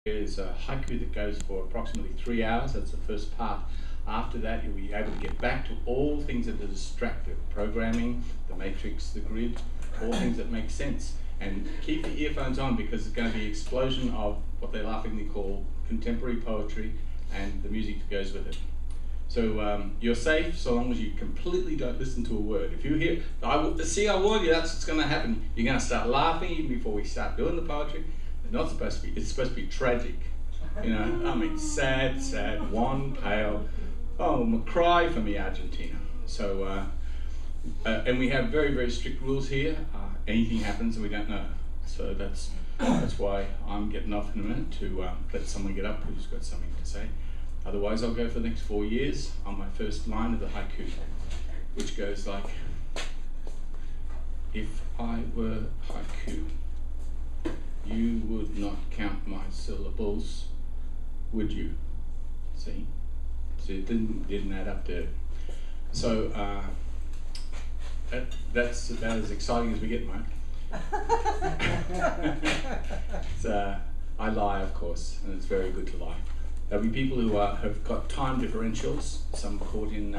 There's a haiku that goes for approximately 3 hours. That's the first part. After that, you'll be able to get back to all things that are distractive. Programming, the matrix, the grid, all things that make sense. And keep the earphones on because it's going to be an explosion of what they laughingly call contemporary poetry and the music that goes with it. So you're safe so long as you completely don't listen to a word. If you hear, I warn you, that's what's going to happen. You're going to start laughing even before we start doing the poetry. It's not supposed to be, it's supposed to be tragic. You know, I mean, sad, sad, wan, pale. Oh, cry for me, Argentina. So, and we have very, very strict rules here. Anything happens and we don't know. So that's why I'm getting off in a minute to let someone get up who's got something to say. Otherwise, I'll go for the next 4 years on my first line of the haiku, which goes like, if I were haiku, you would not count my syllables, would you? See? So it didn't add up to it. So that's about as exciting as we get, mate. I lie, of course, and it's very good to lie. There'll be people who have got time differentials, some caught in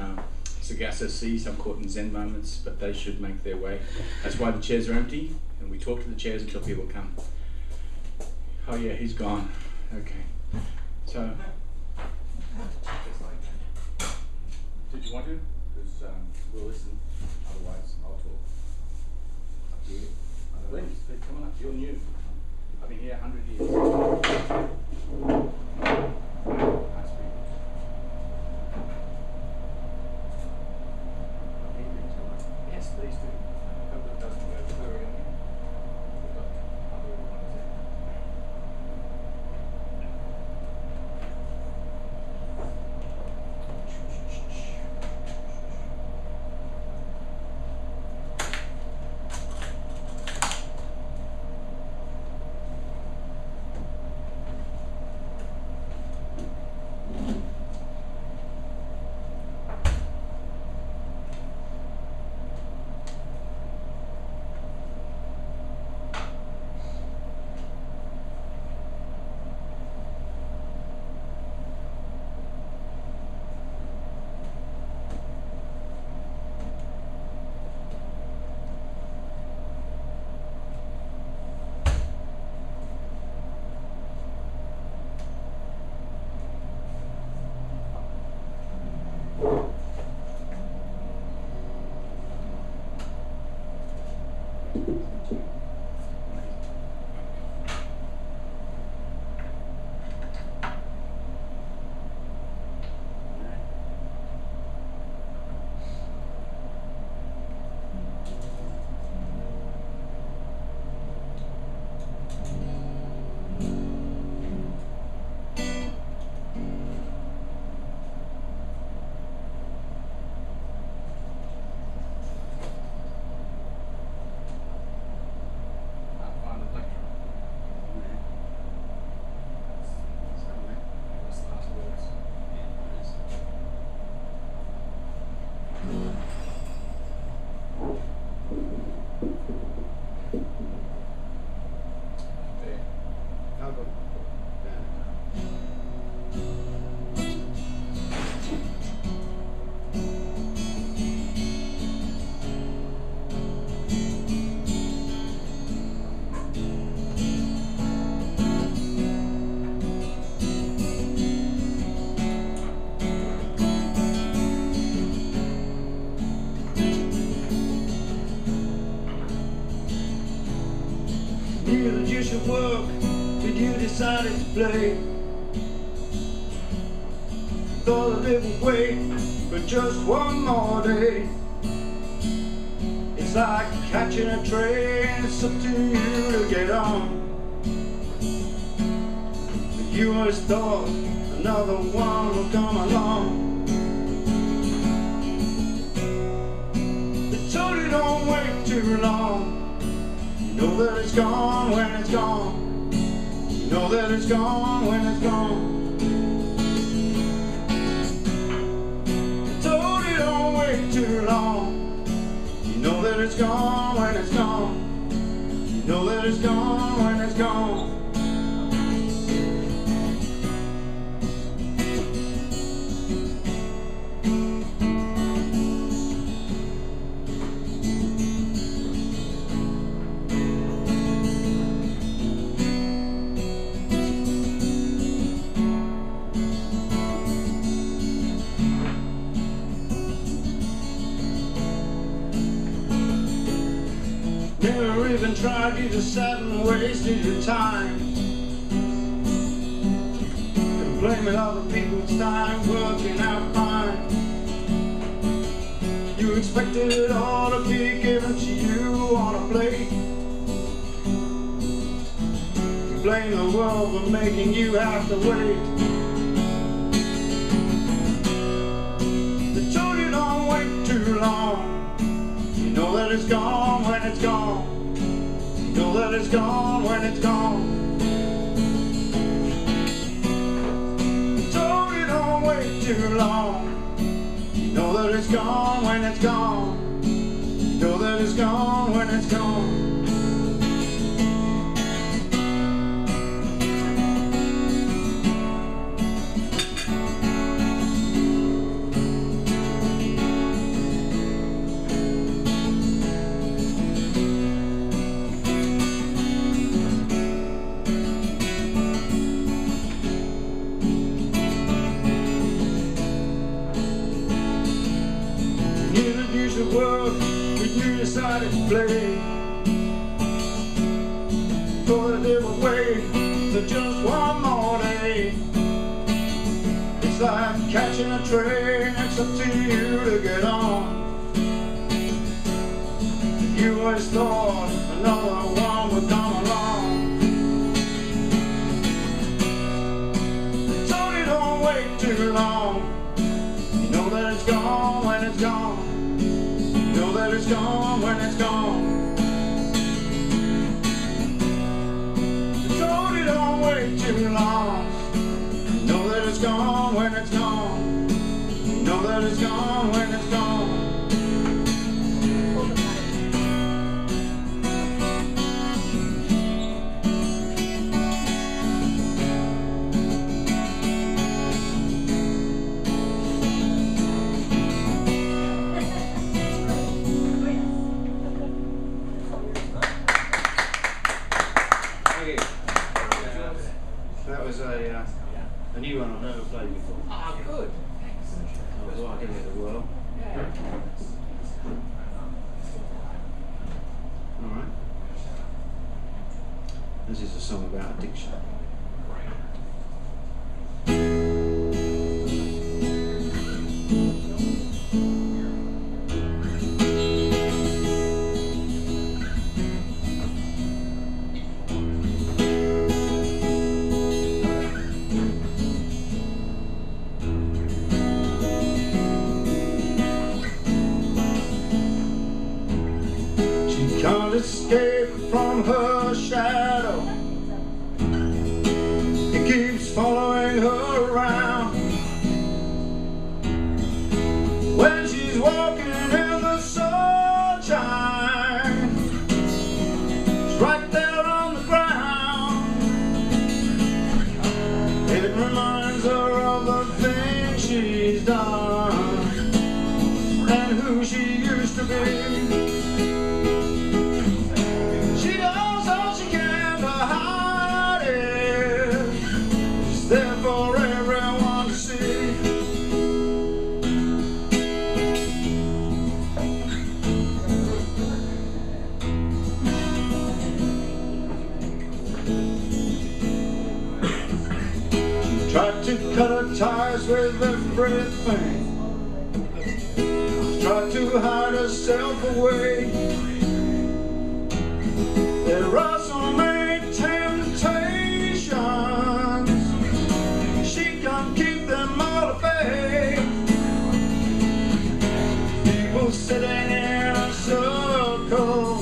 Sargasso Sea, some caught in Zen moments, but they should make their way. That's why the chairs are empty, and we talk to the chairs until people come. Oh yeah, he's gone. Okay. So, did you want to? Because we'll listen, otherwise I'll talk. Up to you. Please, come on up, you're new. I've been here 100 years. Yes, please do. Hope it doesn't go blurry on you. We've got other ones there. Work that you decided to play. Thought I'd live away for just one more day. It's like catching a train, it's up to you to get on. But you always thought another one would come along. They told you don't wait too long. You know that it's gone when it's gone. You know that it's gone when it's gone. I told you don't wait too long. You know that it's gone when it's gone. You know that it's gone when it's gone. tried, you just sat and wasted your time, blaming other people's time, working out fine. You expected it all to be given to you on a plate. You blame the world for making you have to wait. They told you don't wait too long. You know that it's gone when it's gone. You know that it's gone when it's gone. Too long. You know that it's gone when it's gone. You know that it's gone when it's gone. Work, but you decided to play. Thought that they would wait for just one more day. It's like catching a train, it's up to you to get on. You always thought another one would come along. They told you don't wait too long. You know that it's gone when it's gone. Know that it's gone when it's gone. They told you don't wait too long. Know that it's gone when it's gone. Know that it's gone when it's gone. That was a new one I've never played before. Ah, good. I was liking it as well. Alright. This is a song about addiction. Can't escape from her shadow. It keeps following her around. When she's walking in the sunshine, it's right there on the ground. It reminds her of the things she's done and who she used to be. There for everyone to see. She tried to cut her ties with everything. She tried to hide herself away. There are so many temptations. Keep them all at bay. People sitting in a circle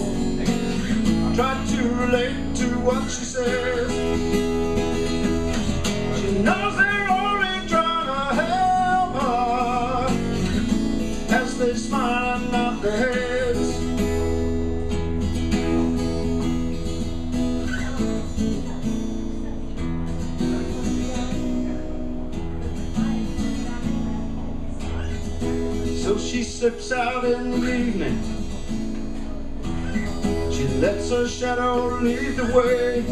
try to relate to what she says. She knows they're only trying to help her as they smile and nod their heads. So she slips out in the evening. She lets her shadow lead the way.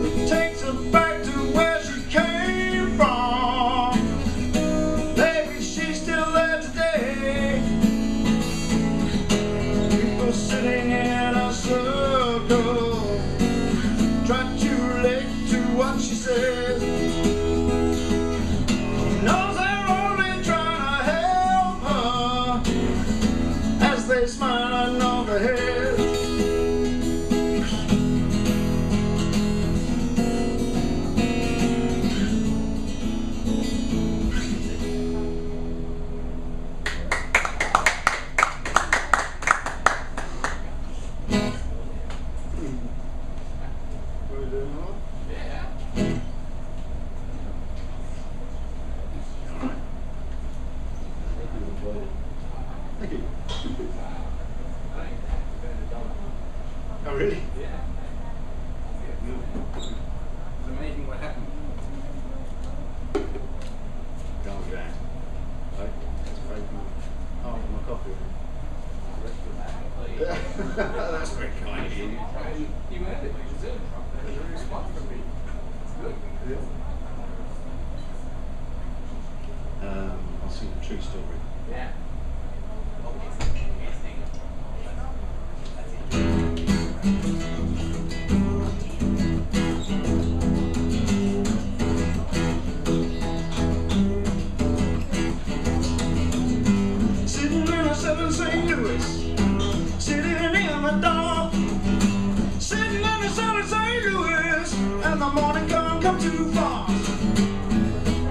It takes her back to where she came from. Maybe she's still there today. People sitting in what she says. He knows they're only trying to help her. As they smile, I know their heads. Oh, really? Yeah. It's amazing what happened. Don't do that. Right? That's great. Oh, my coffee. That's very kind of you. You had it, you did. There's a response from me. It's good. I'll see the true story. Yeah. Sitting in a 7 St. Louis, sitting in the dark, sitting in the 7 St. Louis, and the morning come too fast.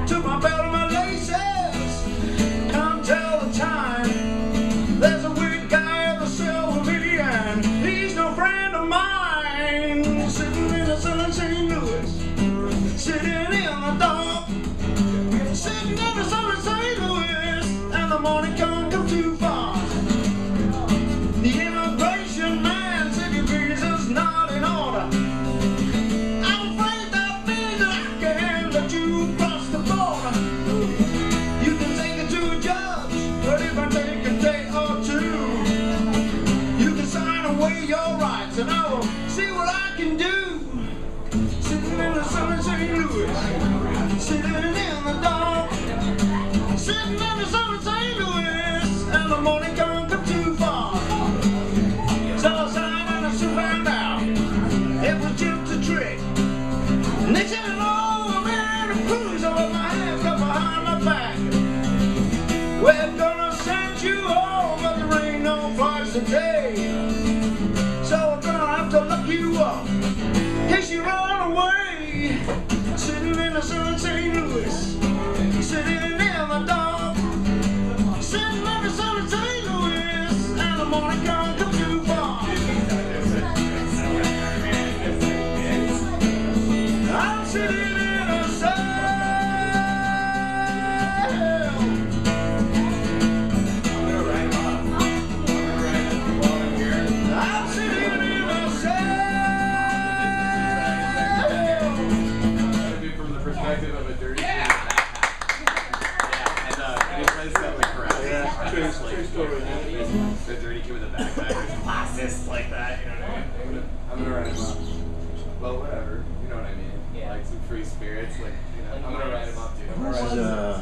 Took my belt and my laces, come tell the time. There's a weird guy in the cell with me, and he's no friend of mine. Sitting in the 7 St. Louis, sitting in the dark, sitting in the 7 St. Louis, and the morning come too fast. The immigration man said your visa's not in order. I'm afraid that means that I can't let you cross the border. You can take it to a judge, but if I take a day or two, you can sign away your rights and I will see what I can do. Sitting in the sun in St. Louis, sitting in the dark, sitting in the sun in St. Louis, and the morning come too far. So I signed and I soon found out it was just a trick. And they said, oh man, the police over my hands got behind my back. We're gonna send you home, but there ain't no flights today. So we're gonna have to lock you up in case you run away. Sitting in the sun in St. Louis, sitting in the dark, sitting in the sun in St. Louis, and the morning come too far. I'm sitting in a cell. I'm sitting in a cell. From the perspective of a dirty True story. the dirty kid with a backpack who's classist like that, you know what I mean? I'm gonna write him up. Well, whatever, you know what I mean? Yeah. Like some free spirits, like, you know, I'm gonna write him up, dude. I'm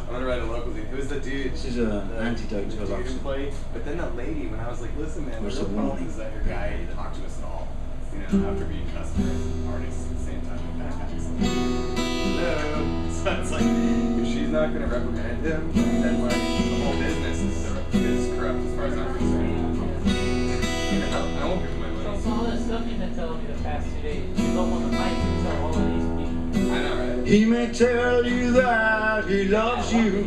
gonna write a local dude. It was the dude. This is an antidote to a love song. Play. But then the lady, when I was like, listen, man, the What's real the problem woman? is that your guy didn't talk to us at all. You know, after being customers and artists at the same time with backpacks. No. So it's like, if she's not gonna reprimand him, then like the whole business is corrupt as far as I'm concerned. I won't give him my money. So all that stuff you've been telling me the past 2 days, you go on the mic and tell all of these people. I know, right? He may tell you that he loves you.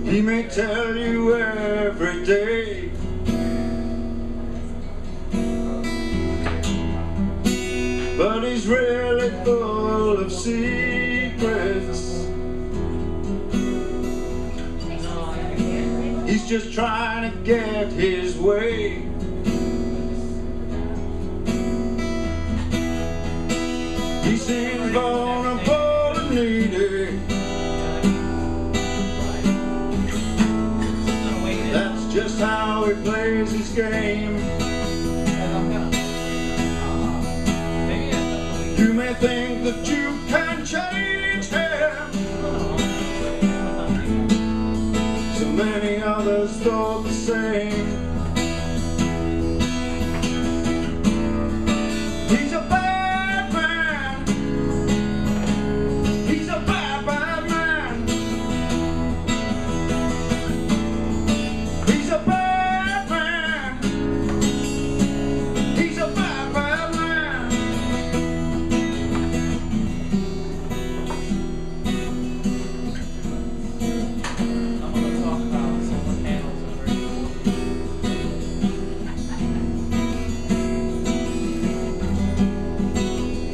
He may tell you every day. But he's really full of secrets. He's just trying to get his way. He seems vulnerable and needy. That's just how he plays his game. You may think that you can change him. So many others thought the same.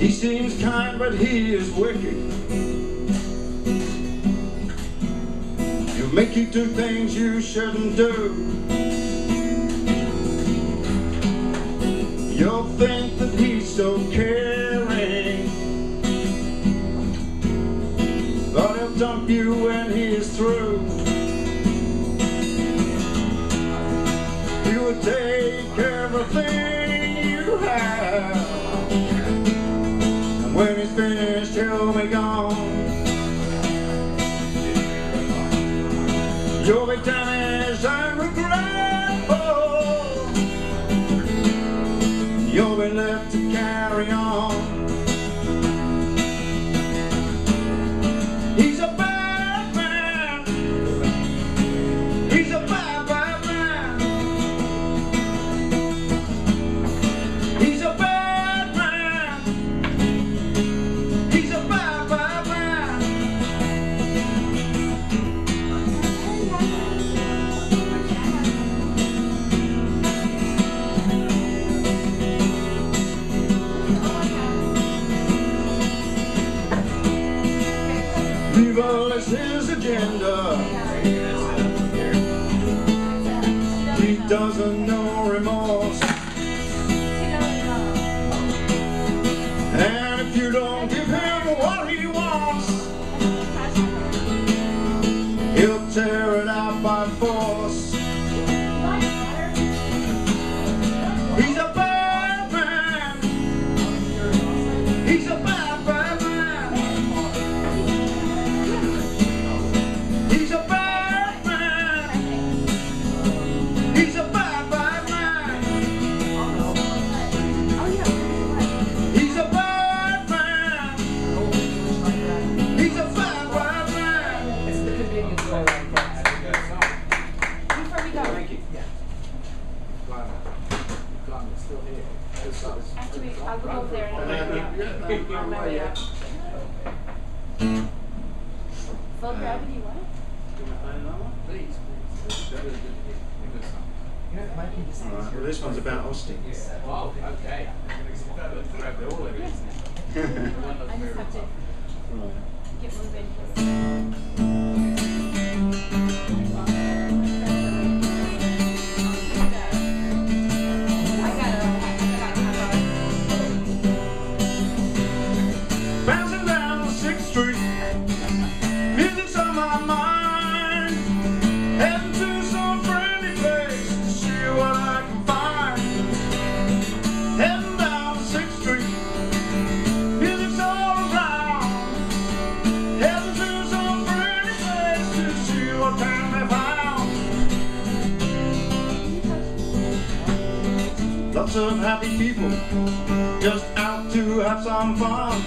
He seems kind, but he is wicked. He'll make you do things you shouldn't do. You'll think that he's so caring, but he'll dump you when he's through. He will take everything you have, and when he's finished, he'll be gone. You'll be damaged and regretful. You'll be left to carry on. He's a bad man. He's a bad, bad man. He's a bad man. He's a bad, bad man. Evil is his agenda. He doesn't know remorse. And if you don't give him what he wants, he'll tear it out by force. He's a bad man. He's a bad, bad man. He's a bad man. He's a bad, bad man. He's a bad man. He's a bad, bad man. It's the convenience way like that. Before we go, Still here. after I'll go over there and on my way up. Full gravity, what? Please, Alright, well this one's about Austin. Oh, okay. Grab all of it. I just have to Right. get moving. Bouncing down 6th Street, music's on my mind. Heading to some friendly place to see what I can find. Heading down 6th Street, music's all around. Heading to some friendly place to see what can be found. Lots of happy people just out to have some fun.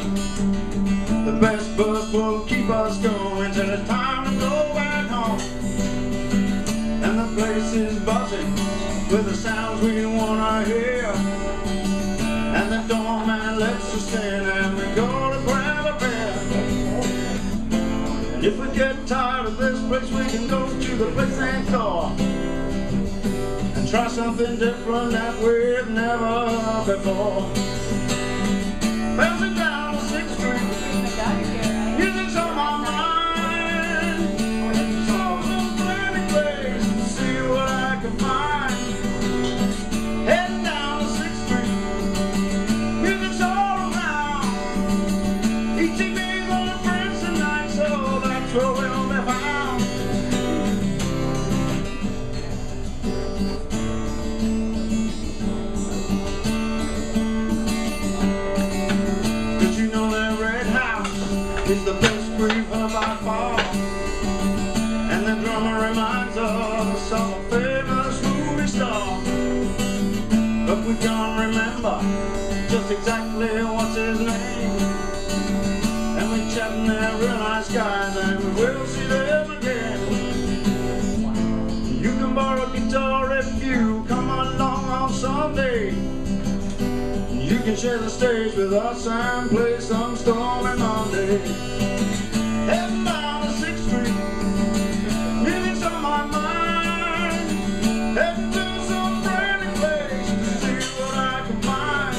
The best bus will keep us going till it's time to go back home. And the place is buzzing with the sounds we wanna hear. And the doorman lets us in and we go to grab a beer. And if we get tired of this place, we can go to the place next door and try something different that we've never before. Bouncing down 6th Street, music's on my mind. So some friendly place to see what I can find. Heading down 6th Street, music's all around. ETV's on the French tonight, so that's where we'll be found. Did you know that Red House is the best groove by far? And the drummer reminds us of a famous movie star. But we can't remember just exactly what's his name. And we chatting there real nice guys and we will see them again. You can borrow a guitar if you come along on Sunday. You can share the stage with us and play some stormy Monday. Heading down to 6th Street, music's on my mind. Heading to some friendly place to see what I can find.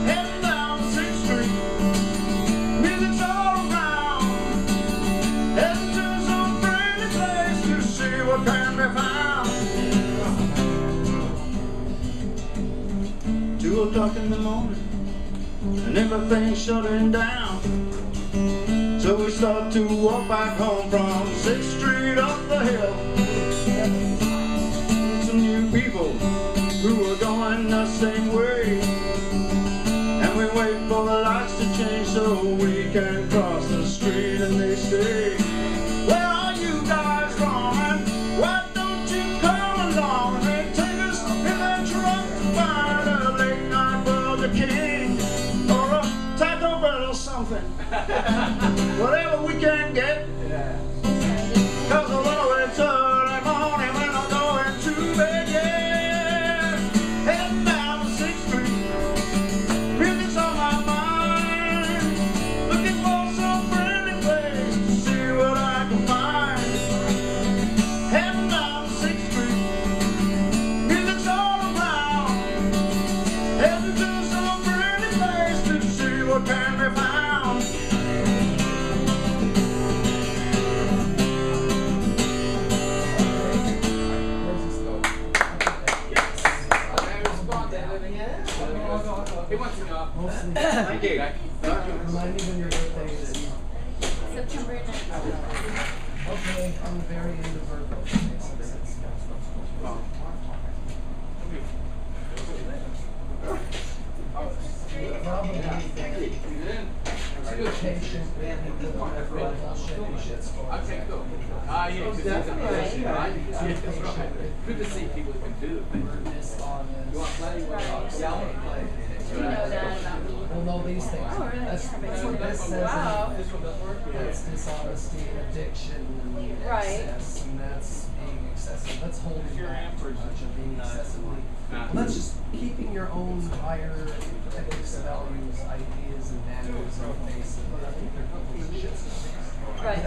Heading down 2 o'clock in the morning, and everything's shutting down. So we start to walk back home from 6th Street up the hill. Some new people who are going the same way, and we wait for the lights to change so we can cross the street. And they say, where are you guys going? Why don't you come along? They take us in their truck to find a late night Burger King or a Taco Bell or something. Whatever we can get. Cause although it's early morning, we're not going to bed yet. Heading down to 6th Street, music's on my mind. Looking for some friendly place to see what I can find. Heading down to 6th Street, music's all around. Heading to some friendly place to see what can be found. He wants to go. Thank you. Remind me when your birthday is. September 9th. Okay, I'm very into Virgo. Makes some sense. Probably patient and whatever shit. Okay, cool. Yeah, because he's a musician, right? Yeah, that's right. Good to see people who can do the thing. You want to play? You want to yell? You know that about me. Well, no, these things. Oh, really? That's what this says. Wow. That's dishonesty, addiction, and Right. excess, and that's being excessive. That's holding back too much of being excessively. Well, that's just keeping your own higher ethics, values, ideas, and manners in place. And I think they're couple of shits. Right.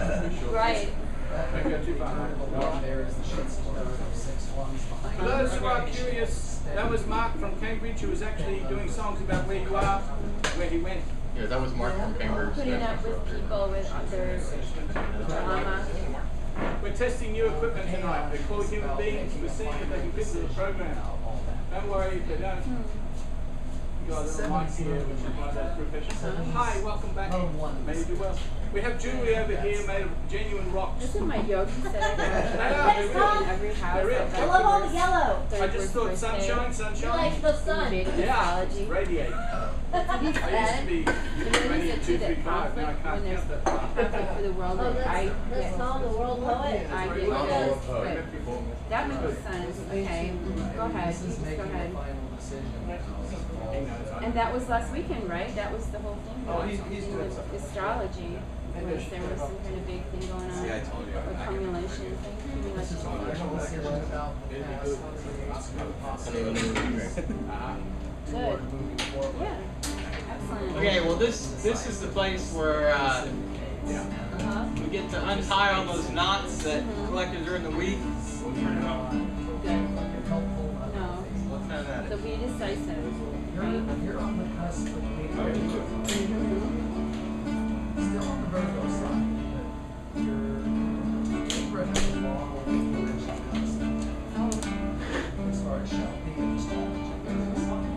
Right. There is the shits for 6 ones behind. For those who are curious, that was Mark from Cambridge who was actually doing songs about where you are, where he went. Yeah, that was Mark from Cambridge. Putting up with people with other drama. We're testing new equipment tonight. They're called human beings. We're seeing if they can fit to the program. Don't worry if they don't. You got a little mic here, which is one of those professionals. Hi, welcome back. May you do well. We have jewelry over here made of genuine rocks. This is my yogi set. They are, In every house. They're real. I've I love all the yellow. I just thought sunshine, You sunshine. like the sun. Innovative Yeah, astrology. radiate. That's what he I used to said. be many 2, 3, 5. Now I can't count that far. Conflict for the world. Oh, I that's get. Thom, the world poet. I get. That makes sense. Okay. Go ahead. This is You just go making ahead. the final decision. And that was last weekend, right? That was the whole thing. Oh, he's doing with something. astrology. There was some kind of big thing going on. See, I told you. A cumulation thing. This is all decision about the past, Good. Yeah. Excellent. Okay, well this is the place where we get to untie all those knots that collected during the week. Good. No. What's none of that? So be decisive, right? You're on the cusp of being still on the Virgo side, but you're right at the long influential cusp as far as shall be and astrology.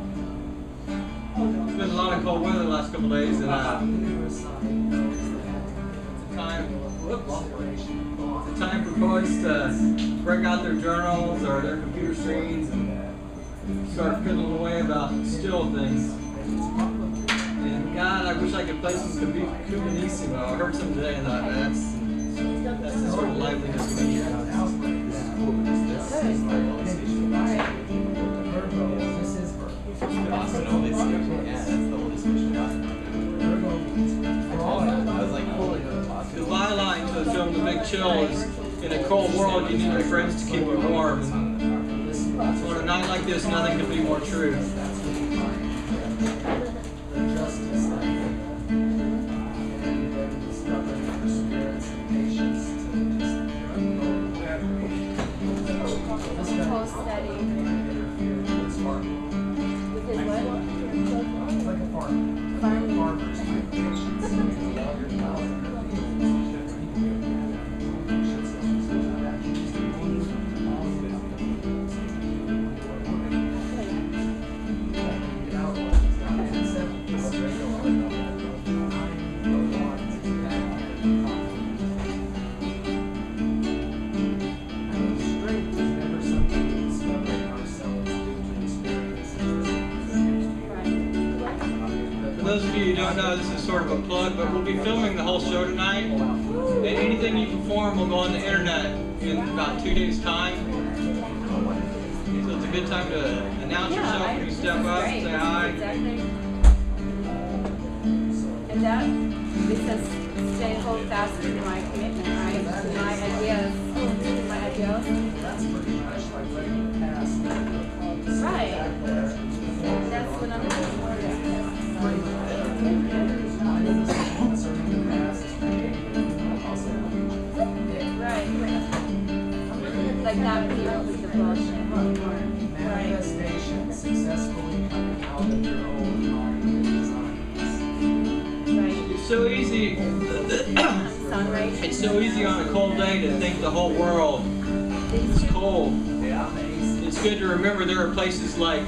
It's been a lot of cold weather the last couple of days, and The newest sign knows that it's a time for boys to break out their journals or their computer screens and start fiddling away about still things. And God, I wish I could play some Cubanissimo. I heard some today and I thought, that's the sort of liveliness we need. Boston only station. Yeah, that's the oldest station. I was like, holy The byline to the film The Big Chill is, in a cold world, you need your friends to keep you warm. So on a night like this, nothing could be more true. those of you who don't know, this is sort of a plug, but we'll be filming the whole show tonight. And anything you perform will go on the internet in about 2 days' time. So it's a good time to announce yourself when you step up, say hi. Exactly. And that, this says, stay hold fast to my commitment, right? To my ideas. My ideals. That's pretty much like letting pass. Right. That's what I'm looking for. Right. Like not deal with the bullshit. Manifestation, successfully coming out of your own designs. Right. It's so easy. Sunrise. It's so easy on a cold day to think the whole world is cold. It's good to remember there are places like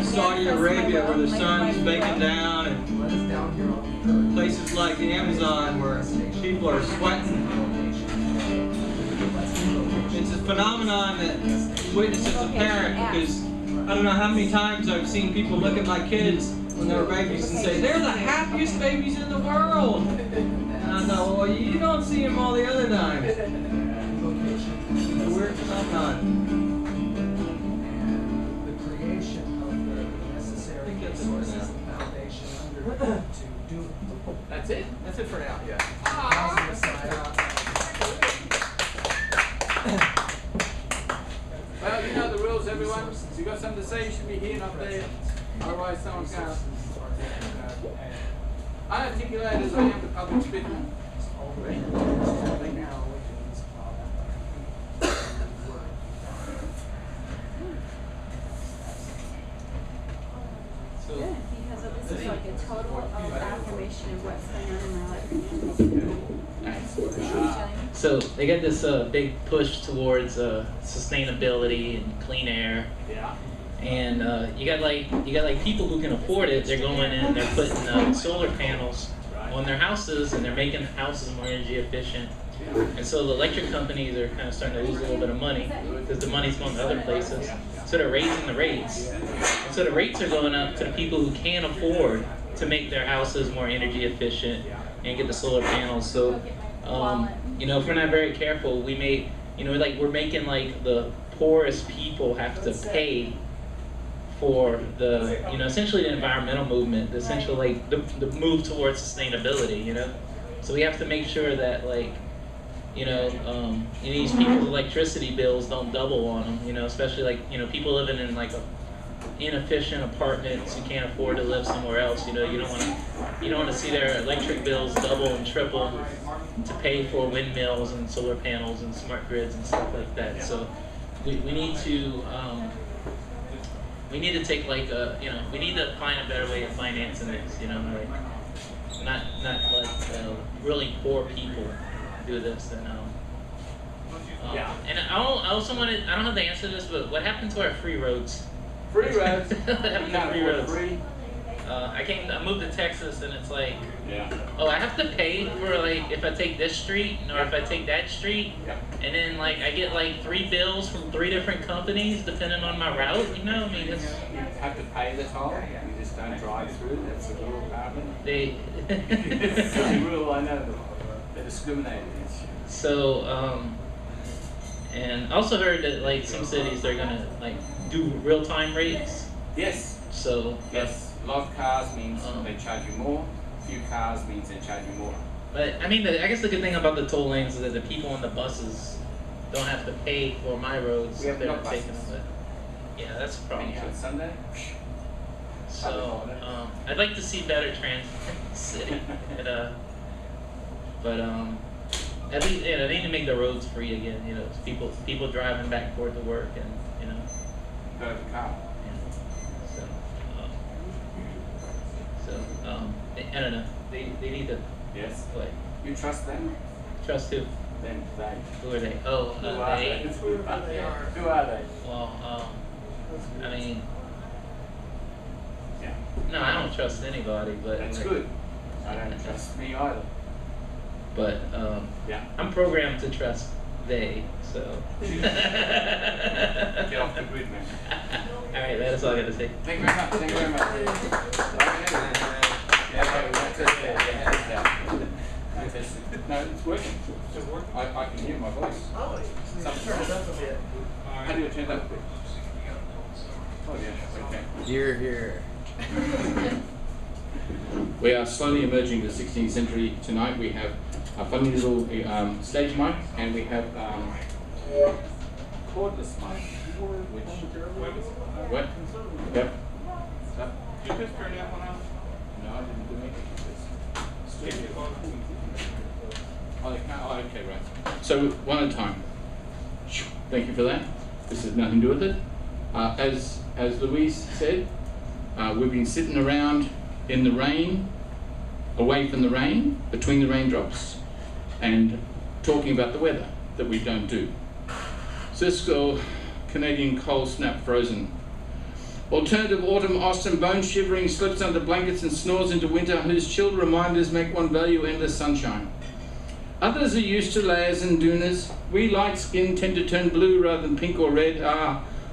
Saudi Arabia where the sun's baking down, and places like the Amazon where people are sweating. It's a phenomenon that witness as a parent, because I don't know how many times I've seen people look at my kids when they were babies and say, they're the happiest babies in the world. And I thought, well, you don't see them all the other times. It's a weird phenomenon. The creation of the necessary resources and foundation under to do it. That's it? That's it for now, yeah. Well, you know the rules, everyone. If you've got something to say, you should be here, not there. Otherwise, someone's going to. Unarticulated as I am the public speaker. Good, because this is like a total affirmation of what's going on in my life. So they got this big push towards sustainability and clean air. Yeah. And you got like people who can afford it. They're going in, they're putting solar panels on their houses, and they're making the houses more energy efficient. And so the electric companies are kind of starting to lose a little bit of money because the money's going to other places. So they're raising the rates. And so the rates are going up to the people who can afford to make their houses more energy efficient and get the solar panels. So, you know, if we're not very careful, we may, you know, like we're making like the poorest people have to pay for the, you know, essentially the environmental movement, essentially like the move towards sustainability, you know. So we have to make sure that like, you know, these people's electricity bills don't double on them, you know, especially like, you know, people living in like inefficient apartments who can't afford to live somewhere else, you know, you don't want to see their electric bills double and triple to pay for windmills and solar panels and smart grids and stuff like that. So we need to take like a, you know, we need to find a better way of financing this, you know, like not let really poor people do this. And and I also wanted, I don't have the answer to this, but what happened to our free roads? Free roads? What happened to free roads? Free? I moved to Texas, and it's like, Yeah. oh, I have to pay for like if I take this street or if I take that street, and then like I get like 3 bills from 3 different companies depending on my route. You know, I mean, it's, You have to pay the toll. You just don't drive through. That's the rule, apparently. they. It's a rule, I know. They discriminate against you. So, and I also heard that like some cities they're gonna like do real-time rates. Yes. So. Yes. A lot of cars means they charge you more. Few cars means they charge you more. But I mean, I guess the good thing about the toll lanes is that the people on the buses don't have to pay for my roads. We have They're no taking buses. them. Yeah, that's a problem. On Sunday. So I'd like to see better transit in the city. But at least they need to make the roads free again. You know, people driving back and forth to work, and you know. Go to the car. I don't know. They need to. Yes. What? You trust them? Trust who? Then they. Who are they? Oh, Who are they. they? Who are they? Well, I mean, Yeah. no, I don't trust anybody, but That's like, good. I don't trust me either. But Yeah. I'm programmed to trust they. So. Get off the grid, man. All right, that's all I got to say. Thank you very much. Thank you very much. Yeah, No, it's working. It's working. I can hear my voice. Oh, turn it up a bit. How do you turn it up a bit? Oh yeah, okay. Here. We are slowly emerging to the 16th century tonight. We have a funny little stage mic, and we have cordless mic, which what? Yep. Did you just turn that one on? No, I didn't do anything. Oh, okay, right. So one at a time. Thank you for that. This has nothing to do with it. As Louise said, we've been sitting around in the rain, away from the rain, between the raindrops, and talking about the weather that we don't do. Cisco, Canadian cold snap frozen. Alternative autumn Austin bone shivering, slips under blankets and snores into winter, whose chilled reminders make one value endless sunshine. Others are used to layers and dunas. We light skinned tend to turn blue rather than pink or red,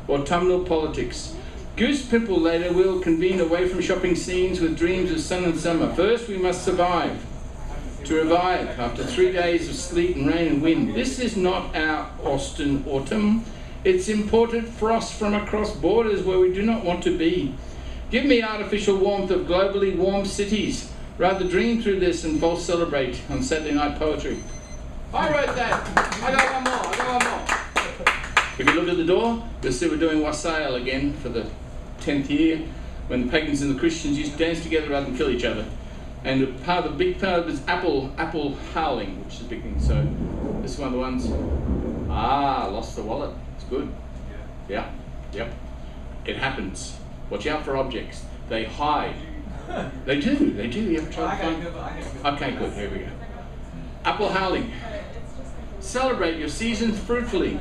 autumnal politics. Goose pimple later we'll convene away from shopping scenes with dreams of sun and summer. First we must survive. To revive after 3 days of sleet and rain and wind. This is not our Austin autumn. It's imported frost from across borders where we do not want to be. Give me artificial warmth of globally warm cities. Rather dream through this and false celebrate on Saturday night poetry. I wrote that. I got one more. If you look at the door, you'll see we're doing wassail again for the 10th year, when the pagans and the Christians used to dance together rather than kill each other. And the big part of it is apple howling, which is a big thing. So this is one of the ones. Lost the wallet. It's good. Yeah. Yep. It happens. Watch out for objects. They hide. They do. You ever try to find? Okay, good. Here we go. Apple howling. Celebrate your seasons fruitfully.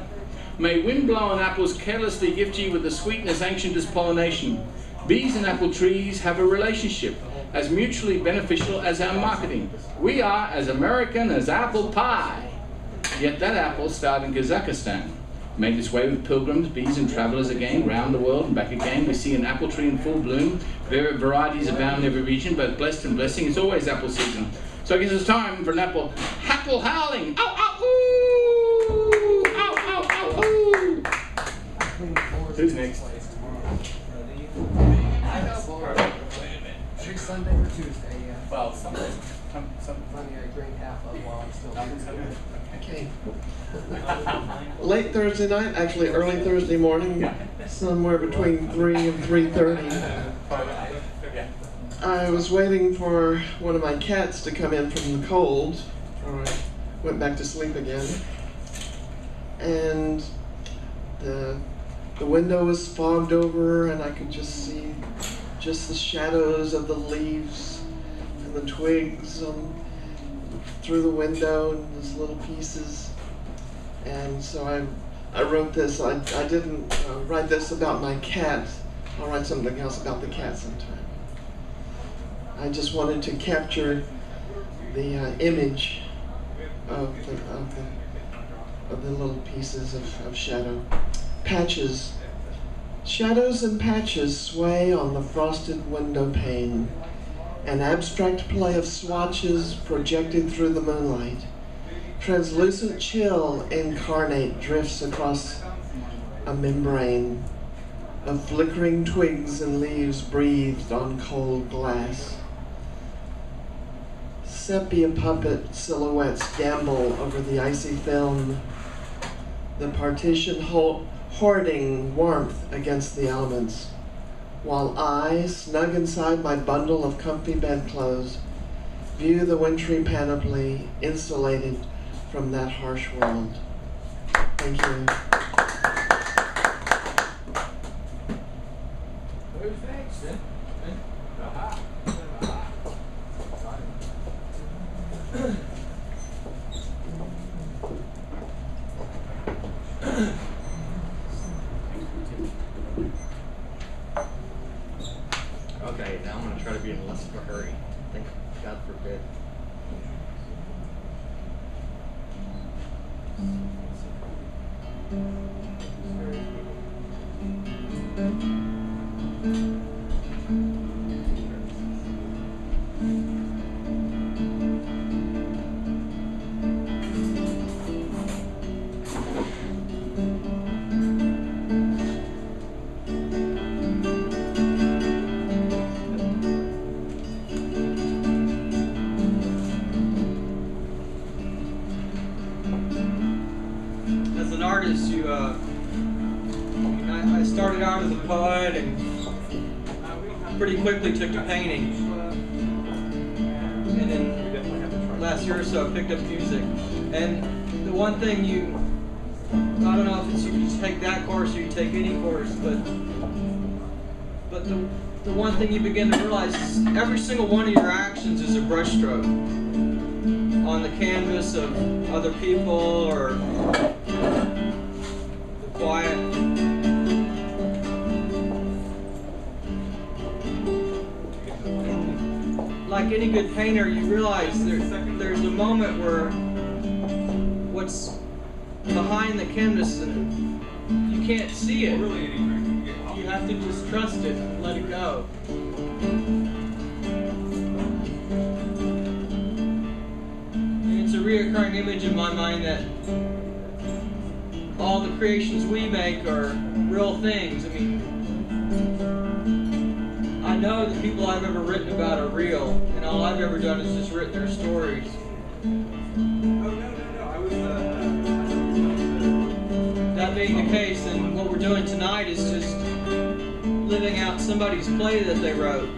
May wind blown apples carelessly gift you with the sweetness ancient as pollination. Bees and apple trees have a relationship as mutually beneficial as our marketing. We are as American as apple pie. Yet that apple started in Kazakhstan. Made its way with pilgrims, bees and travelers again, round the world and back again. We see an apple tree in full bloom. Varieties abound in every region, both blessed and blessing. It's always apple season. So I guess it's time for an apple howling. Ow, ow, ooh! Ow, ow, ow, ooh! Who's next? Next Sunday or Tuesday, yeah. Well, Sunday. Monday I drink half of while I'm still here. Okay. Late Thursday night, actually early Thursday morning, somewhere between 3 and 3:30. I was waiting for one of my cats to come in from the cold, or I went back to sleep again. And the window was fogged over, and I could just see just the shadows of the leaves and the twigs through the window and those little pieces. And so I wrote this. I didn't write this about my cat. I'll write something else about the cat sometime. I just wanted to capture the image of the little pieces of shadow. Patches. Shadows and patches sway on the frosted window pane. An abstract play of swatches projected through the moonlight. Translucent chill incarnate drifts across a membrane of flickering twigs and leaves breathed on cold glass. Sepia puppet silhouettes gamble over the icy film, the partition hoarding warmth against the elements, while I, snug inside my bundle of comfy bedclothes, view the wintry panoply insulated from that harsh world. Thank you. Who's next? Okay, now I'm going to try to be in less of a hurry. Thank God forbid. bread and pretty quickly took to painting. And then last year or so I picked up music. And the one thing I don't know if it's you take that course or you take any course, but the one thing you begin to realize is every single one of your actions is a brushstroke on the canvas of other people or the quiet. Like any good painter, you realize there's a moment where what's behind the canvas and you can't see it. You have to just trust it and let it go. And it's a reoccurring image in my mind that all the creations we make are real things. I mean, I know the people I've ever written about are real, and all I've ever done is just written their stories. That being the case, then what we're doing tonight is just living out somebody's play that they wrote.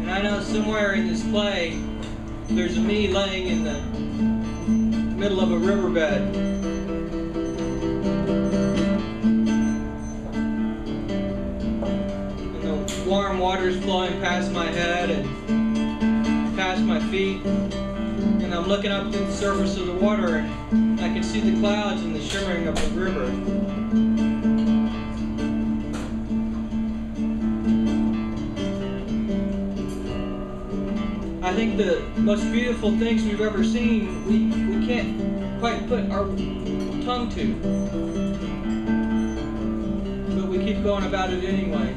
And I know somewhere in this play, there's a me laying in the middle of a riverbed. Warm water's flowing past my head and past my feet, and I'm looking up through the surface of the water and I can see the clouds and the shimmering of the river. I think the most beautiful things we've ever seen, we can't quite put our tongue to, but we keep going about it anyway.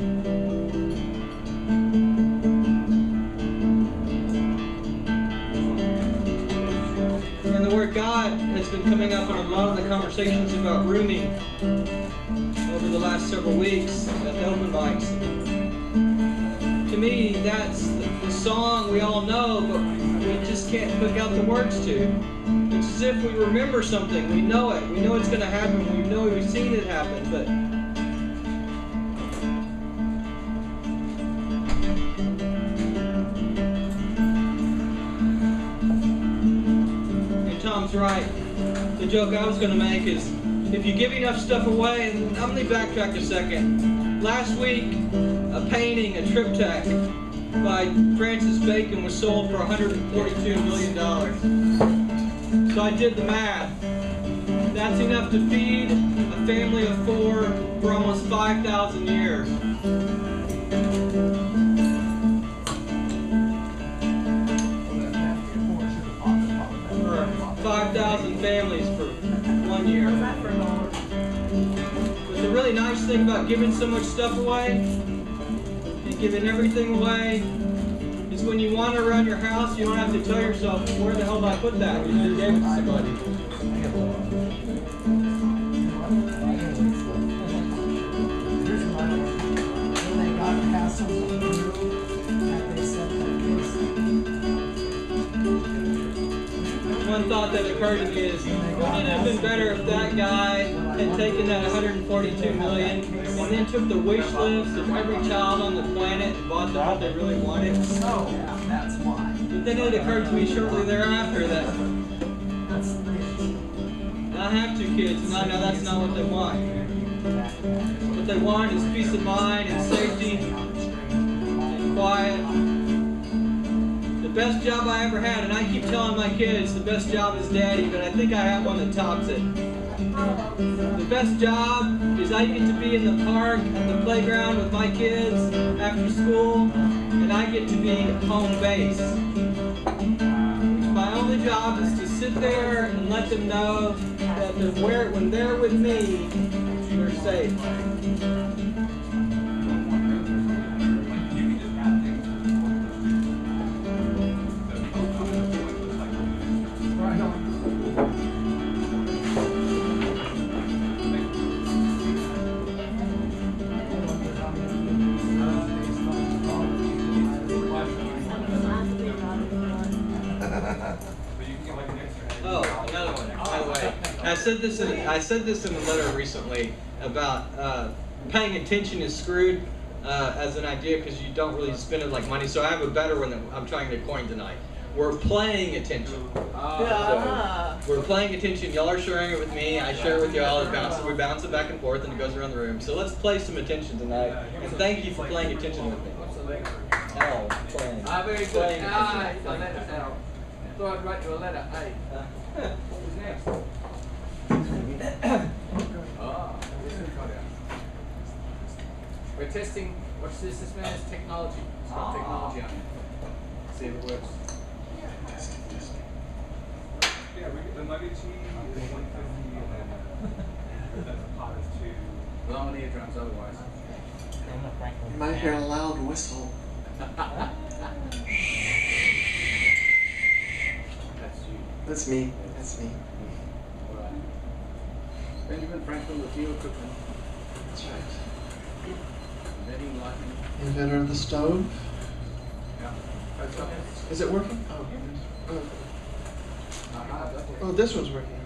God has been coming up in a lot of the conversations about rooming over the last several weeks at the open mics. To me, that's the song we all know, but we just can't pick out the words to. It's as if we remember something. We know it. We know it's going to happen. We know we've seen it happen, but Tom's right. The joke I was going to make is, if you give enough stuff away, and I'm going to backtrack a second. Last week, a painting, a triptych by Francis Bacon was sold for $142 million. So I did the math. That's enough to feed a family of 4 for almost 5,000 years. 5,000 families for 1 year. But the really nice thing about giving so much stuff away and giving everything away is when you wander around your house, you don't have to tell yourself, where the hell did I put that? You just gave it to somebody. One thought that occurred to me is, wouldn't it have been better if that guy had taken that $142 million and then took the wish list of every child on the planet and bought them what they really wanted? So, that's why. But then it occurred to me shortly thereafter that I have 2 kids and I know that's not what they want. What they want is peace of mind and safety and quiet. The best job I ever had, and I keep telling my kids the best job is daddy, but I think I have one that tops it. The best job is I get to be in the park and the playground with my kids after school, and I get to be home base. My only job is to sit there and let them know that when they're with me, they're safe. I said this in a letter recently about paying attention is screwed as an idea because you don't really spend it like money. So I have a better one that I'm trying to coin tonight. We're playing attention. So we're playing attention. Y'all are sharing it with me. I share it with y'all. We bounce it back and forth, and it goes around the room. So let's play some attention tonight. And thank you for playing attention with me. L, playing. Very good. Playing I attention. letter L. Thought I'd write you a letter A. What was next? We're testing. Watch this. This man has technology. It's got technology on it. See if it works. Yeah, we get the nugget cheese, the 150, and then that's a pot of 2. Blowing eardrums otherwise. You might hear a loud whistle. That's you. That's me. That's me. All right. Benjamin Franklin with new equipment. That's right. Inventing lightning. Inventor of the stove. Yeah. Is it working? Oh. That's it. Oh, this one's working.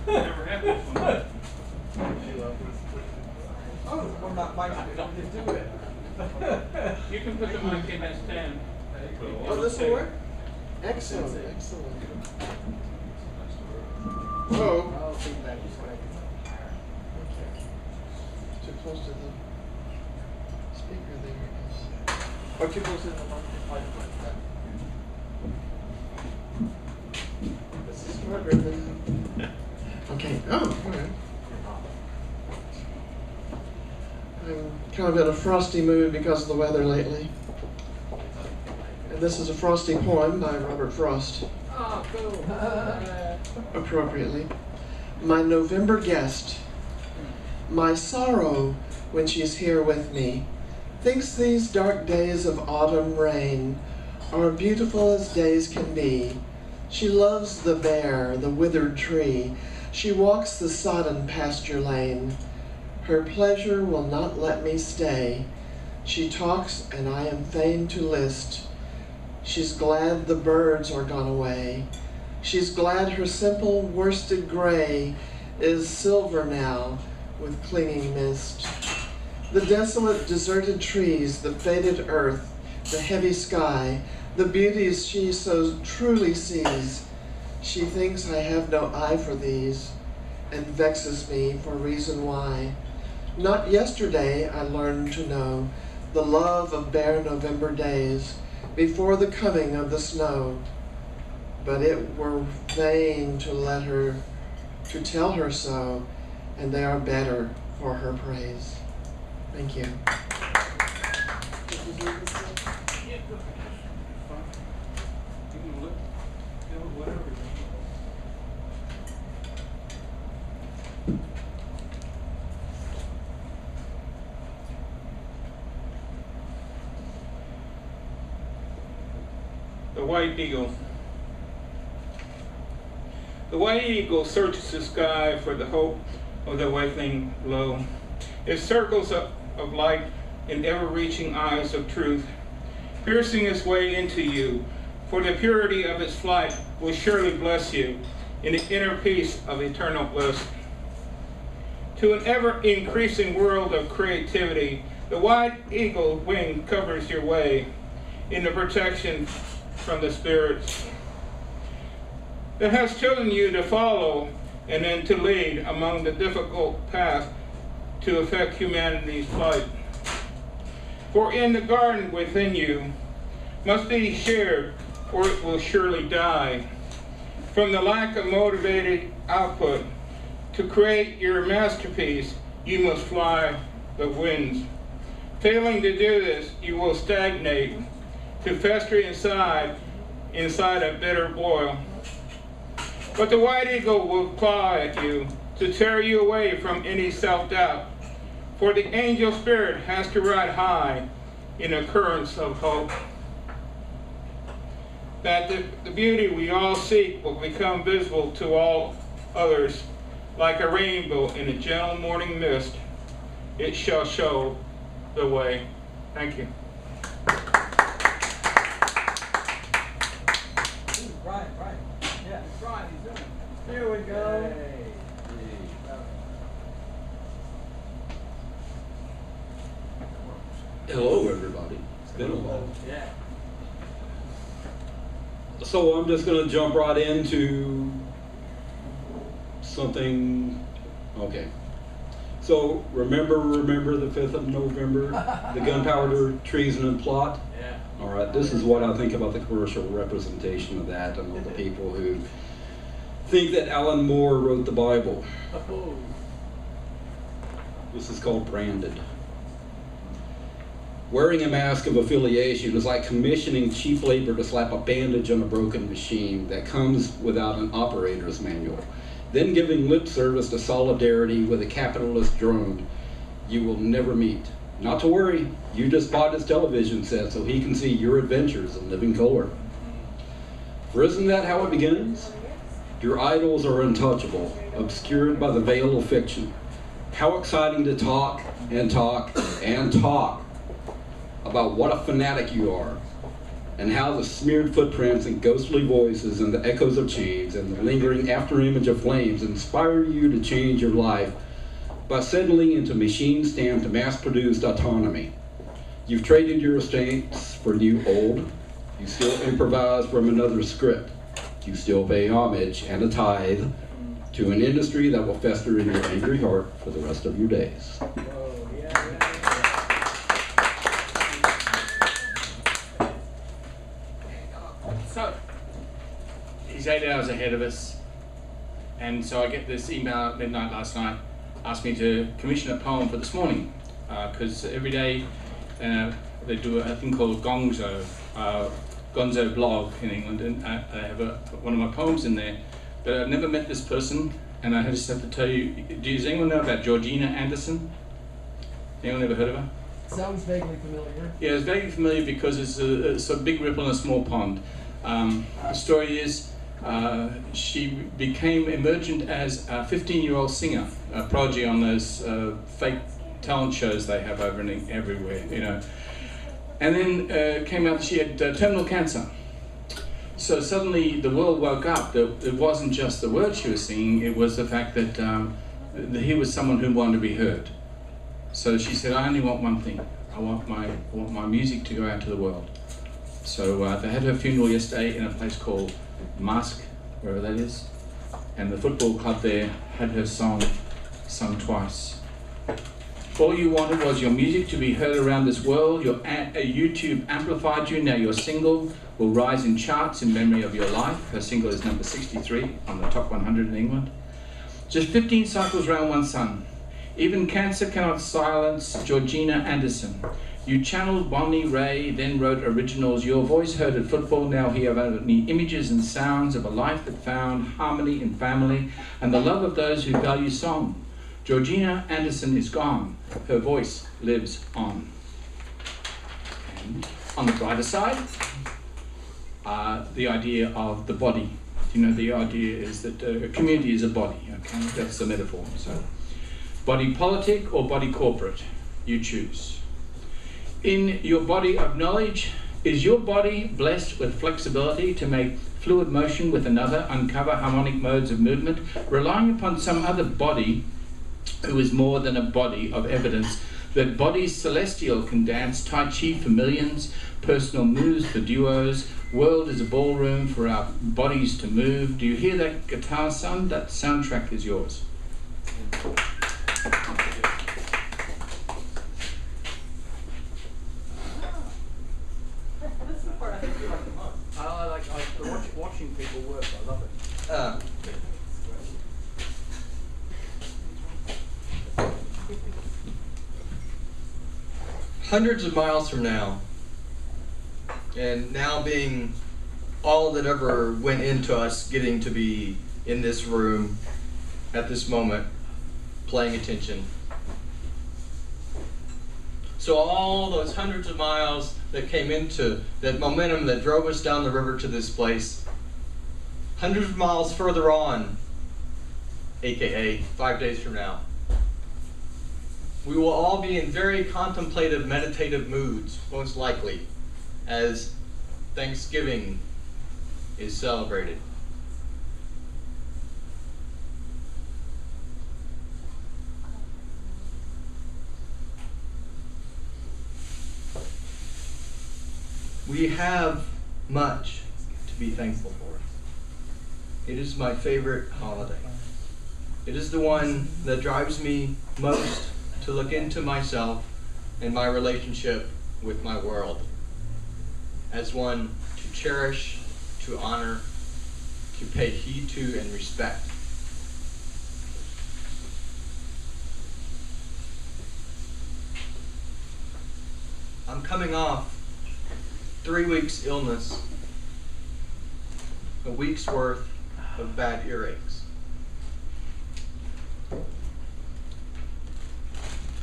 Never had this one. Oh, well, not mine. Do it. You can put the mic in as 10. Oh, this will work? Excellent, excellent. Whoa. I'll think back just like Okay. Too close to the speaker there, I guess. Or too close to the microphone. This is harder than... Okay. Oh, okay. I'm kind of in a frosty mood because of the weather lately. And this is a frosty poem by Robert Frost. oh, cool. Appropriately. My November guest. My sorrow when she's here with me thinks these dark days of autumn rain are beautiful as days can be. She loves the bare, the withered tree. She walks the sodden pasture lane. Her pleasure will not let me stay. She talks and I am fain to list. She's glad the birds are gone away. She's glad her simple worsted gray is silver now with clinging mist. The desolate, deserted trees, the faded earth, the heavy sky, the beauties she so truly sees. She thinks I have no eye for these, and vexes me for reason why. Not yesterday I learned to know the love of bare November days before the coming of the snow. But it were vain to tell her so, and they are better for her praise. Thank you. The white eagle. The white eagle searches the sky for the hope of the awakening glow. It circles of light in ever-reaching eyes of truth, piercing its way into you, for the purity of its flight will surely bless you in the inner peace of eternal bliss. To an ever-increasing world of creativity, the white eagle wing covers your way in the protection from the spirits that has chosen you to follow and then to lead among the difficult path to affect humanity's plight. For in the garden within you must be shared, or it will surely die. From the lack of motivated output to create your masterpiece, you must fly the winds. Failing to do this, you will stagnate, to fester inside a bitter boil. But the white eagle will claw at you to tear you away from any self-doubt. For the angel spirit has to ride high in the currents of hope. That the beauty we all seek will become visible to all others, like a rainbow in a gentle morning mist. It shall show the way. Thank you. Brian. Yeah. Brian, he's doing it. So I'm just going to jump right into something. Okay. So remember the 5th of November, the gunpowder treason and plot? Yeah. All right, this is what I think about the commercial representation of that and all the people who think that Alan Moore wrote the Bible. Oh. This is called branded. Wearing a mask of affiliation is like commissioning cheap labor to slap a bandage on a broken machine that comes without an operator's manual. Then giving lip service to solidarity with a capitalist drone you will never meet. Not to worry, you just bought his television set so he can see your adventures in living color. For isn't that how it begins? Your idols are untouchable, obscured by the veil of fiction. How exciting to talk and talk and talk about what a fanatic you are, and how the smeared footprints and ghostly voices and the echoes of chains and the lingering afterimage of flames inspire you to change your life by settling into machine-stamped, mass-produced autonomy. You've traded your estates for new old. You still improvise from another script. You still pay homage and a tithe to an industry that will fester in your angry heart for the rest of your days. So, he's 8 hours ahead of us, and so I get this email at midnight last night, asked me to commission a poem for this morning, because every day they do a thing called Gonzo blog in England, and I have one of my poems in there, but I've never met this person, and I just have to tell you, does anyone know about Georgina Anderson? Anyone ever heard of her? Sounds vaguely familiar. Yeah, it's vaguely familiar because it's a big ripple in a small pond. The story is she became emergent as a 15-year-old singer, a prodigy on those fake talent shows they have over everywhere, you know. And then came out that she had terminal cancer. So suddenly the world woke up. It wasn't just the words she was singing, it was the fact that he was someone who wanted to be heard. So she said, I only want one thing. I want my music to go out to the world. So they had her funeral yesterday in a place called Musk, wherever that is. And the football club there had her song sung twice. All you wanted was your music to be heard around this world. Your YouTube amplified you. Now your single will rise in charts in memory of your life. Her single is number 63 on the top 100 in England. Just 15 cycles round one sun. Even cancer cannot silence Georgina Anderson. You channeled Bonnie Ray, then wrote originals. Your voice heard at football, now hear only images and sounds of a life that found harmony in family and the love of those who value song. Georgina Anderson is gone. Her voice lives on. And on the brighter side, the idea of the body. You know, the idea is that a community is a body, okay? That's the metaphor. So, body politic or body corporate, you choose. In your body of knowledge, is your body blessed with flexibility to make fluid motion with another, uncover harmonic modes of movement, relying upon some other body who is more than a body of evidence that bodies celestial can dance Tai Chi for millions, personal moves for duos, world is a ballroom for our bodies to move. Do you hear that guitar, son? That soundtrack is yours. I like watching people work. I love it. Hundreds of miles from now, and now being all that ever went into us getting to be in this room at this moment, paying attention. So all those hundreds of miles that came into that momentum that drove us down the river to this place, hundreds of miles further on, aka 5 days from now, we will all be in very contemplative, meditative moods, most likely, as Thanksgiving is celebrated. We have much be thankful for. It is my favorite holiday. It is the one that drives me most to look into myself and my relationship with my world as one to cherish, to honor, to pay heed to, and respect. I'm coming off 3 weeks illness, a week's worth of bad earaches.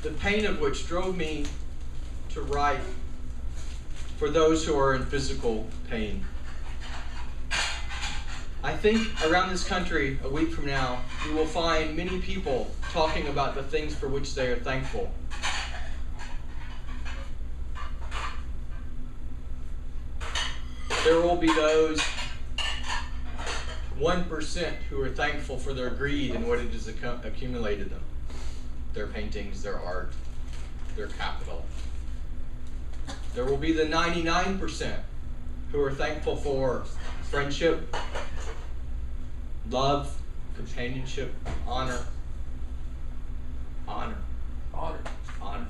The pain of which drove me to write for those who are in physical pain. I think around this country, a week from now, you will find many people talking about the things for which they are thankful. There will be those 1% who are thankful for their greed and what it has accumulated them. Their paintings, their art, their capital. There will be the 99% who are thankful for friendship, love, companionship, honor. Honor. Honor. Honor.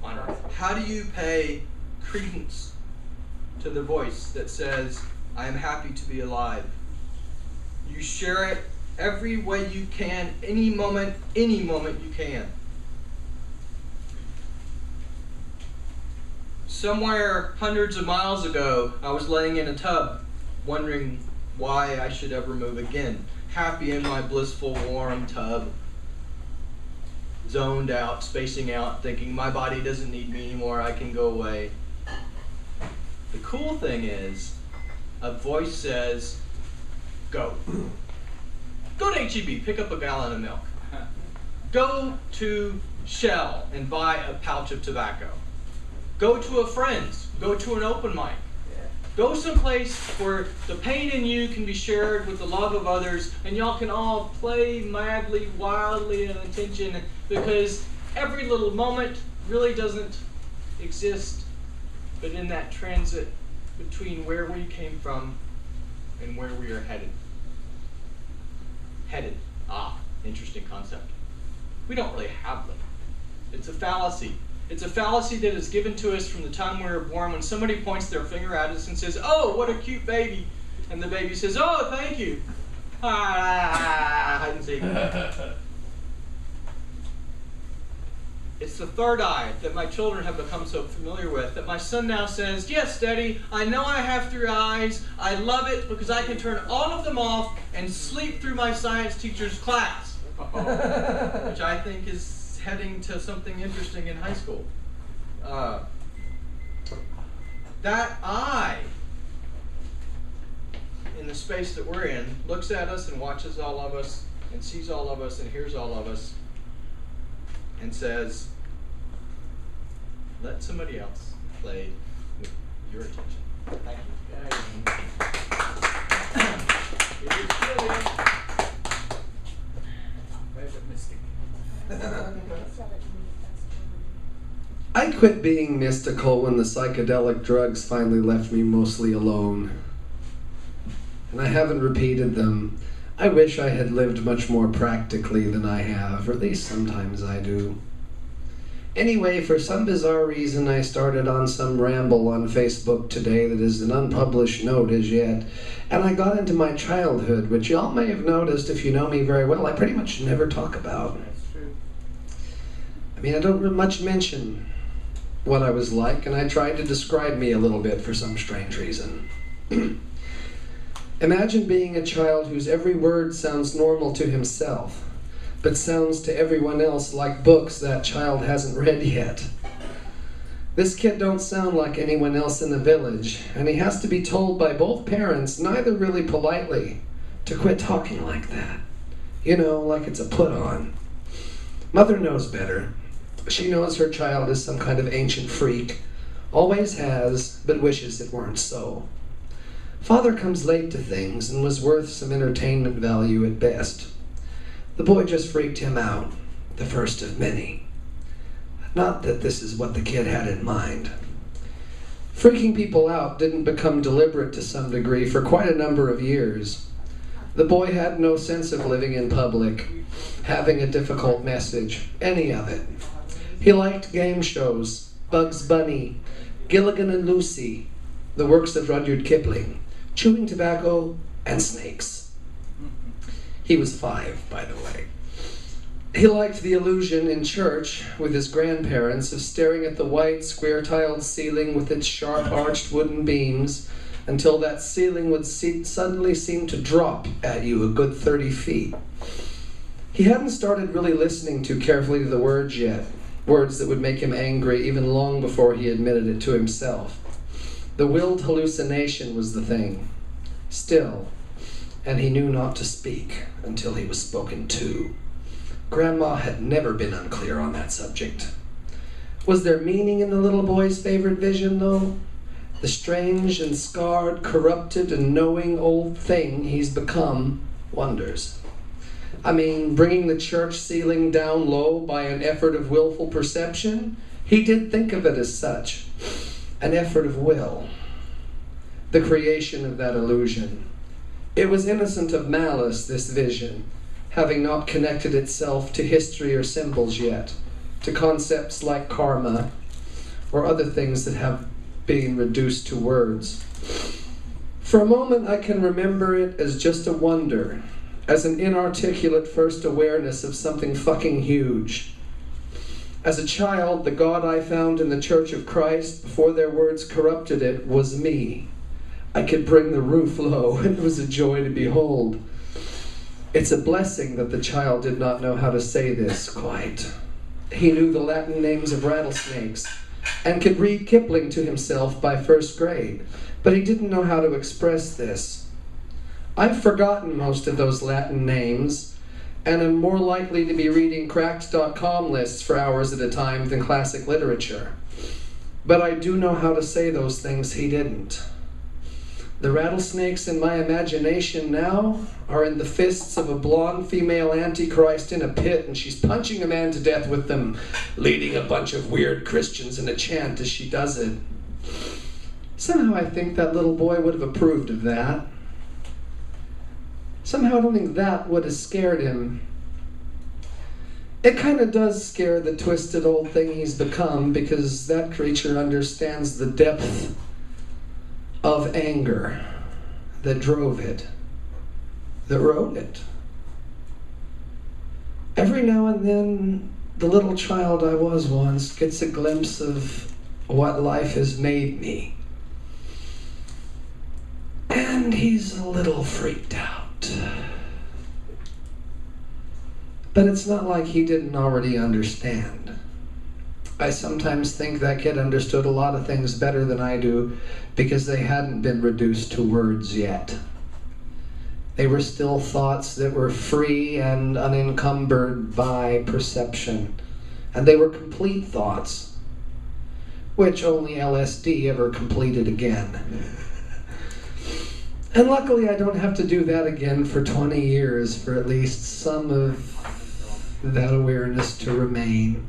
Honor. How do you pay credence to the voice that says, I am happy to be alive? You share it every way you can, any moment you can. Somewhere hundreds of miles ago, I was laying in a tub, wondering why I should ever move again. Happy in my blissful, warm tub, zoned out, spacing out, thinking my body doesn't need me anymore, I can go away. The cool thing is, a voice says, go. Go to H-E-B, pick up a gallon of milk. Go to Shell and buy a pouch of tobacco. Go to a friend's, go to an open mic. Go someplace where the pain in you can be shared with the love of others, and y'all can all play madly, wildly in attention, because every little moment really doesn't exist, but in that transit between where we came from and where we are headed. Headed. Ah, interesting concept. We don't really have them. It's a fallacy. It's a fallacy that is given to us from the time we were born when somebody points their finger at us and says, oh, what a cute baby. And the baby says, oh, thank you. Hide and seek. It's the third eye that my children have become so familiar with, that my son now says, yes, Daddy, I know I have 3 eyes. I love it because I can turn all of them off and sleep through my science teacher's class. Which I think is heading to something interesting in high school. That eye, in the space that we're in, looks at us and watches all of us and sees all of us and hears all of us and says, let somebody else play with your attention. Thank you. It is Julien. Favorite mystic. I quit being mystical when the psychedelic drugs finally left me mostly alone. And I haven't repeated them. I wish I had lived much more practically than I have, or at least sometimes I do. Anyway, for some bizarre reason, I started on some ramble on Facebook today that is an unpublished note as yet, and I got into my childhood, which y'all may have noticed if you know me very well, I pretty much never talk about. That's true. I mean, I don't much mention what I was like, and I tried to describe me a little bit for some strange reason. Imagine being a child whose every word sounds normal to himself, but sounds to everyone else like books that child hasn't read yet. This kid don't sound like anyone else in the village, and he has to be told by both parents, neither really politely, to quit talking like that. You know, like it's a put-on. Mother knows better. She knows her child is some kind of ancient freak, always has, but wishes it weren't so. Father comes late to things and was worth some entertainment value at best. The boy just freaked him out, the first of many. Not that this is what the kid had in mind. Freaking people out didn't become deliberate to some degree for quite a number of years. The boy had no sense of living in public, having a difficult message, any of it. He liked game shows, Bugs Bunny, Gilligan and Lucy, the works of Rudyard Kipling, chewing tobacco, and snakes. He was 5, by the way. He liked the illusion in church with his grandparents of staring at the white, square-tiled ceiling with its sharp, arched wooden beams until that ceiling would suddenly seem to drop at you a good 30 feet. He hadn't started really listening too carefully to the words yet, words that would make him angry even long before he admitted it to himself. The willed hallucination was the thing. Still, and he knew not to speak until he was spoken to. Grandma had never been unclear on that subject. Was there meaning in the little boy's favorite vision, though? The strange and scarred, corrupted and knowing old thing he's become wonders. I mean, bringing the church ceiling down low by an effort of willful perception? He did think of it as such. An effort of will. The creation of that illusion. It was innocent of malice, this vision, having not connected itself to history or symbols yet, to concepts like karma, or other things that have been reduced to words. For a moment I can remember it as just a wonder, as an inarticulate first awareness of something fucking huge. As a child, the God I found in the Church of Christ, before their words corrupted it, was me. I could bring the roof low, and it was a joy to behold. It's a blessing that the child did not know how to say this quite. He knew the Latin names of rattlesnakes and could read Kipling to himself by 1st grade, but he didn't know how to express this. I've forgotten most of those Latin names and am more likely to be reading cracked.com lists for hours at a time than classic literature. But I do know how to say those things he didn't. The rattlesnakes in my imagination now are in the fists of a blonde female antichrist in a pit, and she's punching a man to death with them, leading a bunch of weird Christians in a chant as she does it. Somehow I think that little boy would have approved of that. Somehow I don't think that would have scared him. It kind of does scare the twisted old thing he's become, because that creature understands the depth of anger that drove it, that wrote it. Every now and then, the little child I was once gets a glimpse of what life has made me. And he's a little freaked out. But it's not like he didn't already understand. I sometimes think that kid understood a lot of things better than I do because they hadn't been reduced to words yet. They were still thoughts that were free and unencumbered by perception. And they were complete thoughts, which only LSD ever completed again. And luckily I don't have to do that again for 20 years for at least some of that awareness to remain.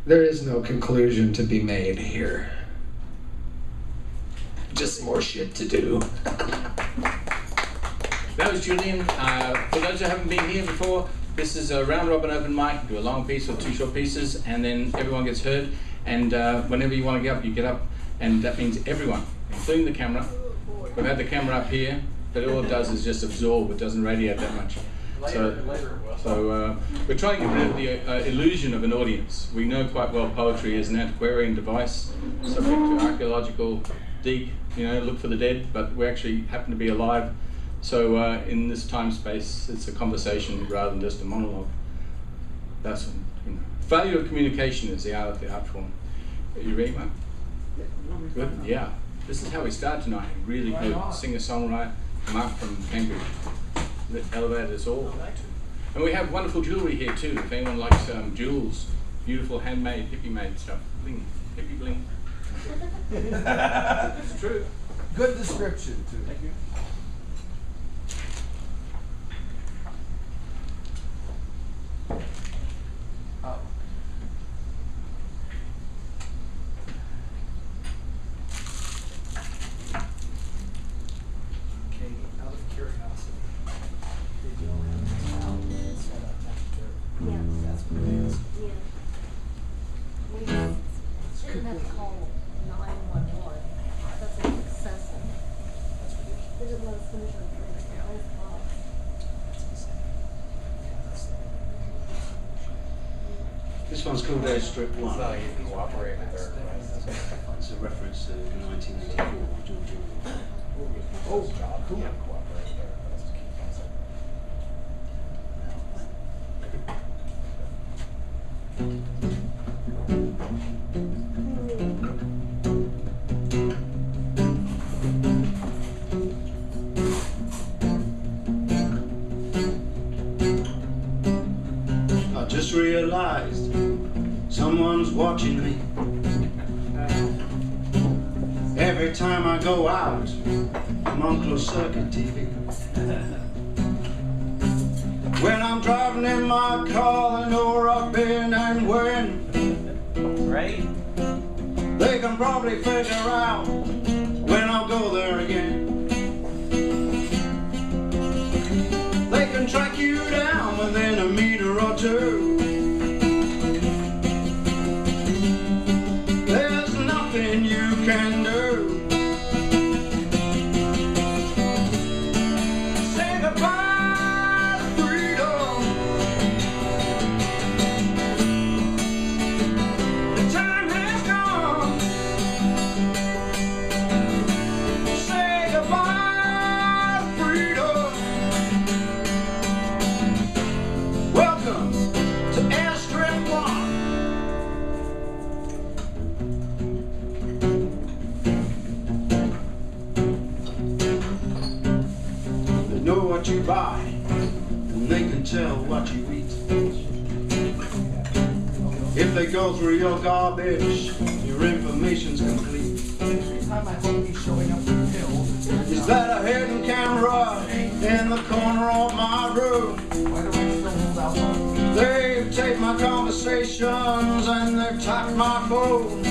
There is no conclusion to be made here. Just more shit to do. That was Julien. For those who haven't been here before, this is a round robin open mic. Do a long piece or 2 short pieces, and then everyone gets heard. And whenever you want to get up, you get up. And that means everyone, including the camera. We've had the camera up here, but all it does is just absorb. It doesn't radiate that much. So we're trying to get rid of the illusion of an audience. We know quite well poetry is an antiquarian device, subject to archaeological dig, look for the dead, but we actually happen to be alive. So in this time space, it's a conversation rather than just a monologue. That's failure of communication is the art form. Are you ready, mate? Good. Yeah. This is how we start tonight. Really good singer-songwriter, Mark from Cambridge. That elevated us all. And we have wonderful jewelry here too. If anyone likes jewels, beautiful handmade, hippie-made stuff. Bling, hippie bling. It's true. Good description too. Thank you. Oh. This one's called Airstrip 1. It's not like you can cooperate with her. It's a reference to 1984 George Orwell. Oh, God, who can't cooperate with her? Let's keep I just realized someone's watching me. Every time I go out, I'm on closed circuit TV. When I'm driving in my car, they know where I've been and when. Right? They can probably figure out when I'll go there again. They can track you down within a meter or two. There's nothing you can do. Say goodbye to freedom. The time has come. Say goodbye to freedom. Welcome to Airstrip 1. They know what you buy, and they can tell what you eat. If they go through your garbage, your information's complete. Every time I hope he's showing up for pills. Is that a hidden camera in the corner of my room? Why do I still hold out on? They've taped my conversations and they've tapped my phone.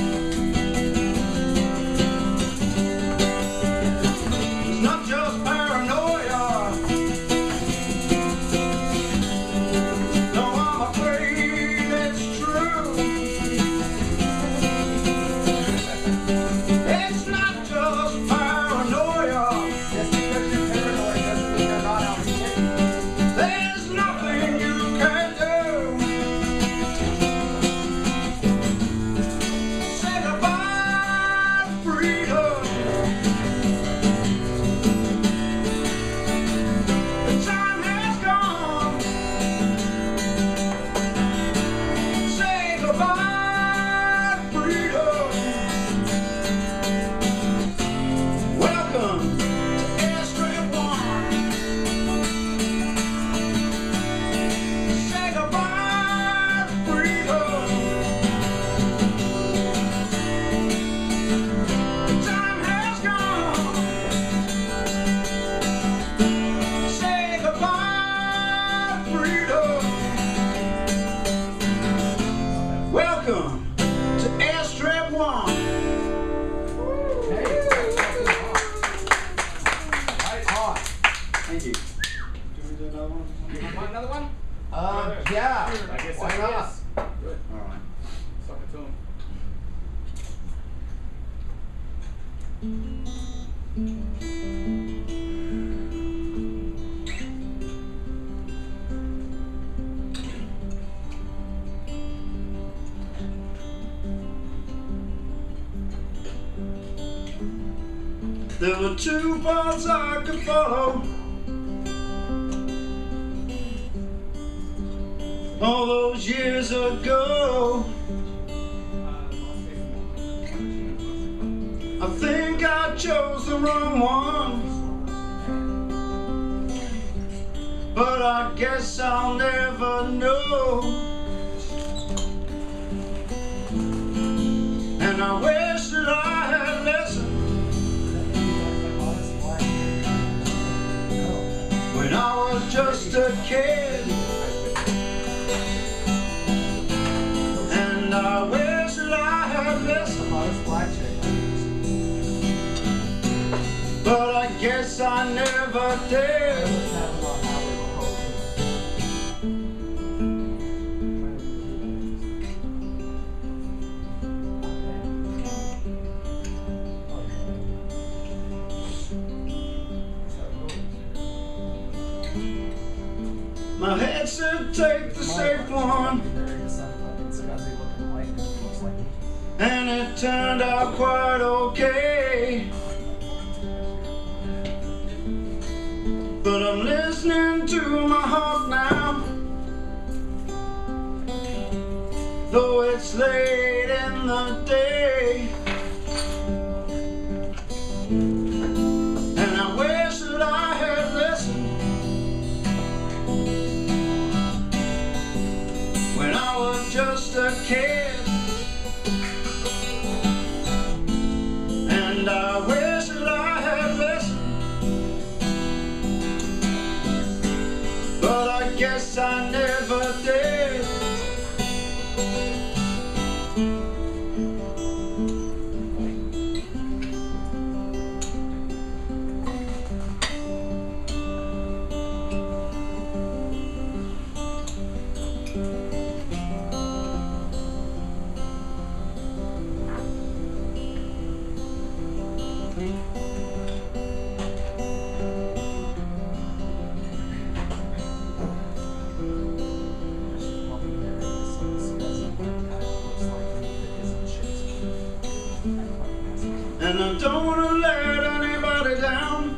It's not just paranoia. No, I'm afraid it's true. It's not just paranoia. Just because you're paranoid doesn't mean you're not out to get you. There's nothing you can do. Say goodbye to freedom. The time has come. Say goodbye to freedom. Welcome to Airstrip 1. Say goodbye to freedom. The time has come. Say goodbye to freedom. Welcome to Airstrip 1. Right on. Thank you. Do we do another one? Want another one? Yeah. I guess Why so, not? yes. Good. All right. Suck it to him. There were two paths I could follow. All those years ago, I think I chose the wrong one, but I guess I'll never know. And I wish that I had listened when I was just a kid. And I wish that I had listened, but I guess I never did. My head said take the safe one, and it turned out quite okay. But I'm listening to my heart now, though it's late in the day. And I wish that I had listened when I was just a kid. And I wish that I had listened, but I guess I never did. And I don't want to let anybody down.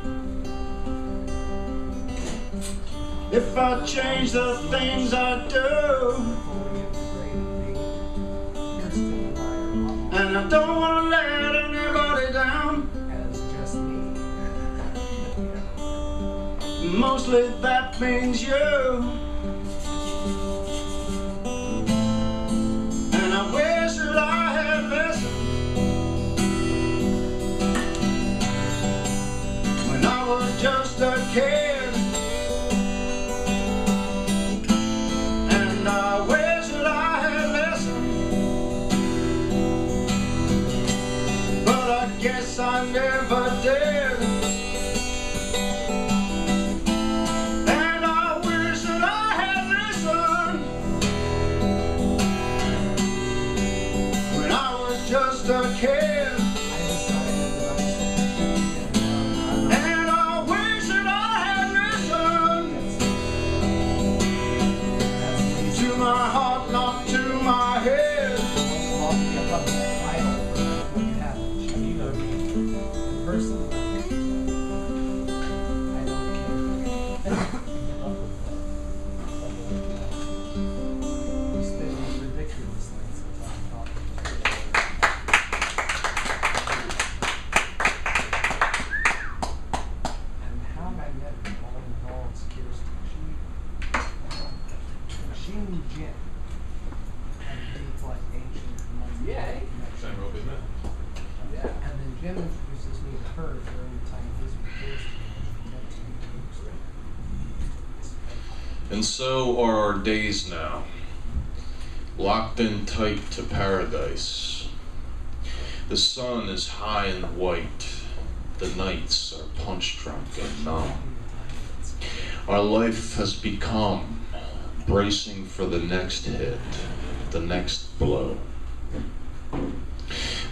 If I change the things I do, and I don't want to let anybody down. Mostly that means you. And I wish that I had listened when I was just a kid. And I wish that I had listened, but I guess I never did. And I wish that I had listened when I was just a kid. And I wish that I had listened to my heart, not to my head. And so are our days now, locked in tight to paradise. The sun is high and white, the nights are punch-drunk and numb. Our life has become bracing for the next hit, the next blow.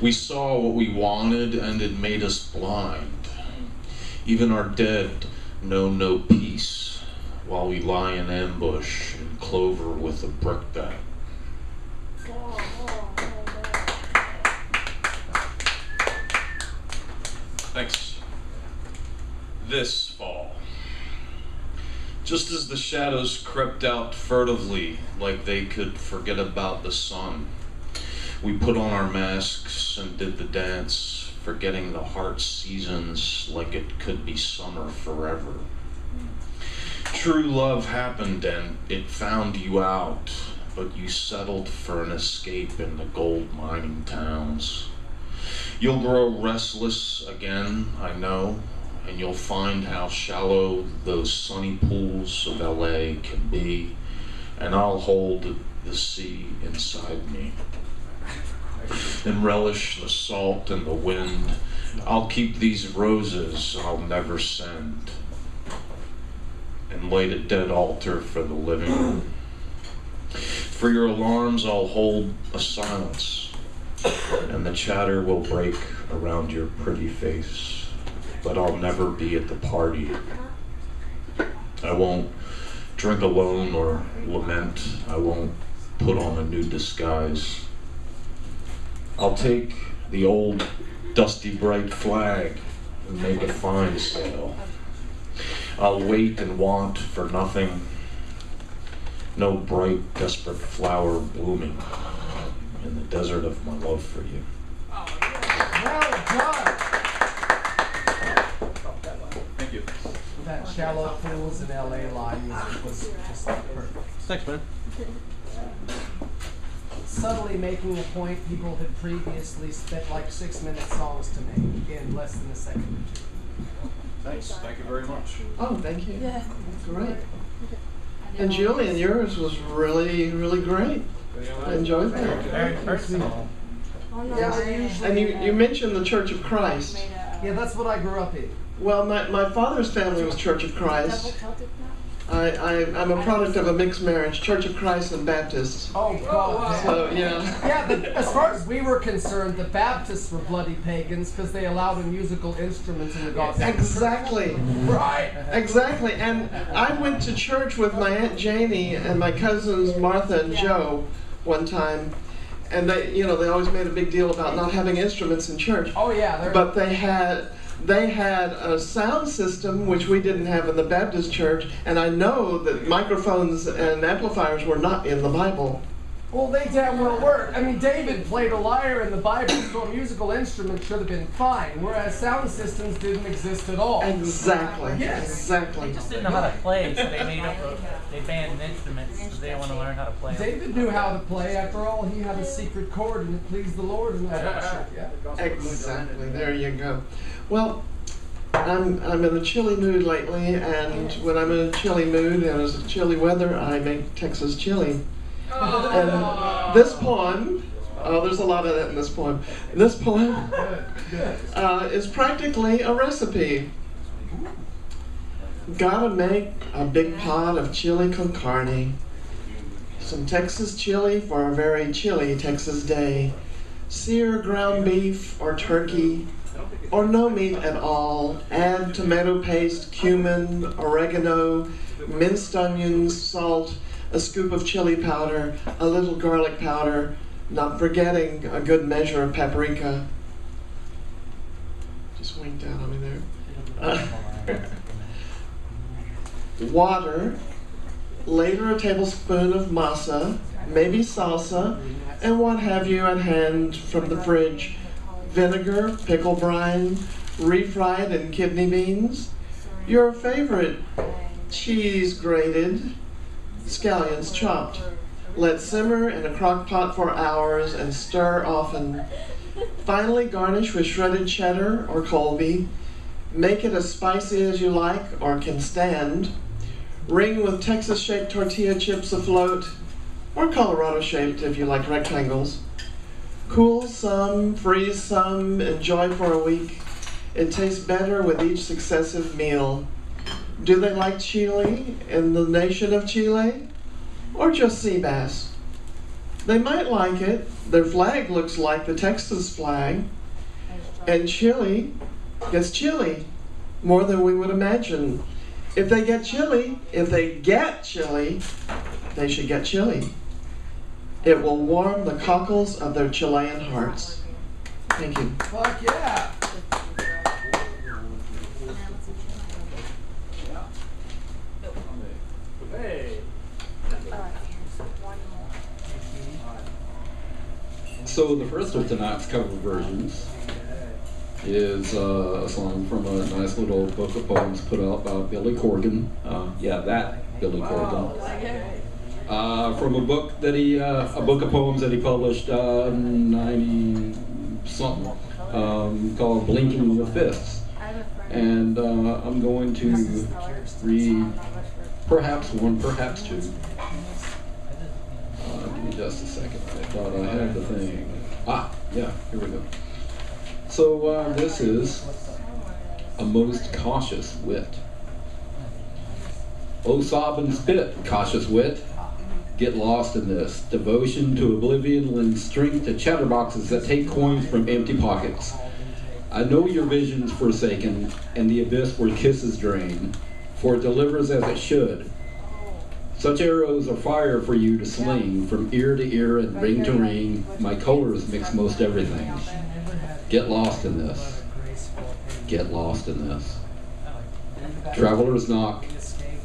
We saw what we wanted and it made us blind. Even our dead know no peace, while we lie in ambush in clover with a brickbat. Thanks. This fall, just as the shadows crept out furtively like they could forget about the sun, we put on our masks and did the dance, forgetting the heart's seasons like it could be summer forever. True love happened and it found you out, but you settled for an escape in the gold mining towns. You'll grow restless again, I know, and you'll find how shallow those sunny pools of LA can be, and I'll hold the sea inside me and relish the salt and the wind. I'll keep these roses I'll never send, and light a dead altar for the living. For your alarms, I'll hold a silence, and the chatter will break around your pretty face, but I'll never be at the party. I won't drink alone or lament. I won't put on a new disguise. I'll take the old dusty bright flag and make a fine sail. I'll wait and want for nothing. No bright, desperate flower blooming in the desert of my love for you. Well done. Thank you. That shallow pools in LA line was just perfect. Thanks, man. Subtly making a point people had previously spent like 6-minute songs to make in less than a second or two. Thanks. Thank you very much. Oh, thank you. Yeah. Great. And Julien, yours was really, really great. I enjoyed that. Very personal. Yeah, and you mentioned the Church of Christ. Yeah, that's what I grew up in. Well, my father's family was Church of Christ. I'm a product of a mixed marriage, Church of Christ and Baptists. Oh, God. So, yeah. Yeah, as far as we were concerned, the Baptists were bloody pagans because they allowed a musical instrument in the gospel. Exactly. Right. Exactly. And I went to church with my Aunt Janie and my cousins Martha and Joe one time. And they always made a big deal about not having instruments in church. Oh, yeah. But they had a sound system which we didn't have in the Baptist church, and I know that microphones and amplifiers were not in the Bible. Well, they damn well were. I mean, David played a lyre in the Bible, so a musical instrument should have been fine, whereas sound systems didn't exist at all. Exactly. Yes. Exactly. They just didn't know how to play, so they banned instruments because they didn't want to learn how to play them. David knew how to play. After all, he had a secret chord and it pleased the Lord and all that shit. Yeah. Exactly. There you go. Well, I'm in a chilly mood lately, and when I'm in a chilly mood and it's chilly weather, I make Texas chili. And this poem, there's a lot of that in this poem. This poem is practically a recipe. Gotta make a big pot of chili con carne. Some Texas chili for a very chilly Texas day. Sear ground beef or turkey, or no meat at all. Add tomato paste, cumin, oregano, minced onions, salt, a scoop of chili powder, a little garlic powder, not forgetting a good measure of paprika. Just winked out on me there. Water, later a tablespoon of masa, maybe salsa, and what have you at hand from the fridge. Vinegar, pickle brine, refried and kidney beans, your favorite cheese grated, scallions chopped. Let simmer in a crock pot for hours and stir often. Finally garnish with shredded cheddar or Colby. Make it as spicy as you like or can stand. Ring with Texas-shaped tortilla chips afloat, or Colorado-shaped if you like rectangles. Cool some, freeze some, enjoy for a week. It tastes better with each successive meal. Do they like chili in the nation of Chile? Or just sea bass? They might like it. Their flag looks like the Texas flag. And chili gets chili, more than we would imagine. If they get chili, they should get chili. It will warm the cockles of their Chilean hearts. Thank you. Fuck yeah! Hey. So the first of tonight's cover versions is a song from a nice little book of poems put out by Billy Corgan. That Billy Corgan. From a book that a book of poems that he published 90-something, called Blinking with Fists. And I'm going to read perhaps one, perhaps two. Give me just a second. I thought I had the thing. Yeah, here we go. So this is A Most Cautious Wit. Oh, sob and spit, cautious wit. Get lost in this. Devotion to oblivion lends strength to chatterboxes that take coins from empty pockets. I know your vision's forsaken, and the abyss where kisses drain, for it delivers as it should. Such arrows are fire for you to sling from ear to ear and ring to ring. My colors mix most everything. Get lost in this. Get lost in this. Travelers knock.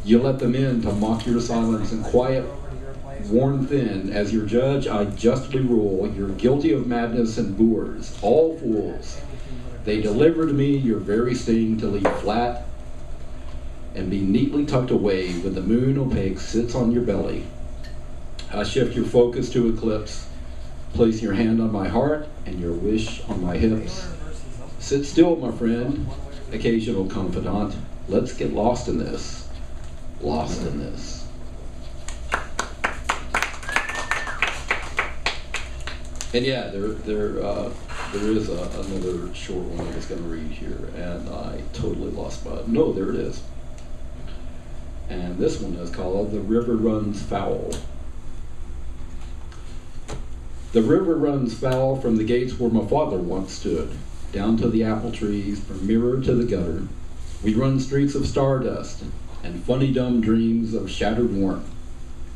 You let them in to mock your silence and quiet, worn thin. As your judge, I justly rule. You're guilty of madness and boors, all fools. They deliver to me your very sting to leave flat and be neatly tucked away when the moon opaque sits on your belly. I shift your focus to eclipse. Place your hand on my heart and your wish on my hips. Sit still, my friend, occasional confidant. Let's get lost in this. Lost in this. And yeah, there is another short one I was going to read here, and I totally lost my. No, there it is. And this one is called "The River Runs Foul." The river runs foul from the gates where my father once stood, down to the apple trees, from mirror to the gutter. We run streaks of stardust and funny dumb dreams of shattered warmth.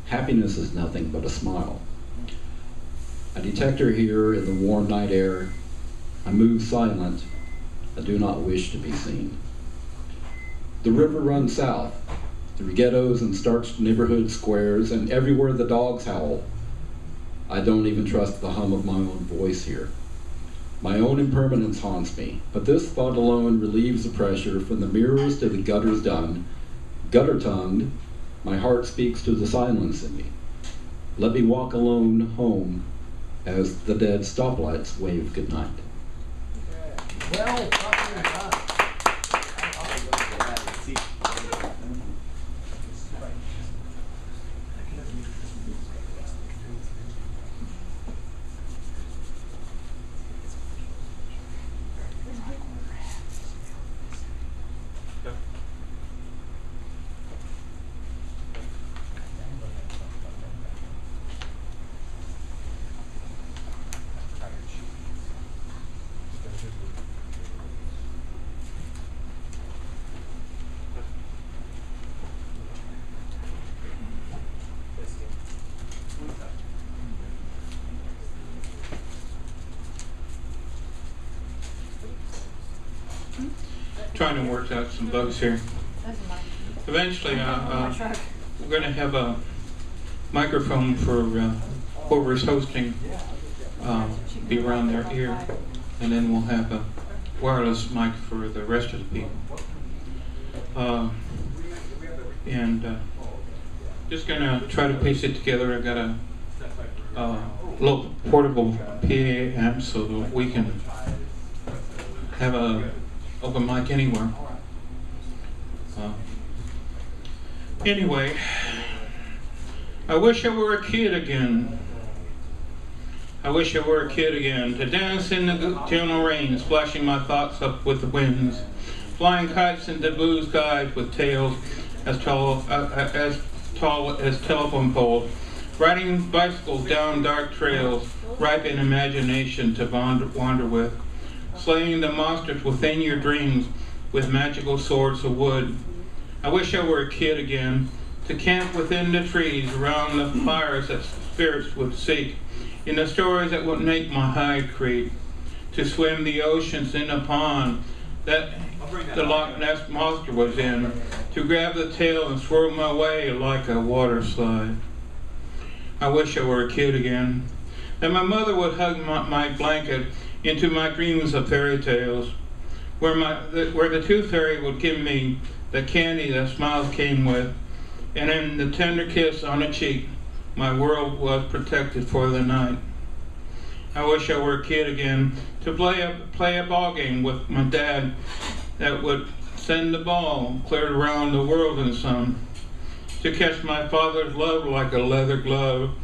Happiness is nothing but a smile. I detect her here in the warm night air. I move silent. I do not wish to be seen. The river runs south, through ghettos and starched neighborhood squares, and everywhere the dogs howl. I don't even trust the hum of my own voice here. My own impermanence haunts me, but this thought alone relieves the pressure from the mirrors to the gutters done. Gutter-tongued, my heart speaks to the silence in me. Let me walk alone home as the dead stoplights wave goodnight. Well, fucking done. Trying to work out some bugs here. Eventually, we're going to have a microphone for whoever's hosting be around their ear, and then we'll have a wireless mic for the rest of the people. Just going to try to piece it together. I've got a little portable PA amp so that we can have a open mic anywhere. Anyway, I wish I were a kid again. I wish I were a kid again, to dance in the gentle rain, splashing my thoughts up with the winds, flying kites into blue skies with tails as tall as telephone poles, riding bicycles down dark trails, ripe in imagination to wander with, slaying the monsters within your dreams with magical swords of wood. I wish I were a kid again, to camp within the trees around the fires that spirits would seek, in the stories that would make my hide creep, to swim the oceans in a pond that the Loch Ness monster was in, to grab the tail and swirl my way like a water slide. I wish I were a kid again, that my mother would hug my blanket into my dreams of fairy tales, where the tooth fairy would give me the candy that smiles came with, and in the tender kiss on the cheek, my world was protected for the night. I wish I were a kid again, to play a ball game with my dad that would send the ball clear around the world in some, to catch my father's love like a leather glove,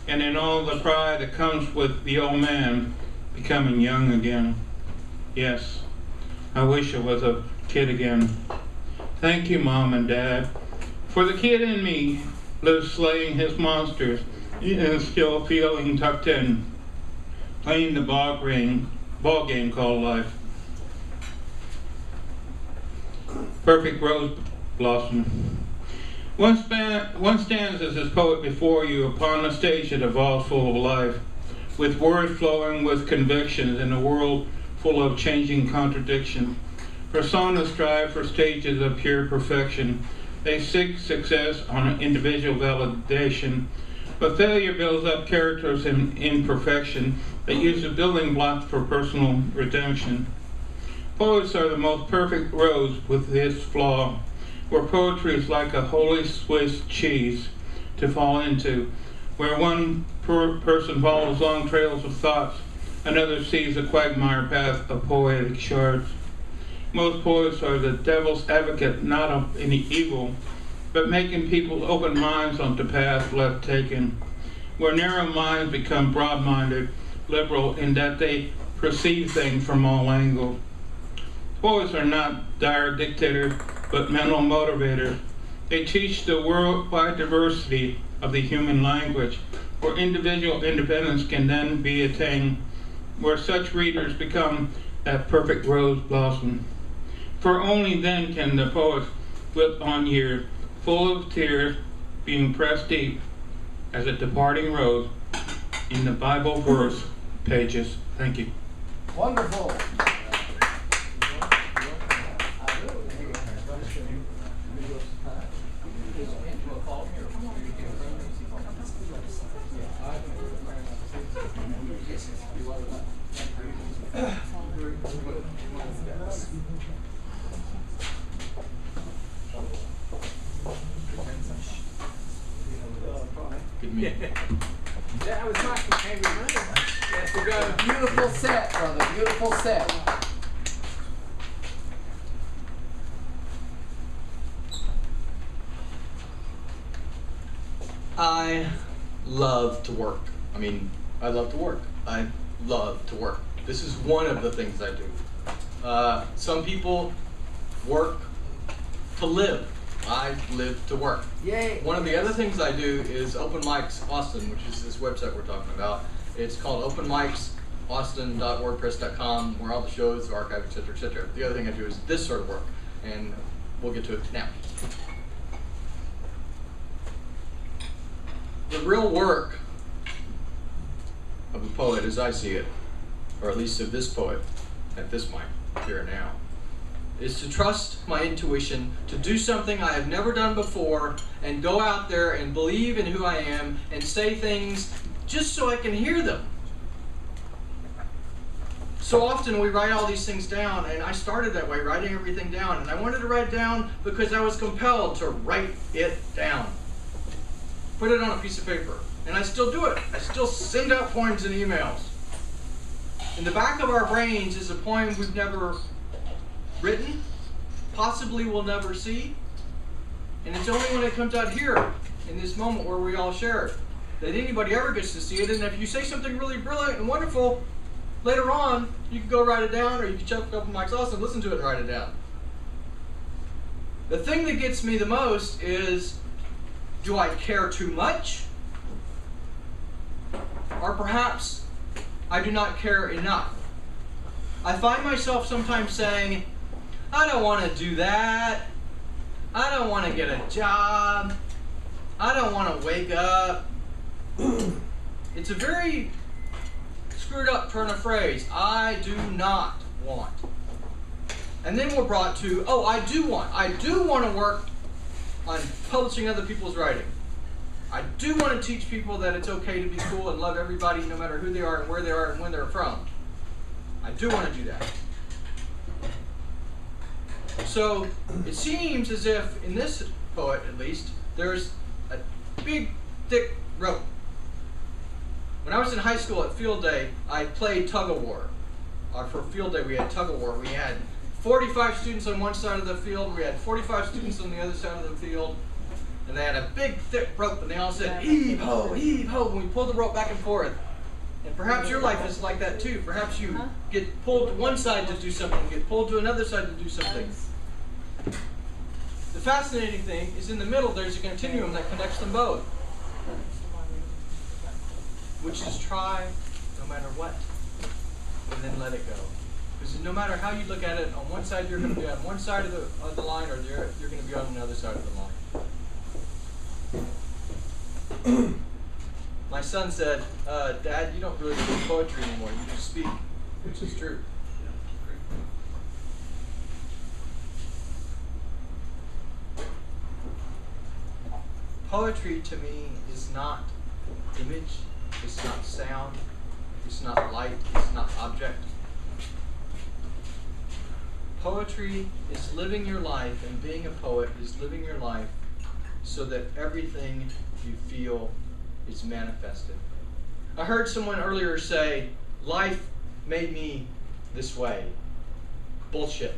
and in all the pride that comes with the old man becoming young again. Yes, I wish I was a kid again. Thank you, Mom and Dad, for the kid in me lives slaying his monsters and still feeling tucked in, playing the ball game called life. Perfect rose blossom. One stands as his poet before you upon a stage that evolves full of life, with words flowing with convictions in a world full of changing contradiction. Personas strive for stages of pure perfection. They seek success on individual validation, but failure builds up characters in imperfection that use the building blocks for personal redemption. Poets are the most perfect rose with its flaw, where poetry is like a holy Swiss cheese to fall into, where one person follows long trails of thoughts, another sees a quagmire path of poetic shards. Most poets are the devil's advocate, not of any evil, but making people open minds onto paths left taken, where narrow minds become broad-minded, liberal in that they perceive things from all angles. Poets are not dire dictators, but mental motivators. They teach the worldwide diversity of the human language, where individual independence can then be attained, where such readers become a perfect rose blossom. For only then can the poet flip on years, full of tears, being pressed deep as a departing rose in the Bible verse pages. Thank you. Wonderful. That was my favorite. Yes, we go. Beautiful set, brother. Beautiful set. I love to work. I love to work. I love to work. This is one of the things I do. Some people work to live. I live to work. Yay! One of the other things I do is Open Mics Austin, which is this website we're talking about. It's called openmicsaustin.wordpress.com, where all the shows are archived, etc., etc. The other thing I do is this sort of work, and we'll get to it now. The real work of a poet, as I see it, or at least of this poet at this mic, here and now, is to trust my intuition, to do something I have never done before, and go out there and believe in who I am, and say things just so I can hear them. So often we write all these things down, and I started that way, writing everything down, and I wanted to write it down because I was compelled to write it down. Put it on a piece of paper, and I still do it. I still send out poems and emails. In the back of our brains is a poem we've never written, possibly will never see, and it's only when it comes out here in this moment where we all share it that anybody ever gets to see it. And if you say something really brilliant and wonderful later on, you can go write it down, or you can check up on Mike's Austin, listen to it and write it down. The thing that gets me the most is, do I care too much? Or perhaps I do not care enough. I find myself sometimes saying, I don't want to do that. I don't want to get a job. I don't want to wake up. It's a very screwed up turn of phrase. I do not want. And then we're brought to, oh, I do want. I do want to work on publishing other people's writing. I do want to teach people that it's okay to be cool and love everybody no matter who they are and where they are and when they're from. I do want to do that. So it seems as if, in this poet at least, there's a big, thick rope. When I was in high school at field day, I played tug of war. For field day, we had tug of war. We had 45 students on one side of the field, we had 45 students on the other side of the field, and they had a big, thick rope, and they all said, heave ho, and we pulled the rope back and forth. And perhaps your life is like that too. Perhaps you get pulled to one side to do something, get pulled to another side to do something. The fascinating thing is in the middle there's a continuum that connects them both, which is try no matter what, and then let it go. Because no matter how you look at it, on one side you're going to be on one side of the line, or you're going to be on another side of the line. My son said, Dad, you don't really do poetry anymore, you just speak, which is true. Poetry to me is not image, it's not sound, it's not light, it's not object. Poetry is living your life, and being a poet is living your life so that everything you feel is manifested. I heard someone earlier say, life made me this way. Bullshit.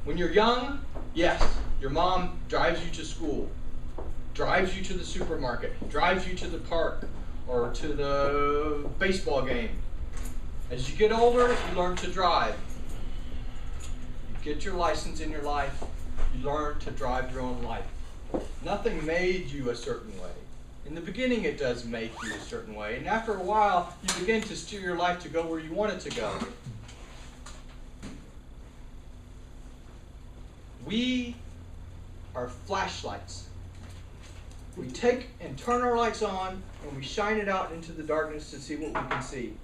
When you're young, yes, your mom drives you to school, drives you to the supermarket, drives you to the park or to the baseball game. As you get older, you learn to drive. You get your license in your life, you learn to drive your own life. Nothing made you a certain way. In the beginning, it does make you a certain way, and after a while, you begin to steer your life to go where you want it to go. We are flashlights. We take and turn our lights on, and we shine it out into the darkness to see what we can see.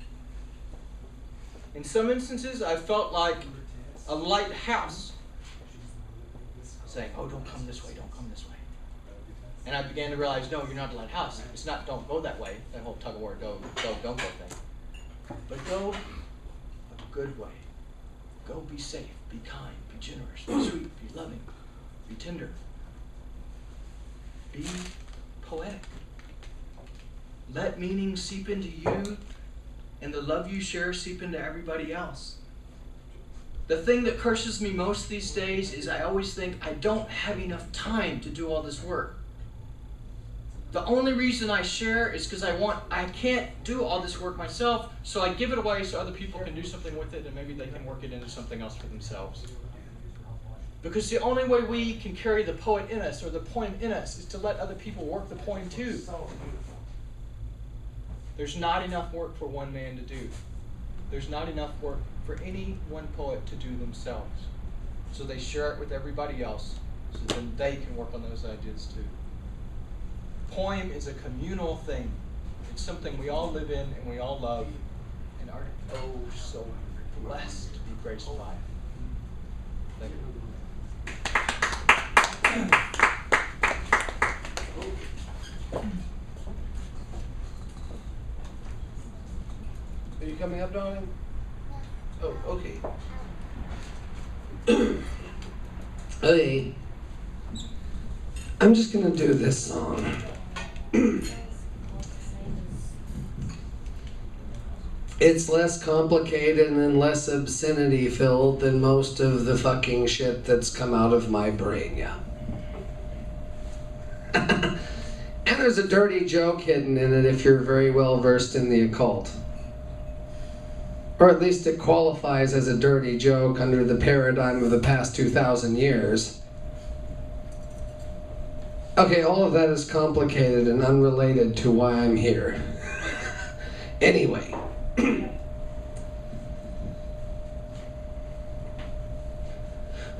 In some instances, I felt like a lighthouse saying, oh, don't come this way, don't come this way. And I began to realize, no, you're not a lighthouse. It's not don't go that way, that whole tug of war, don't go thing. But go a good way. Go be safe, be kind, be generous, be sweet, be loving, be tender. Be poetic. Let meaning seep into you, and the love you share seep into everybody else. The thing that curses me most these days is I always think I don't have enough time to do all this work. The only reason I share is because I can't do all this work myself, so I give it away so other people can do something with it, and maybe they can work it into something else for themselves. Because the only way we can carry the poet in us, or the poem in us, is to let other people work the poem too. There's not enough work for one man to do. There's not enough work for any one poet to do themselves. So they share it with everybody else, so then they can work on those ideas too. Poem is a communal thing. It's something we all live in and we all love, and are oh so blessed to be graced by. Thank Are you coming up, darling? Oh, okay. Okay. I'm just gonna do this song. It's less complicated and less obscenity filled than most of the fucking shit that's come out of my brain, yeah. And there's a dirty joke hidden in it if you're very well versed in the occult. Or at least it qualifies as a dirty joke under the paradigm of the past 2,000 years. Okay, all of that is complicated and unrelated to why I'm here. Anyway.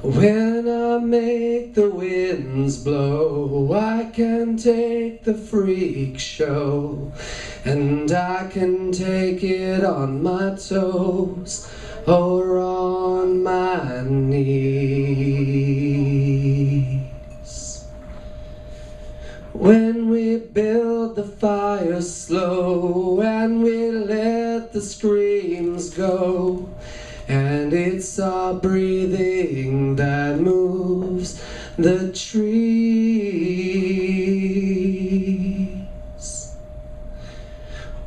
When I make the winds blow, I can take the freak show, and I can take it on my toes or on my knees. When we build the fire slow and we let the screams go, and it's our breathing that moves the trees.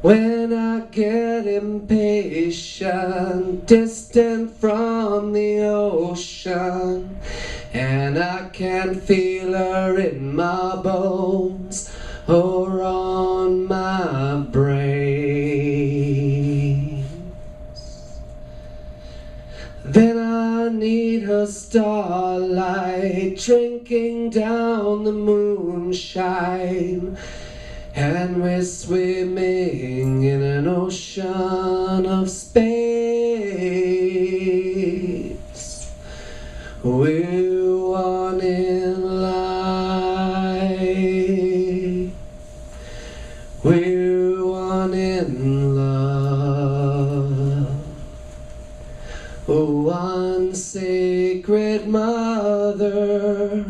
When I get impatient, distant from the ocean, and I can feel her in my bones or on my brain, then I need her starlight drinking down the moonshine, and we're swimming in an ocean of space. We're one in life. sacred mother,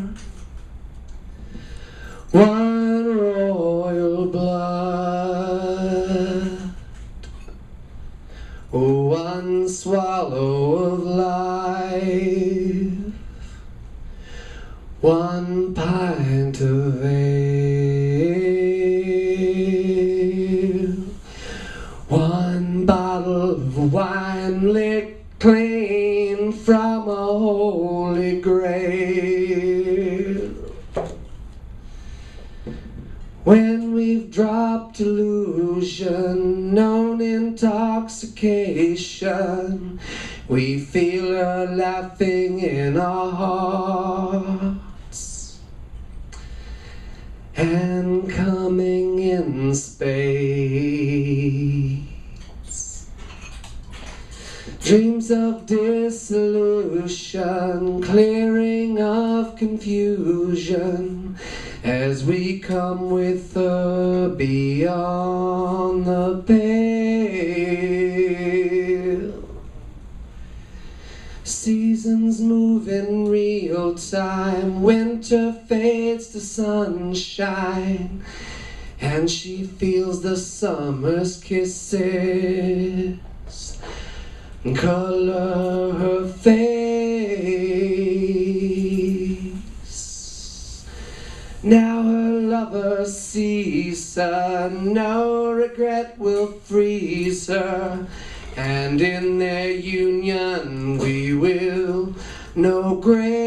one royal blood, one swallow of life, one pint of ale, one bottle of wine licked clean from a holy grail. When we've dropped illusion, known intoxication, we feel her laughing in our hearts and coming in space. Dreams of dissolution, clearing of confusion, as we come with her beyond the pale. Seasons move in real time, winter fades to sunshine, and she feels the summer's kisses color her face. Now her lover sees her, no regret will freeze her, and in their union we will know grace.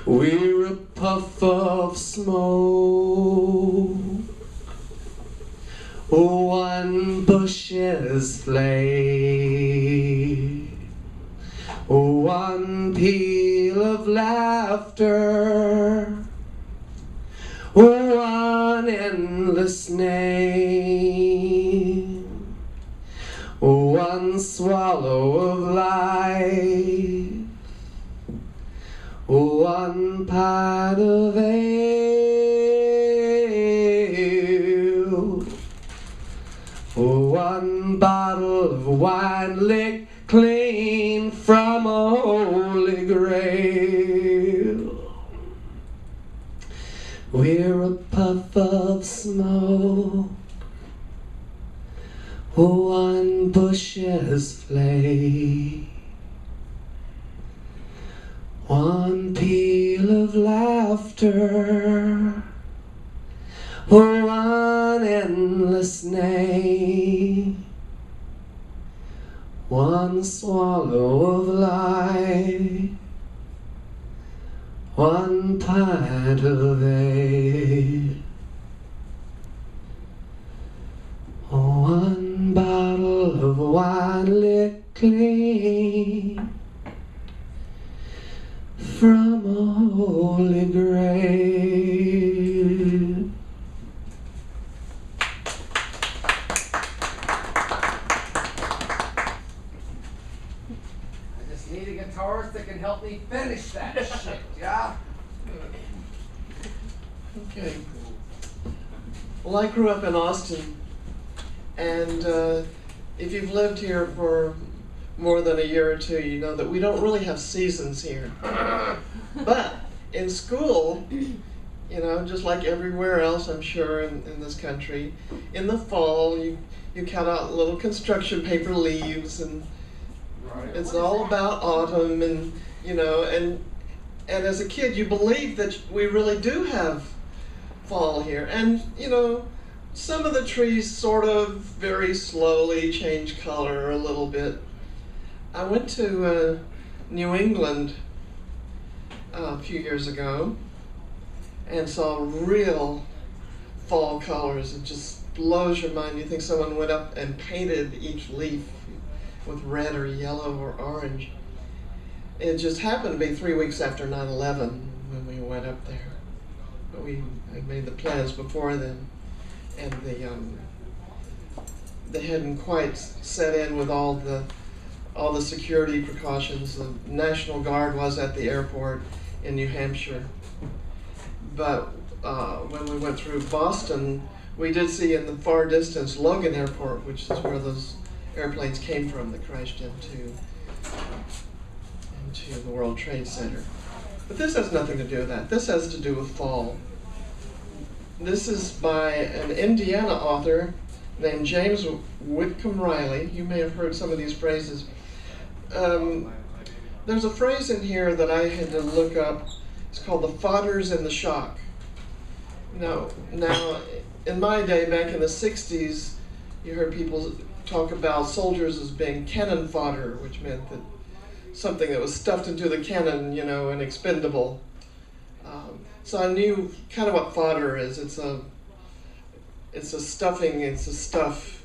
We're a puff of smoke, one bush's flame, one peal of laughter, one endless name, one swallow of life, one pint of ale, one bottle of wine licked clean from a holy grail. We're a puff of smoke, one bush's flame, one peal of laughter, one endless name, one swallow of life, one pint of ale, one bottle of wine licked clean from a holy grail. Need a guitarist that can help me finish that shit, yeah? Okay. Well, I grew up in Austin, and if you've lived here for more than a year or two, you know that we don't really have seasons here. But in school, you know, just like everywhere else, I'm sure, in this country, in the fall, you cut out little construction paper leaves, and it's all about autumn, and you know, and as a kid, you believe that we really do have fall here, and you know, some of the trees sort of very slowly change color a little bit. I went to New England a few years ago and saw real fall colors. It just blows your mind. You think someone went up and painted each leaf with red or yellow or orange. It just happened to be 3 weeks after 9/11 when we went up there. But we had made the plans before then, and they hadn't quite set in with all the security precautions. The National Guard was at the airport in New Hampshire. But when we went through Boston, we did see in the far distance Logan Airport, which is where those airplanes came from that crashed into. to the World Trade Center. But this has nothing to do with that. This has to do with fall. This is by an Indiana author named James Whitcomb Riley. You may have heard some of these phrases. There's a phrase in here that I had to look up. It's called the fodders and the shock. Now, in my day, back in the 60s, you heard people talk about soldiers as being cannon fodder, which meant that something that was stuffed into the cannon, you know, and expendable. So I knew kind of what fodder is. It's a stuffing, it's a stuff.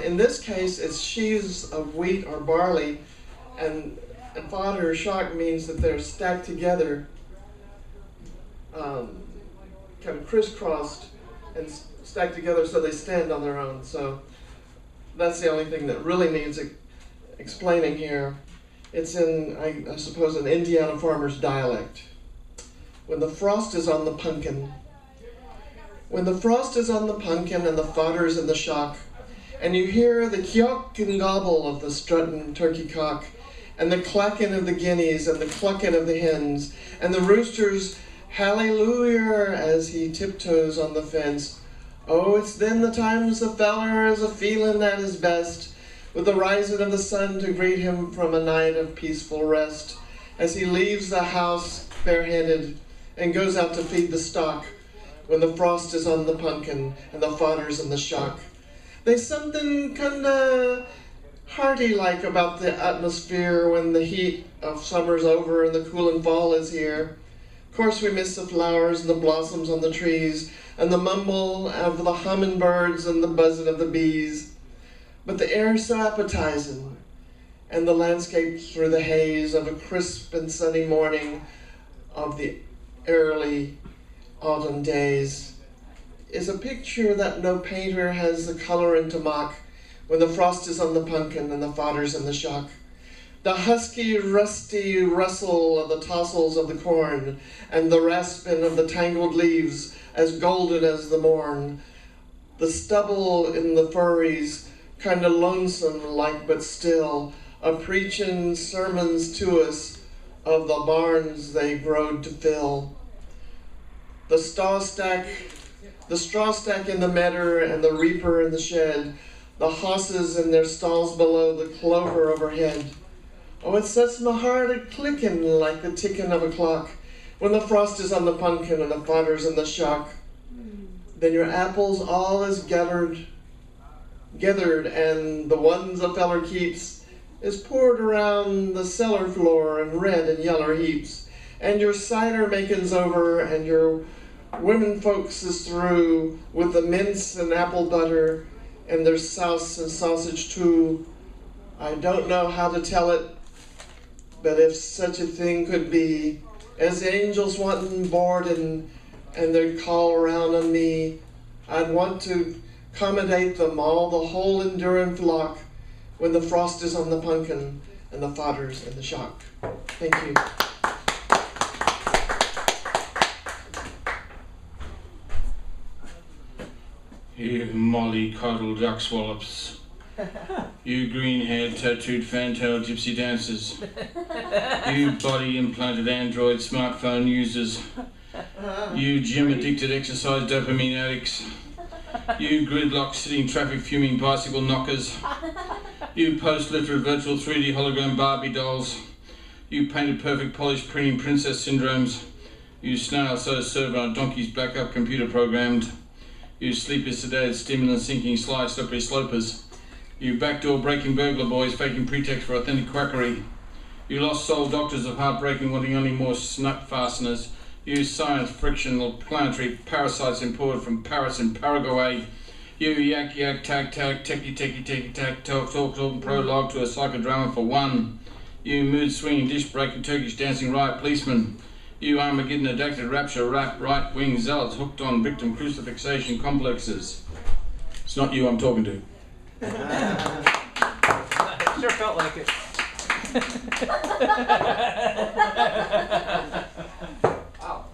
In this case, it's sheaves of wheat or barley, and fodder or shock means that they're stacked together, kind of crisscrossed and stacked together so they stand on their own. So that's the only thing that really needs explaining here. It's in, I suppose, an Indiana farmer's dialect. When the frost is on the pumpkin. When the frost is on the pumpkin and the fodder's in the shock, and you hear the kyock and gobble of the strutting turkey cock, and the clacking of the guineas and the clucking of the hens, and the rooster's hallelujah as he tiptoes on the fence. Oh, it's then the times the feller is a-feelin' at his best, with the rising of the sun to greet him from a night of peaceful rest, as he leaves the house bareheaded and goes out to feed the stock, when the frost is on the pumpkin and the fodder's in the shock. There's something kinda hearty-like about the atmosphere when the heat of summer's over and the coolin' fall is here. Of course we miss the flowers and the blossoms on the trees and the mumble of the hummingbirds and the buzzing of the bees. But the air's so appetizing, and the landscape through the haze of a crisp and sunny morning of the early autumn days is a picture that no painter has the coloring to mock when the frost is on the pumpkin and the fodder's in the shock. The husky, rusty rustle of the tossels of the corn and the rasping of the tangled leaves as golden as the morn. The stubble in the furries, kind of lonesome like but still, a-preaching sermons to us of the barns they growed to fill. The straw stack in the medder and the reaper in the shed, the hosses in their stalls below, the clover overhead. Oh, it sets my heart a-clicking like the ticking of a clock when the frost is on the pumpkin and the fodder's in the shock. Then your apples all is gathered, and the ones a feller keeps is poured around the cellar floor in red and yeller heaps, and your cider making's over, and your women folks is through with the mince and apple butter, and there's sauce and sausage too. I don't know how to tell it, but if such a thing could be, as the angels wantin' boardin' and they'd call around on me, I'd want to accommodate them all, the whole enduring flock, when the frost is on the pumpkin and the fodder's in the shock. Thank you. You molly-coddled duck-swallops. You green-haired, tattooed, fan-tailed gypsy dancers. You body-implanted Android smartphone users. You gym-addicted exercise dopamine addicts. You gridlock-sitting, traffic-fuming bicycle knockers. You post-literate virtual 3D hologram Barbie dolls. You painted perfect polished printing princess syndromes. You snail-so server on donkey's backup computer programmed. You sleepy sedated stimulant sinking sly slippery slopers. You backdoor breaking burglar boys faking pretext for authentic quackery. You lost soul doctors of heartbreaking wanting only more snut fasteners. You science frictional planetary parasites imported from Paris and Paraguay. You yak yak tack tack techie techie techie tack talk talk talk prologue to a psychodrama for one. You mood swinging dish breaking Turkish dancing riot policeman. You Armageddon adapted rapture rap right wing zealots hooked on victim crucifixion complexes. It's not you I'm talking to. Sure felt like it. Wow.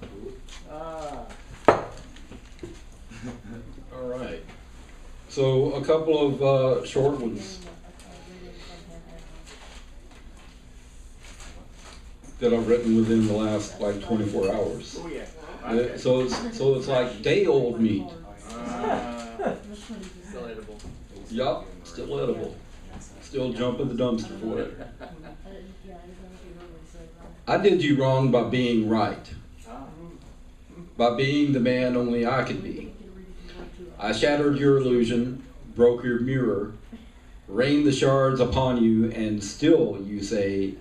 All right. So a couple of short ones. that I've written within the last like 24 hours. Oh, yeah. So it's like day-old meat. Still edible. Yup, still edible. Still jump in the dumpster for it. I did you wrong by being right. By being the man only I could be. I shattered your illusion, broke your mirror, rained the shards upon you, and still you say,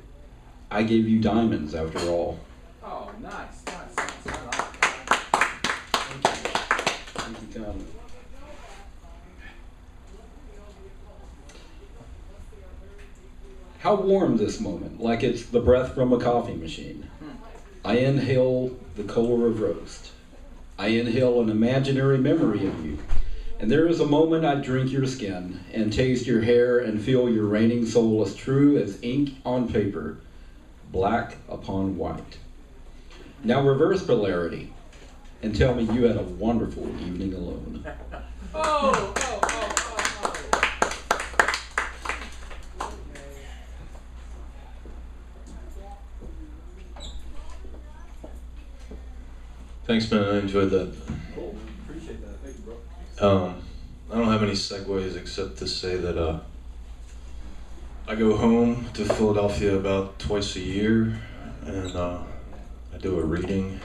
I gave you diamonds after all. Oh, nice. Thank you, Thom. How warm this moment, like it's the breath from a coffee machine. I inhale the color of roast. I inhale an imaginary memory of you. And there is a moment I drink your skin and taste your hair and feel your reigning soul as true as ink on paper, black upon white. Now reverse polarity and tell me you had a wonderful evening alone. Oh. Thanks, man. I enjoyed that. Cool. Appreciate that. Thank you, bro. I don't have any segues except to say that I go home to Philadelphia about twice a year, and I do a reading.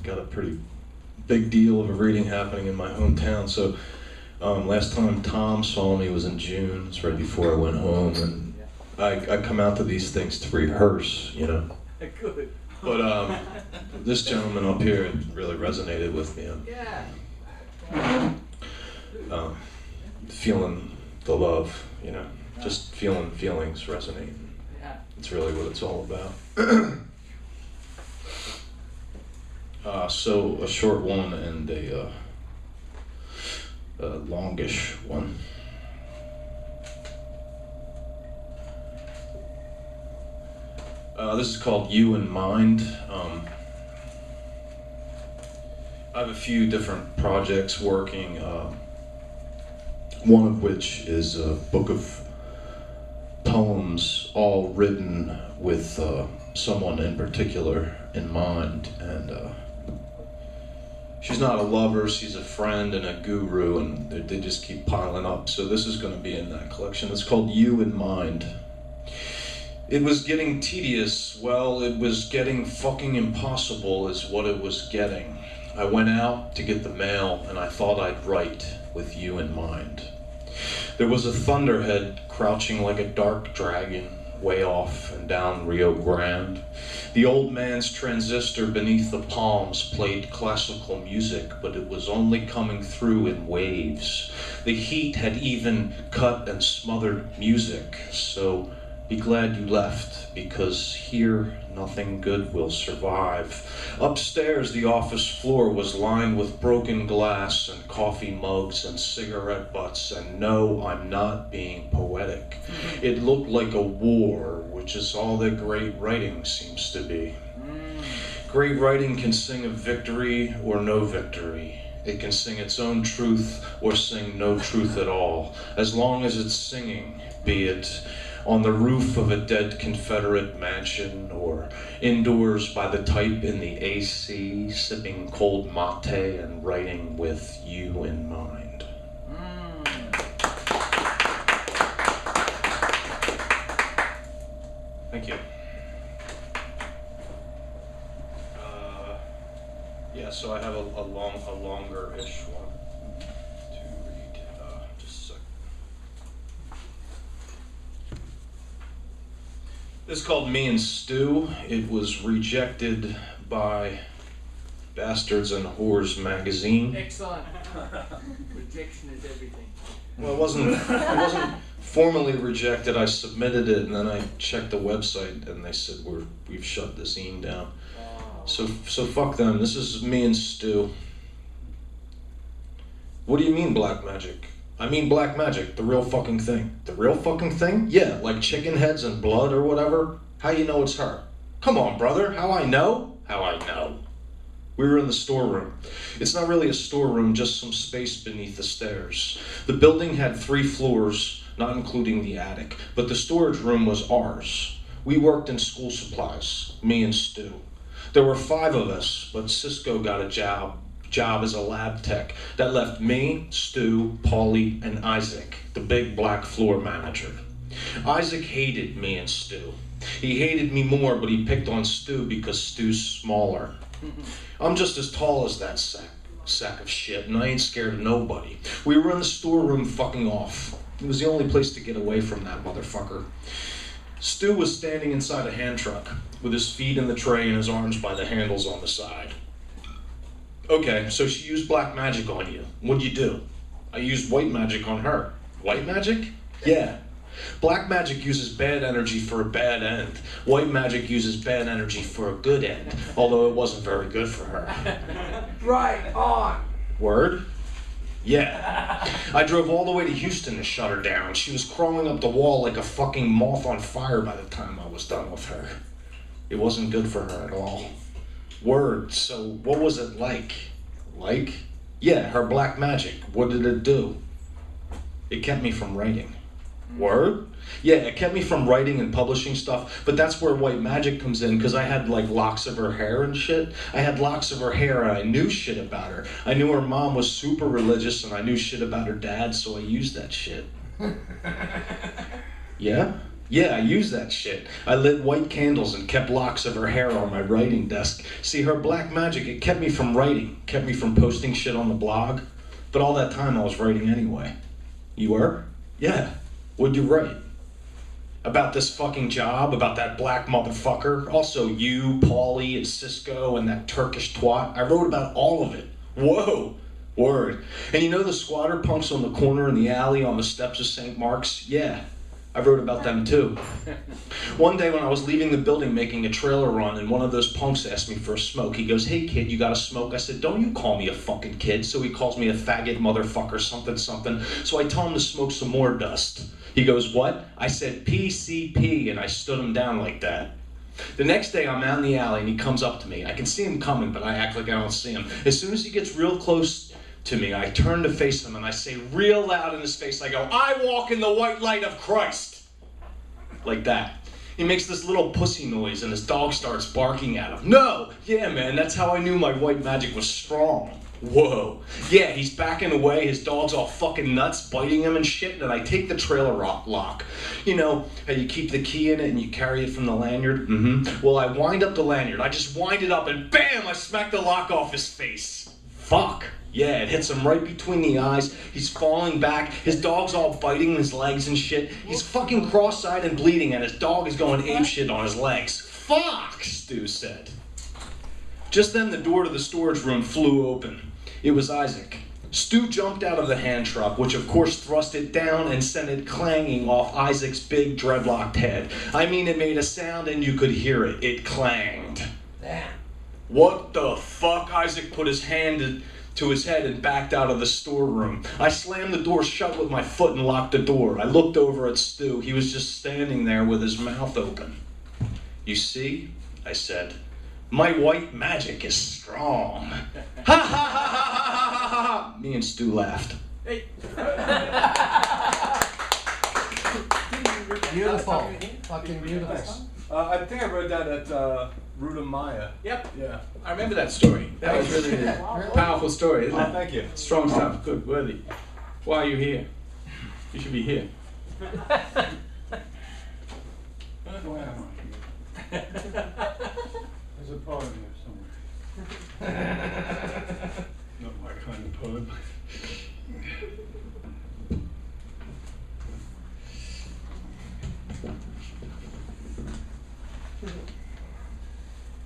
Got a pretty big deal of a reading happening in my hometown. So last time Thom saw me was in June. It's right before I went home, and I come out to these things to rehearse, you know. Good. But this gentleman up here, it really resonated with me. Feeling the love, you know, just feeling feelings resonate. It's really what it's all about. So a short one and a longish one. This is called You in Mind. I have a few different projects working, one of which is a book of poems, all written with someone in particular in mind. And she's not a lover, she's a friend and a guru, and they just keep piling up. So this is going to be in that collection. It's called You in Mind. It was getting tedious. Well, it was getting fucking impossible is what it was getting. I went out to get the mail and I thought I'd write with you in mind. There was a thunderhead crouching like a dark dragon way off and down Rio Grande. The old man's transistor beneath the palms played classical music, but it was only coming through in waves. The heat had even cut and smothered music, so be glad you left, because here nothing good will survive. Upstairs, the office floor was lined with broken glass and coffee mugs and cigarette butts, and no, I'm not being poetic. It looked like a war, which is all that great writing seems to be. Great writing can sing of victory or no victory. It can sing its own truth or sing no truth at all, as long as it's singing, be it on the roof of a dead Confederate mansion, or indoors by the type in the AC, sipping cold mate and writing with you in mind. Thank you. Yeah, so I have a longer-ish one to read. Just a sec. This is called Me and Stu. It was rejected by Bastards and Whores magazine. Excellent. Rejection is everything. Well, it wasn't formally rejected. I submitted it, and then I checked the website, and they said we've shut the zine down. So fuck them. This is Me and Stu. What do you mean black magic? I mean black magic, the real fucking thing. The real fucking thing? Yeah, like chicken heads and blood or whatever. How you know it's her? Come on, brother. How I know? How I know. We were in the storeroom. It's not really a storeroom, just some space beneath the stairs. The building had 3 floors, not including the attic, but the storage room was ours. We worked in school supplies, me and Stu. There were 5 of us, but Cisco got a job as a lab tech. That left me, Stu, Paulie, and Isaac, the big black floor manager. Isaac hated me and Stu. He hated me more, but he picked on Stu because Stu's smaller. I'm just as tall as that sack of shit, and I ain't scared of nobody. We were in the storeroom fucking off. It was the only place to get away from that motherfucker. Stu was standing inside a hand truck, with his feet in the tray and his arms by the handles on the side. Okay, so she used black magic on you. What'd you do? I used white magic on her. White magic? Yeah. Black magic uses bad energy for a bad end. White magic uses bad energy for a good end, although it wasn't very good for her. Right on. Word? Yeah. I drove all the way to Houston to shut her down. She was crawling up the wall like a fucking moth on fire by the time I was done with her. It wasn't good for her at all. Word. So what was it like? Like? Yeah, her black magic. What did it do? It kept me from writing. Word? Yeah, it kept me from writing and publishing stuff, but that's where white magic comes in, because I had like locks of her hair and shit. I had locks of her hair and I knew shit about her. I knew her mom was super religious and I knew shit about her dad, so I used that shit. Yeah? Yeah, I used that shit. I lit white candles and kept locks of her hair on my writing desk. See, her black magic, it kept me from writing, kept me from posting shit on the blog, but all that time I was writing anyway. You were? Yeah. What'd you write? About this fucking job, about that black motherfucker, also you, Paulie, and Cisco, and that Turkish twat. I wrote about all of it. Whoa, word. And you know the squatter punks on the corner in the alley on the steps of St. Mark's? Yeah, I wrote about them too. One day when I was leaving the building making a trailer run, and one of those punks asked me for a smoke. He goes, "Hey kid, you got a smoke?" I said, "Don't you call me a fucking kid." So he calls me a faggot motherfucker something something. So I tell him to smoke some more dust. He goes, "What?" I said, "PCP," and I stood him down like that. The next day I'm out in the alley and he comes up to me. I can see him coming, but I act like I don't see him. As soon as he gets real close to me, I turn to face him and I say real loud in his face, I go, "I walk in the white light of Christ." Like that. He makes this little pussy noise and his dog starts barking at him. No! Yeah, man, that's how I knew my white magic was strong. Whoa. Yeah, he's backing away, his dog's all fucking nuts, biting him and shit, and I take the trailer lock. You know, how you keep the key in it and you carry it from the lanyard? Well, I wind up the lanyard. I just wind it up and BAM! I smack the lock off his face. Fuck. Yeah, it hits him right between the eyes. He's falling back. His dog's all biting his legs and shit. He's fucking cross-eyed and bleeding, and his dog is going apeshit on his legs. Fuck, Stu said. Just then the door to the storage room flew open. It was Isaac. Stu jumped out of the hand truck, which of course thrust it down and sent it clanging off Isaac's big dreadlocked head. I mean, it made a sound and you could hear it. It clanged. Damn. What the fuck? Isaac put his hand to his head and backed out of the storeroom. I slammed the door shut with my foot and locked the door. I looked over at Stu. He was just standing there with his mouth open. "You see," I said, "my white magic is strong." Ha ha ha ha ha ha ha! Me and Stu laughed. Hey. Beautiful. Fucking beautiful. I think I wrote that at Ruta Maya. Yep. Yeah. I remember that story. That was really a powerful story, isn't it? Oh, thank you. Strong stuff. Good, worthy. Why are you here? You should be here. Why am I here? There's a poem here somewhere. Not my kind of poem.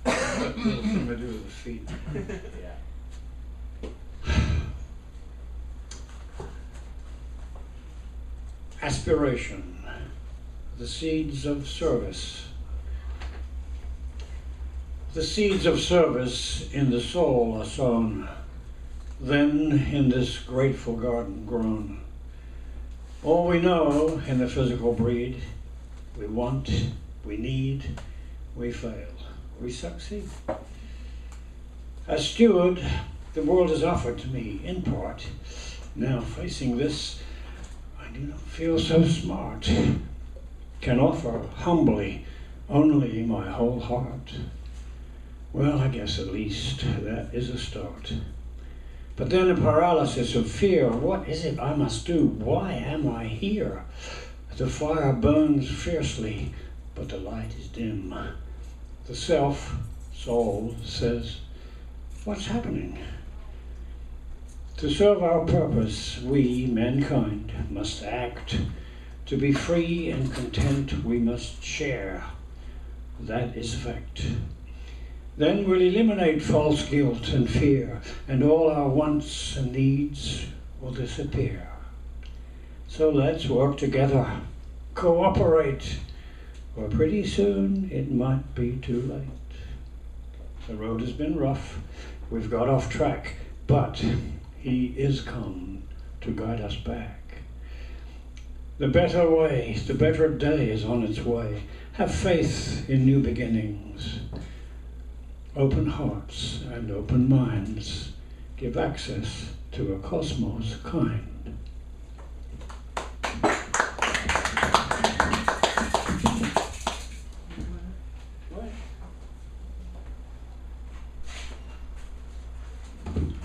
Something to do with the feet. Aspiration, the seeds of service. The seeds of service in the soul are sown, then in this grateful garden grown. All we know in the physical breed, we want, we need, we fail, we succeed. As steward, the world is offered to me, in part. Now, facing this, I do not feel so smart. Can offer humbly only my whole heart. Well, I guess at least that is a start. But then a paralysis of fear. What is it I must do? Why am I here? The fire burns fiercely, but the light is dim. The soul says, what's happening? To serve our purpose, we, mankind, must act. To be free and content, we must share. That is fact. Then we'll eliminate false guilt and fear, and all our wants and needs will disappear. So let's work together, cooperate, or pretty soon it might be too late. The road has been rough, we've got off track, but He is come to guide us back. The better way, the better day is on its way. Have faith in new beginnings. Open hearts and open minds give access to a cosmos kind.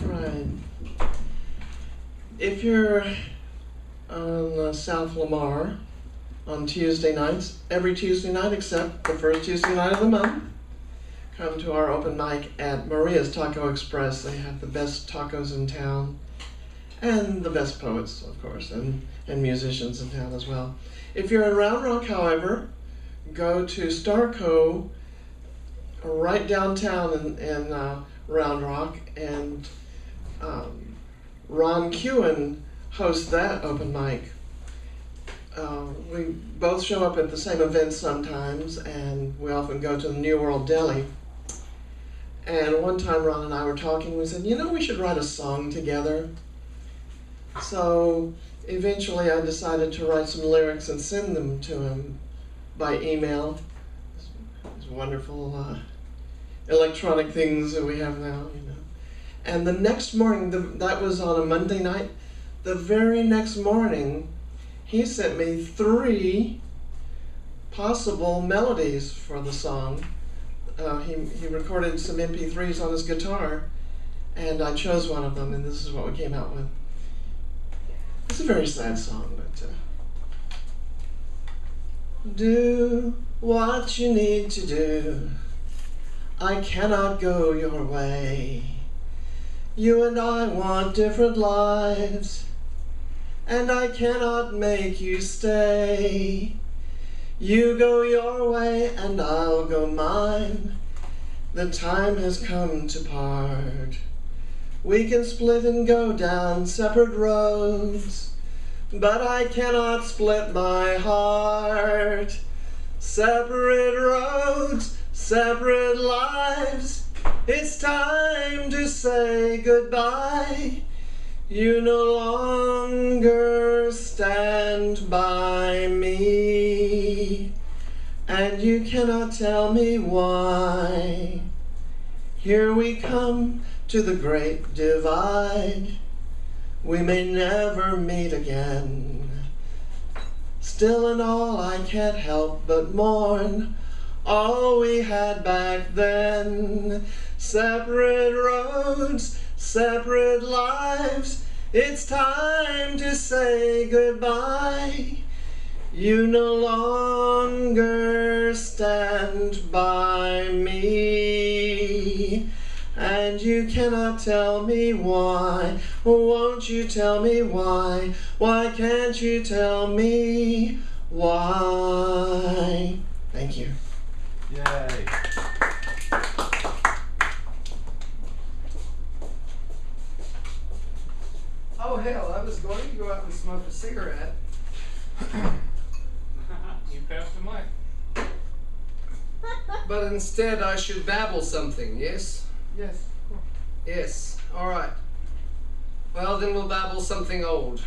Right. If you're on South Lamar on Tuesday nights, every Tuesday night except the first Tuesday night of the month, come to our open mic at Maria's Taco Express. They have the best tacos in town and the best poets, of course, and musicians in town as well. If you're in Round Rock, however, go to Starco right downtown in Round Rock, and Ron Kewen hosts that open mic. We both show up at the same events sometimes, and we often go to the New World Deli. And one time Ron and I were talking, we said, we should write a song together. So eventually I decided to write some lyrics and send them to him by email. These wonderful electronic things that we have now, And the next morning, that was on a Monday night, the very next morning, he sent me 3 possible melodies for the song. He recorded some MP3s on his guitar, and I chose one of them, and this is what we came out with. It's a very sad song, but do what you need to do. I cannot go your way. You and I want different lives, and I cannot make you stay. You go your way and I'll go mine. The time has come to part. We can split and go down separate roads, but I cannot split my heart. Separate roads, separate lives. It's time to say goodbye. You no longer stand by me, and you cannot tell me why. Here we come to the great divide. We may never meet again. Still in all, I can't help but mourn all we had back then. Separate roads, separate lives. It's time to say goodbye. You no longer stand by me, and you cannot tell me why. Won't you tell me why? Why can't you tell me why? Thank you. Yay. Oh hell, I was going to go out and smoke a cigarette. You passed the mic. But instead I should babble something, yes? Yes. Yes, alright. Well, then we'll babble something old.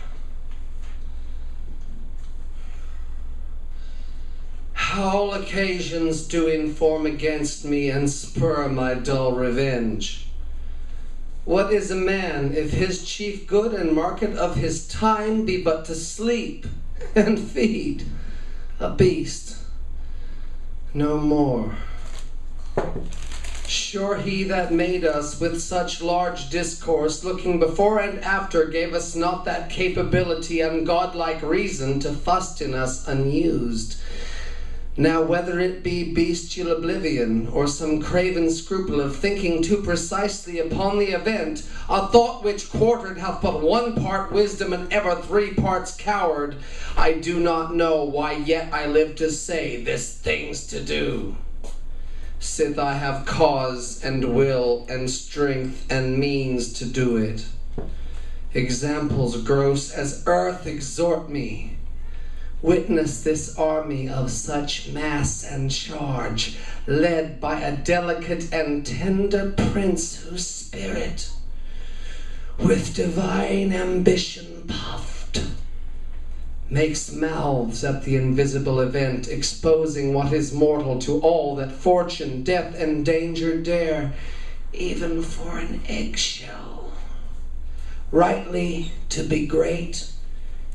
All occasions do inform against me and spur my dull revenge. What is a man if his chief good and market of his time be but to sleep and feed a beast? no more. Sure he that made us with such large discourse, looking before and after, gave us not that capability and godlike reason to fust in us unused. Now whether it be bestial oblivion, or some craven scruple of thinking too precisely upon the event, a thought which quartered hath but 1 part wisdom and ever 3 parts coward, I do not know why yet I live to say this thing's to do. Sith I have cause and will and strength and means to do it. Examples gross as earth exhort me. Witness this army of such mass and charge, led by a delicate and tender prince whose spirit, with divine ambition puffed, makes mouths at the invisible event, exposing what is mortal to all that fortune, death, and danger dare, even for an eggshell. Rightly to be great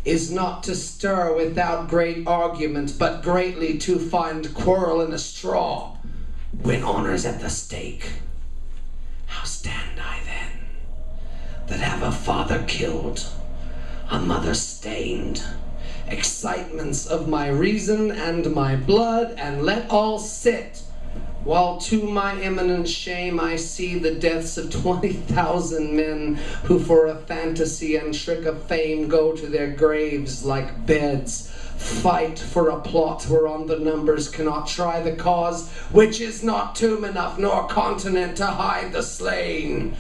is not to stir without great argument, but greatly to find quarrel in a straw, when honor's at the stake. How stand I then, that have a father killed, a mother stained, excitements of my reason and my blood, and let all sit, while to my imminent shame I see the deaths of 20,000 men, who for a fantasy and trick of fame go to their graves like beds, fight for a plot whereon the numbers cannot try the cause, which is not tomb enough nor continent to hide the slain.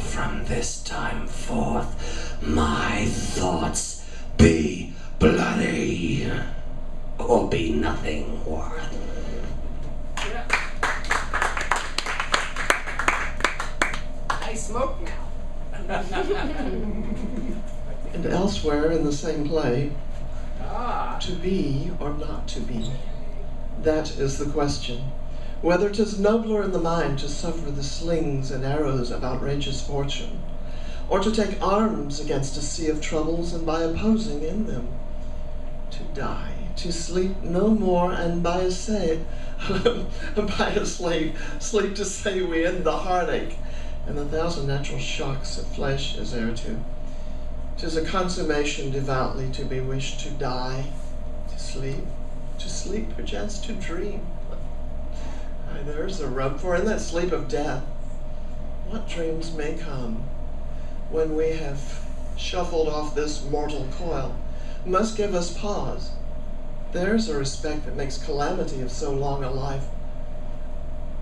From this time forth my thoughts be bloody, or be nothing worth. I smoke now. And elsewhere in the same play, Ah. to be or not to be, that is the question. Whether 'tis nobler in the mind to suffer the slings and arrows of outrageous fortune, or to take arms against a sea of troubles, and by opposing in them, to die, to sleep no more, and by a sleep to say we end the heartache, and the 1,000 natural shocks of flesh is heir to. 'Tis a consummation devoutly to be wished to die, to sleep perchance to dream. Aye, there's a rub, for in that sleep of death, what dreams may come, when we have shuffled off this mortal coil, must give us pause. There's a respect that makes calamity of so long a life.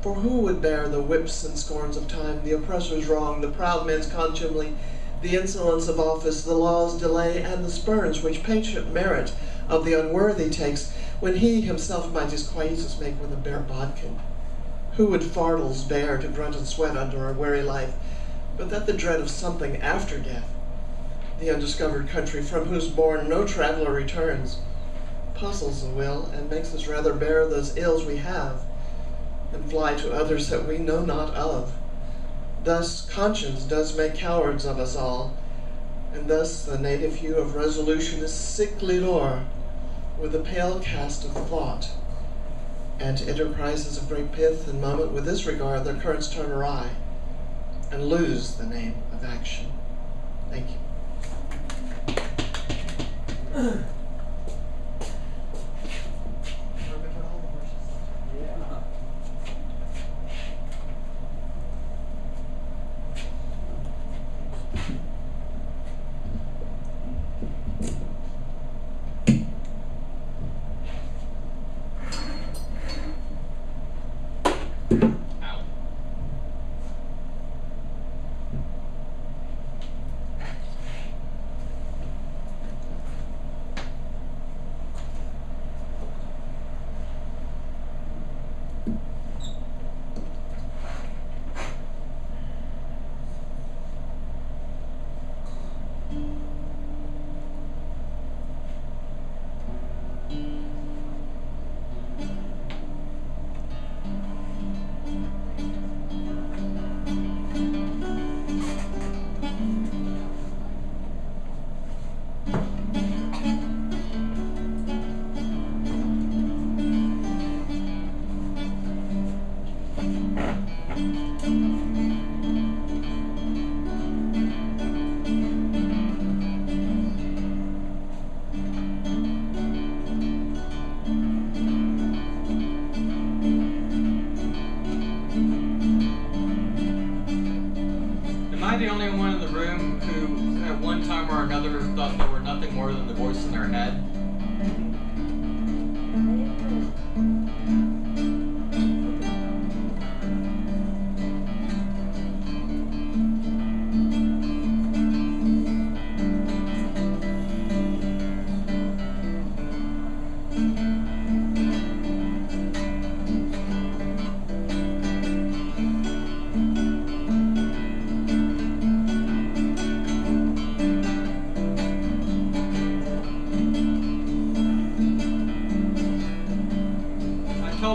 For who would bear the whips and scorns of time, the oppressor's wrong, the proud man's contumely, the insolence of office, the law's delay, and the spurns which patient merit of the unworthy takes, when he himself might his quietus make with a bare bodkin? Who would fardels bear to grunt and sweat under a weary life, but that the dread of something after death, the undiscovered country from whose bourne no traveller returns, puzzles the will, and makes us rather bear those ills we have, than fly to others that we know not of. Thus conscience does make cowards of us all, and thus the native hue of resolution is sickly lore, with a pale cast of thought, and to enterprises of great pith and moment with this regard their currents turn awry, and lose the name of action. Thank you. at one time or another thought they were nothing more than the voice in their head?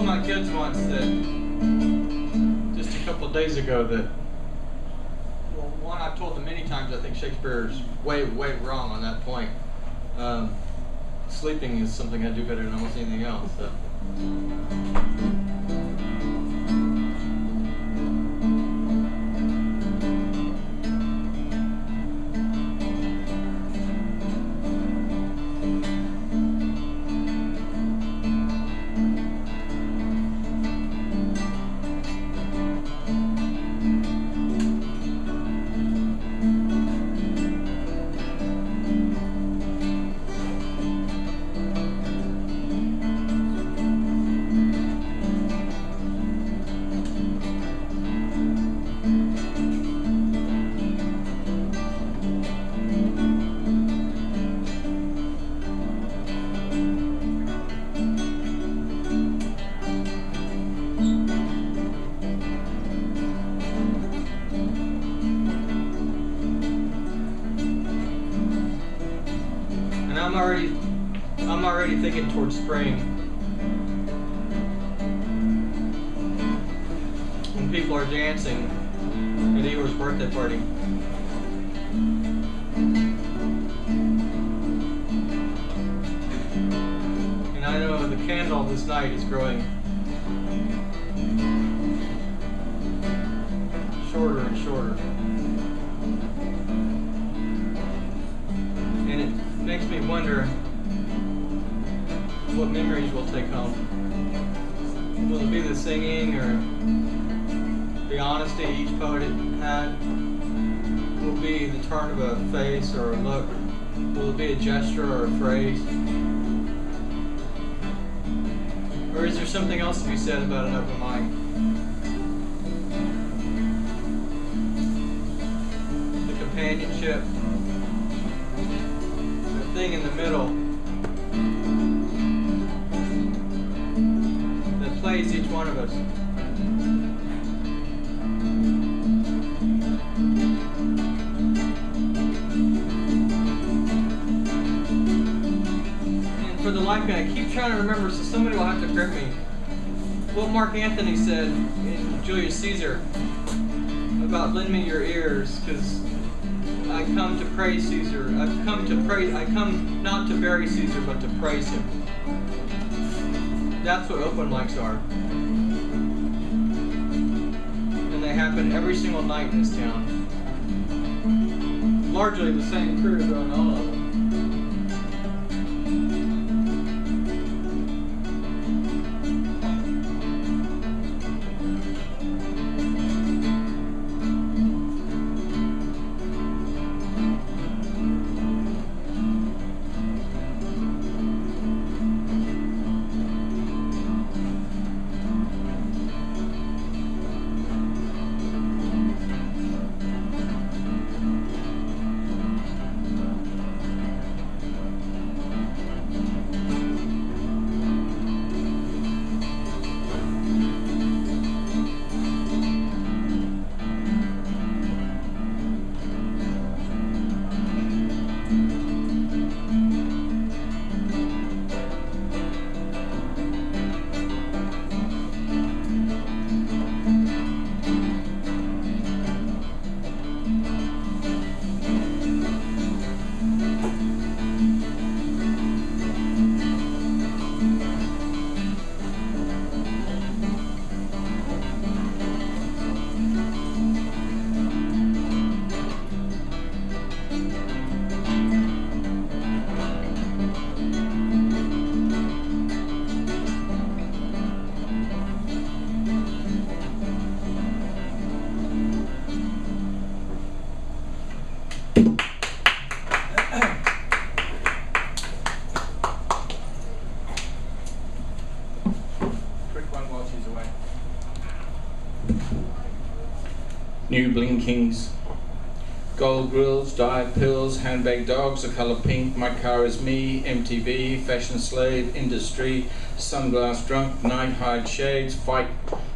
My kids once that just a couple of days ago that, well, one, I've told them many times, I think Shakespeare's way wrong on that point. Sleeping is something I do better than almost anything else. So. I'm already thinking towards spring. When people are dancing at Igor's birthday party. And I know the candle this night is growing shorter and shorter. And it makes me wonder what memories we'll take home. Will it be the singing or the honesty each poet had? Will it be the turn of a face or a look? Will it be a gesture or a phrase? Or is there something else to be said about an open mic? The companionship, the thing in the middle plays each one of us. And for the life of me, I keep trying to remember, so somebody will have to correct me, what Mark Antony said in Julius Caesar about lend me your ears, because I come to praise Caesar. I come not to bury Caesar, but to praise him. That's what open mics are. And they happen every single night in this town. Largely the same crew doing all of them. she's away. New blinkings, gold grills, diet pills, handbag dogs, the colour pink, my car is me, MTV, fashion slave, industry, sunglass drunk, night hide shades, fight,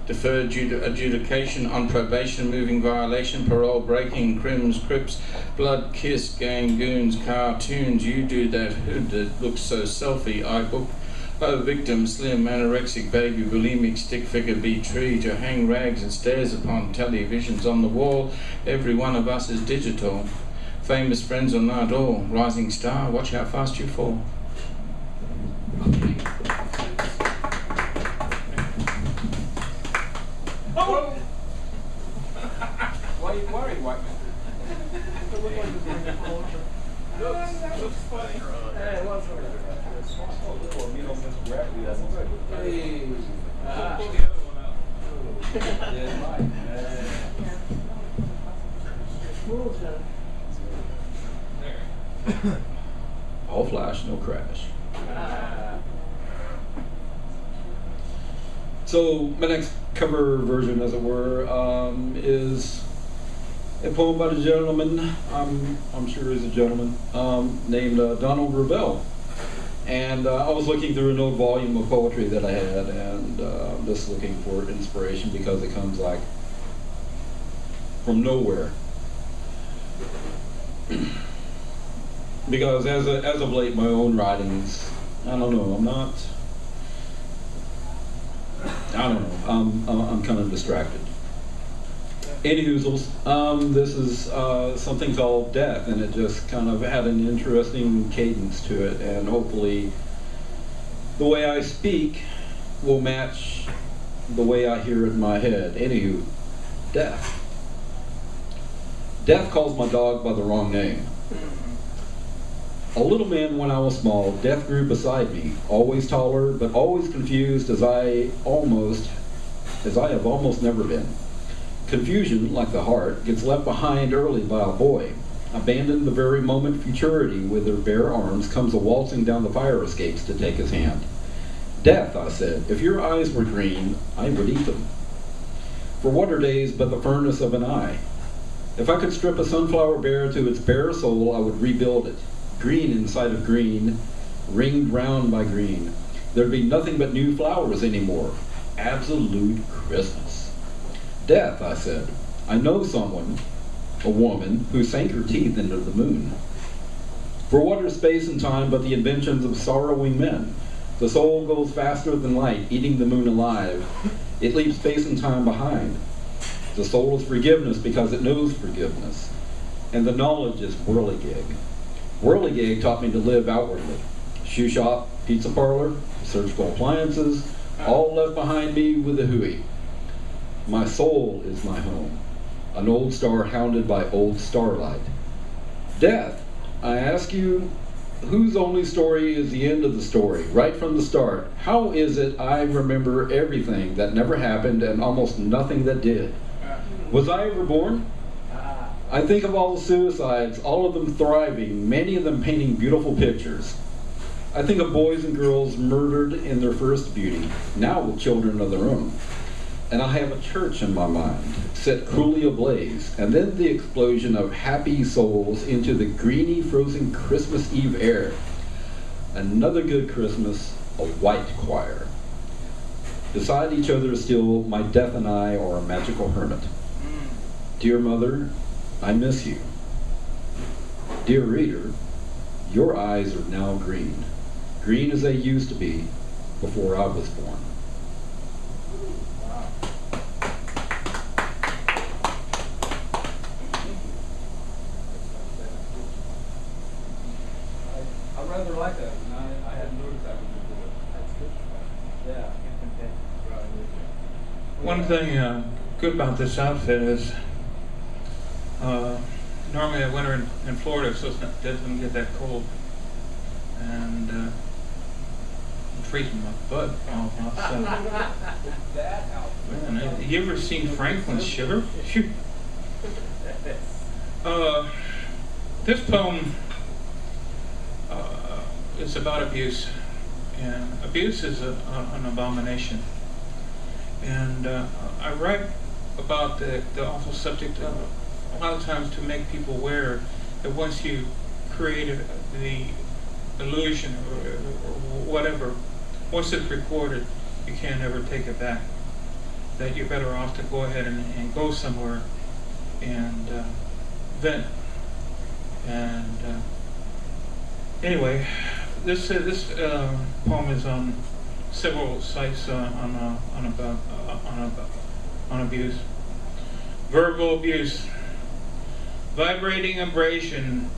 deferred adjudication, on probation, moving violation, parole breaking, crims, crips, blood kiss, gang goons, cartoons, you do that hood that looks so selfie, I book. Oh, victim, slim, anorexic, baby, bulimic, stick figure, be tree, to hang rags and stares upon televisions on the wall. Every one of us is digital. Famous friends are not all. Rising star, watch how fast you fall. Oh! Why are you worried, white man? Looks funny. Yeah, it was. Hey. All flash, no crash. So my next cover version, as it were, is a poem by a gentleman, I'm sure he's a gentleman, named Donald Ravel. And I was looking through an old volume of poetry that I had, and just looking for inspiration because it comes like from nowhere. Because as of late, my own writings, I don't know, I'm kind of distracted. Anywhoozles, this is something called Death, and it just kind of had an interesting cadence to it, and hopefully the way I speak will match the way I hear it in my head. Anywho, Death. Death calls my dog by the wrong name. A little man when I was small, Death grew beside me, always taller, but always confused as I have almost never been. Confusion, like the heart, gets left behind early by a boy. Abandoned the very moment futurity with her bare arms comes a waltzing down the fire escapes to take his hand. Death, I said, if your eyes were green, I would eat them. For what are days but the furnace of an eye? If I could strip a sunflower bare to its bare soul, I would rebuild it. Green inside of green, ringed round by green. There'd be nothing but new flowers anymore. Absolute Christmas. Death, I said. I know someone, a woman, who sank her teeth into the moon. For what are space and time but the inventions of sorrowing men? The soul goes faster than light, eating the moon alive. It leaves space and time behind. The soul is forgiveness because it knows forgiveness. And the knowledge is whirligig. Whirligig taught me to live outwardly. Shoe shop, pizza parlor, surgical appliances, all left behind me with a hooey. My soul is my home, an old star hounded by old starlight. Death, I ask you, whose only story is the end of the story, right from the start? How is it I remember everything that never happened and almost nothing that did? Was I ever born? I think of all the suicides, all of them thriving, many of them painting beautiful pictures. I think of boys and girls murdered in their first beauty, now with children of their own. And I have a church in my mind, set cruelly ablaze, and then the explosion of happy souls into the greeny, frozen Christmas Eve air. Another good Christmas, a white choir. Beside each other still, my death and I are a magical hermit. Dear mother, I miss you. Dear reader, your eyes are now green. Green as they used to be before I was born. I rather like that, and I hadn't noticed that when you did it. That's good. Yeah. One thing good about this outfit is normally the winter in Florida, so it doesn't get that cold, and I'm freezing my butt off. Man, you ever seen Franklin shiver? Shoot. This poem is about abuse, and abuse is an abomination. And I write about the awful subject a lot of times to make people aware that once you created the illusion or whatever, once it's recorded, you can't ever take it back. That you're better off to go ahead and go somewhere and vent. And anyway, this poem is on several sites on abuse. Verbal abuse. Vibrating abrasion,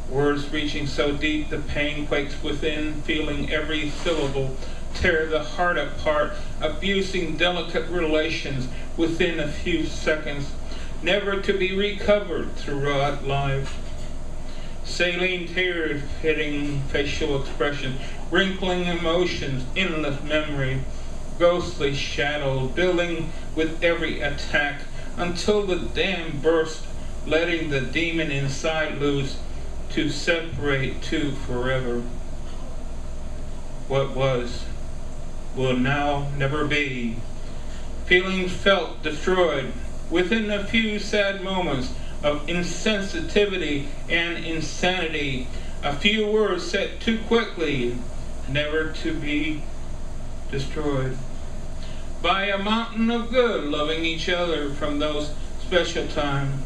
words reaching so deep the pain quakes within, feeling every syllable tear the heart apart, abusing delicate relations within a few seconds, never to be recovered throughout life. Saline tears hitting facial expression, wrinkling emotions, endless memory, ghostly shadow building with every attack until the dam burst, letting the demon inside loose to separate two forever. What was will now never be. Feelings felt destroyed within a few sad moments of insensitivity and insanity. A few words said too quickly, never to be destroyed. By a mountain of good, loving each other from those special times.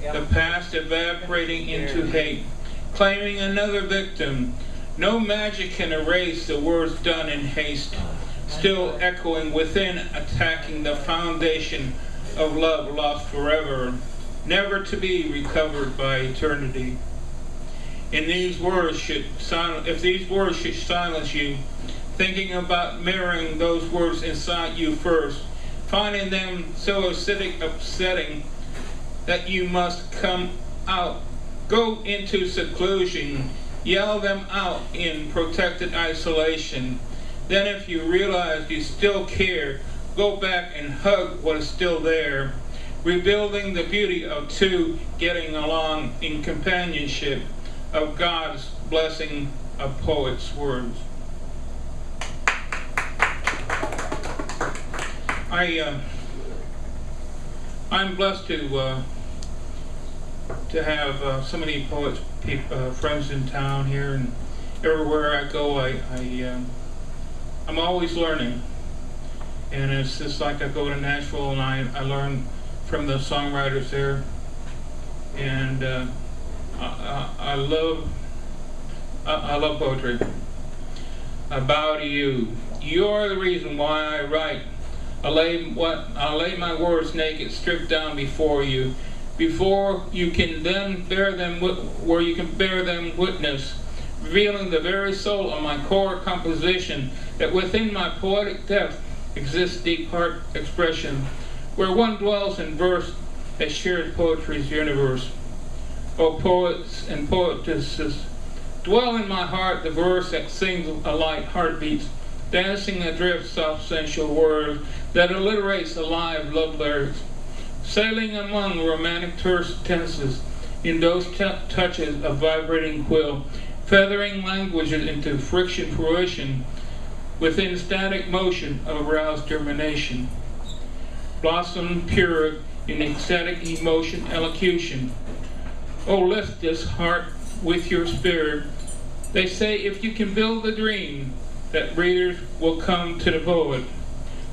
The past evaporating into hate, claiming another victim. No magic can erase the words done in haste, still echoing within, attacking the foundation of love lost forever, never to be recovered by eternity. If these words should silence you, thinking about mirroring those words inside you first, finding them so acidic, upsetting, that you must come out, go into seclusion, yell them out in protected isolation. Then if you realize you still care, go back and hug what is still there, rebuilding the beauty of two getting along in companionship, of God's blessing of poet's words. I'm blessed to have so many poets, friends in town here, and everywhere I go, I'm always learning. And it's just like I go to Nashville and I learn from the songwriters there, and I love poetry. I bow to you. You're the reason why I write. I lay my words naked, stripped down before you can then bear them, where you can bear them witness, revealing the very soul of my core composition, that within my poetic depth exists deep heart expression, where one dwells in verse that shares poetry's universe. O poets and poetesses, dwell in my heart the verse that sings a light heartbeats, dancing adrift soft sensual words that alliterates alive love lyrics, sailing among romantic tenses in those touches of vibrating quill, feathering languages into friction fruition, within static motion of aroused germination. Blossom pure in ecstatic emotion elocution. Oh, lift this heart with your spirit. They say if you can build a dream, that readers will come to the poet.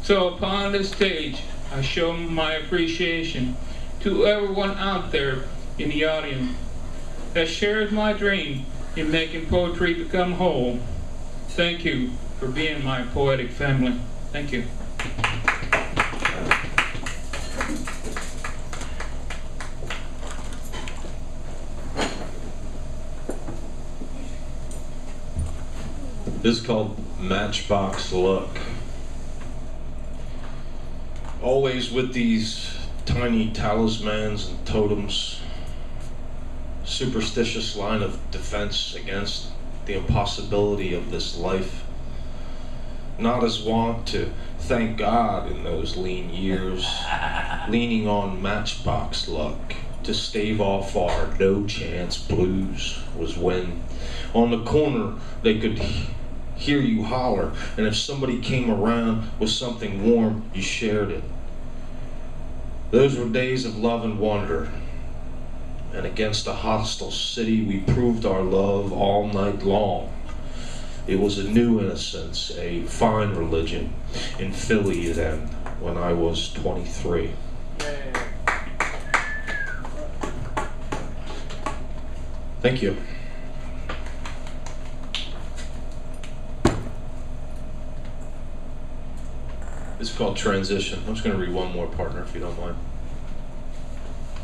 So upon this stage, I show my appreciation to everyone out there in the audience that shares my dream in making poetry become whole. Thank you for being my poetic family. Thank you. This is called Matchbox Luck. Always with these tiny talismans and totems, superstitious line of defense against the impossibility of this life. Not as wont to thank God in those lean years, leaning on matchbox luck to stave off our no chance blues, was when on the corner they could hear you holler, and if somebody came around with something warm, you shared it. Those were days of love and wonder, and against a hostile city we proved our love all night long. It was a new innocence, a fine religion, in Philly then, when I was 23. Thank you. It's called Transition. I'm just going to read one more, partner, if you don't mind.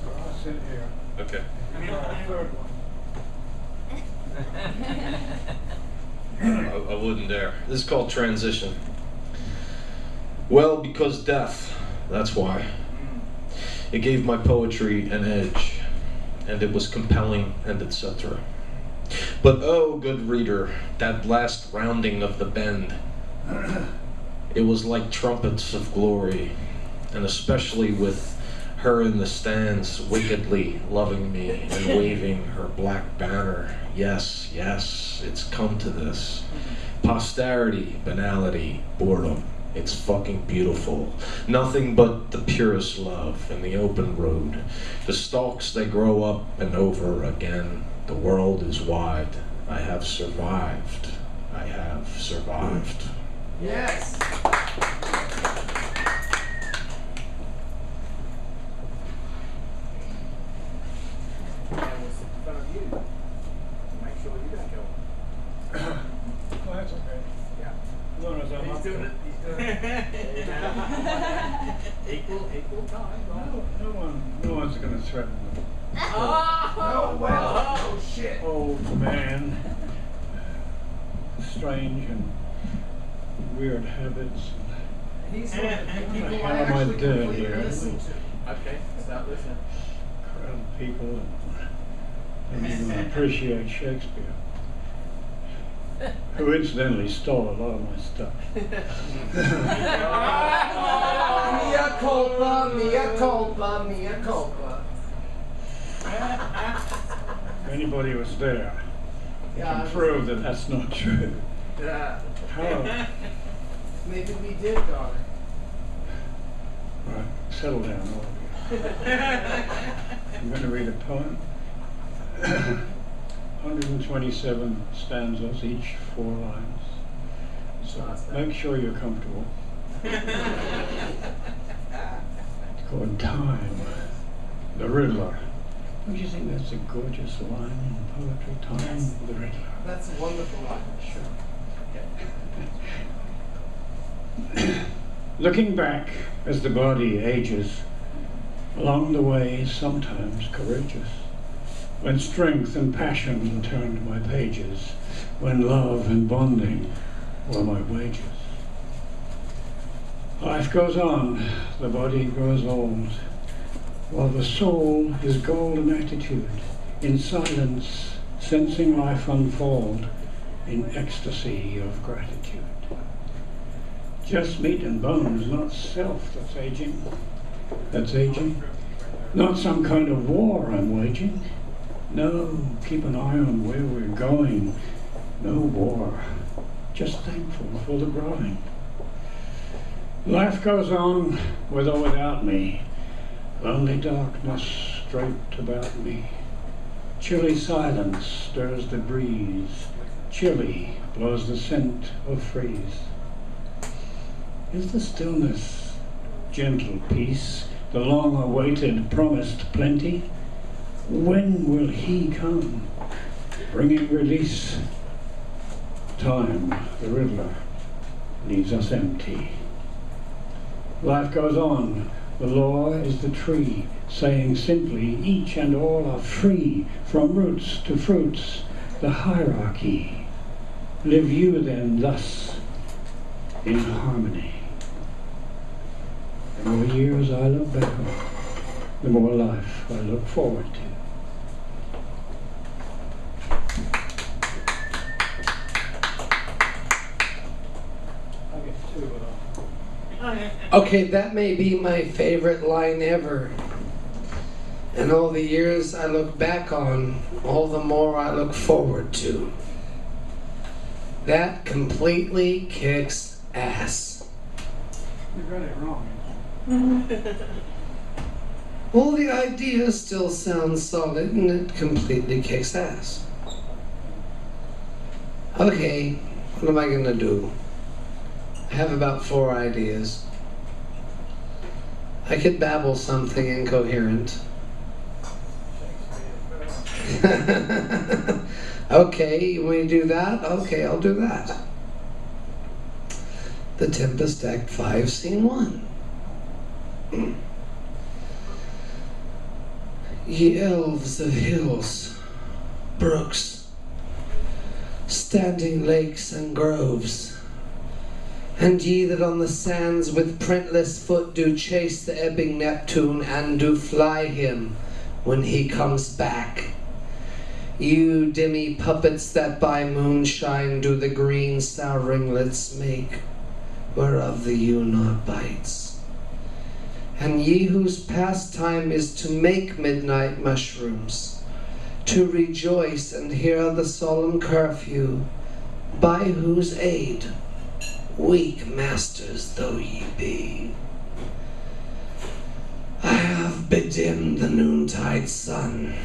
I'll sit here. Okay. I wouldn't dare. This is called Transition. Well, because death, that's why. It gave my poetry an edge, and it was compelling, and etc. But oh, good reader, that last rounding of the bend, it was like trumpets of glory, and especially with her in the stands wickedly loving me and waving her black banner. Yes, yes, it's come to this. Posterity, banality, boredom. It's fucking beautiful. Nothing but the purest love in the open road. The stalks, they grow up and over again. The world is wide. I have survived. I have survived. Yes. And what's in front of you? Make sure you don't go. Well, that's okay. Yeah. As long as I'm He's up doing there. it. He's doing it. Equal time. No one's going to threaten me. Oh, well. Oh, shit. Old man. Strange and weird habits. He's What one of the the people hell I am I actually doing completely here? listen to. Okay, start listening. Crowd of people and even appreciate Shakespeare. Who incidentally stole a lot of my stuff. Mea culpa, mea culpa, mea culpa. If anybody was there, you Yeah, can prove that that's not true. Yeah. Hello. Maybe we did, darling. Right, settle down, all of you. I'm going to read a poem. 127 stanzas, each 4 lines. So make sure you're comfortable. It's called Time, the Riddler. Don't you think that's a gorgeous line in poetry? Time, the Riddler. That's a wonderful line. Sure. Looking back as the body ages, along the way sometimes courageous, when strength and passion turned my pages, when love and bonding were my wages. Life goes on, the body grows old, while the soul is golden attitude, in silence, sensing life unfold, in ecstasy of gratitude. Just meat and bones, not self that's aging. That's aging. Not some kind of war I'm waging. No, keep an eye on where we're going. No war, just thankful for the growing. Life goes on with or without me. Lonely darkness draped about me. Chilly silence stirs the breeze. Chilly blows the scent of freeze. Is the stillness gentle peace, the long-awaited promised plenty? When will he come, bringing release? Time, the Riddler, leaves us empty. Life goes on, the law is the tree, saying simply, each and all are free, from roots to fruits, the hierarchy. Live you then thus, in harmony. The more years I look back on, the more life I look forward to. Okay, that may be my favorite line ever. And all the years I look back on, all the more I look forward to. That completely kicks ass. You got it wrong. Well, the idea still sounds solid and it completely kicks ass. Okay, what am I gonna do? I have about 4 ideas. I could babble something incoherent. Okay, you want me to do that? Okay, I'll do that. The Tempest Act 5, Scene 1. Ye elves of hills, brooks, standing lakes and groves, and ye that on the sands with printless foot do chase the ebbing Neptune and do fly him when he comes back. You dimmy puppets that by moonshine do the green sour ringlets make, whereof the ewe not bites. And ye whose pastime is to make midnight mushrooms, to rejoice and hear the solemn curfew, by whose aid, weak masters though ye be, I have bedimmed the noontide sun,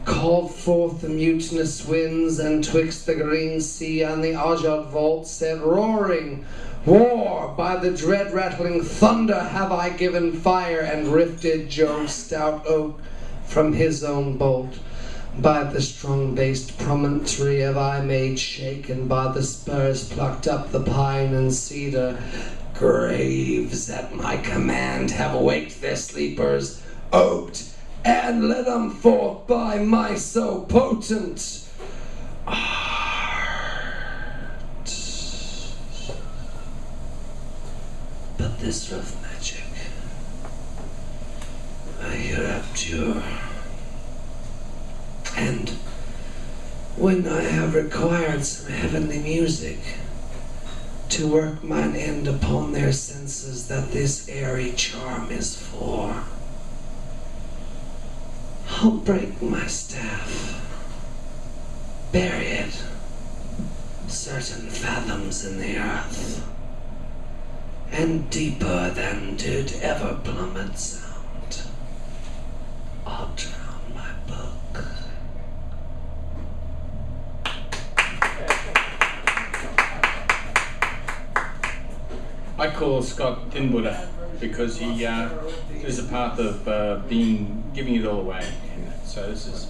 called forth the mutinous winds, and twixt the green sea and the azure vault set roaring war. By the dread rattling thunder have I given fire, and rifted Jove's stout oak from his own bolt. By the strong-based promontory have I made shake, and by the spurs plucked up the pine and cedar. Graves at my command have waked their sleepers, oaked, and led them forth by my so potent art. But this rough magic I here abjure, and when I have required some heavenly music to work mine end upon their senses that this airy charm is for, I'll break my staff, bury it certain fathoms in the earth, and deeper than did ever plummet sound, I'll drown my book. I call Scott Thin Buddha because he is a path of giving it all away. So this is.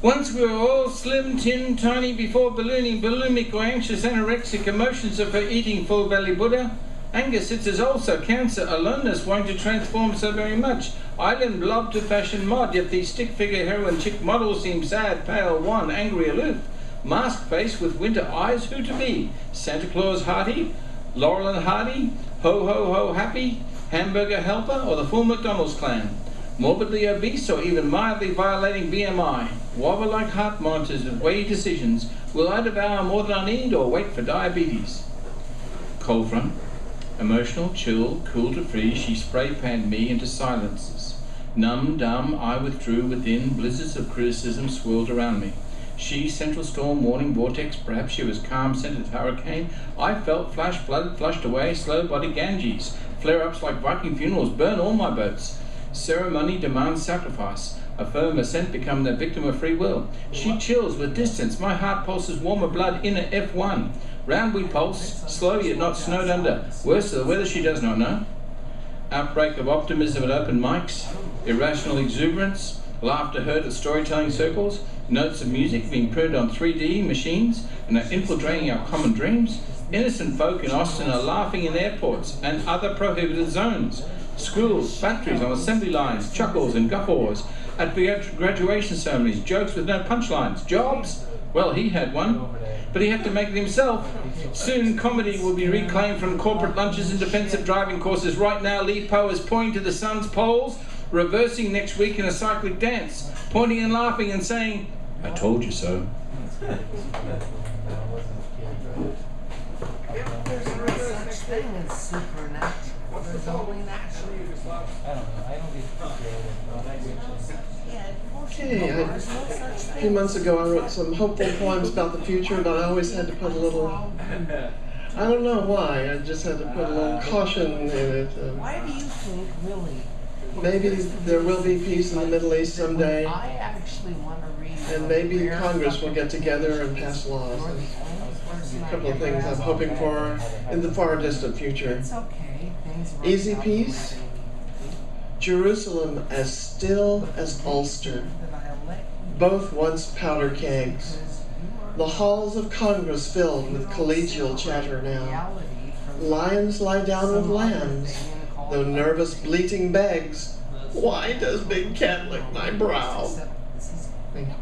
Once we were all slim, tin, tiny before ballooning, bulimic or anxious anorexic emotions of her eating full belly Buddha. Angus, it is also cancer, aloneness wanting to transform so very much. Island blob to fashion mod, yet these stick figure heroine chick models seem sad, pale, wan, angry, aloof. Mask face with winter eyes, who to be? Santa Claus hearty? Laurel and Hardy? Ho ho ho happy? Hamburger helper? Or the full McDonald's clan? Morbidly obese or even mildly violating BMI? Wobble like heart monitors and weigh decisions. Will I devour more than I need or wait for diabetes? Cold front. Emotional, chill, cool to freeze, she spray-panned me into silences. Numb, dumb, I withdrew within, blizzards of criticism swirled around me. She, central storm, warning vortex, perhaps she was calm, scented hurricane. I felt flash flood, flushed away, slow body Ganges. Flare-ups like Viking funerals burn all my boats. Ceremony demands sacrifice. A firm ascent become the victim of free will. She chills with distance, my heart pulses warmer blood in a F1. Round we pulse, slow yet not snowed under. Worse of the weather she does not know. Outbreak of optimism at open mics. Irrational exuberance. Laughter heard at storytelling circles. Notes of music being printed on 3D machines and are infiltrating our common dreams. Innocent folk in Austin are laughing in airports and other prohibited zones. Schools, factories on assembly lines, chuckles and guffaws. At graduation ceremonies, jokes with no punchlines. Jobs? Well, he had one, but he had to make it himself. Soon, comedy will be reclaimed from corporate lunches and defensive driving courses. Right now, Lee Poe is pointing to the sun's poles, reversing next week in a cyclic dance, pointing and laughing and saying, "I told you so." There's no such thing as supernatural. What's the song? I don't know. I don't get Okay, a few months ago I wrote some hopeful poems about the future, but I always had to put a little, I don't know why, I just had to put a little caution in it. Why do you think, really? Maybe there will be peace in the Middle East someday, I actually want to read. and maybe Congress will get together and pass laws. There's a couple of things I'm hoping for in the far distant future. It's okay. Things work Easy out peace, Jerusalem as still as Ulster, both once powder kegs. The halls of Congress filled with collegial chatter now. Lions lie down with lambs, though nervous bleating begs. Why does Big Cat lick my brow? Thank you.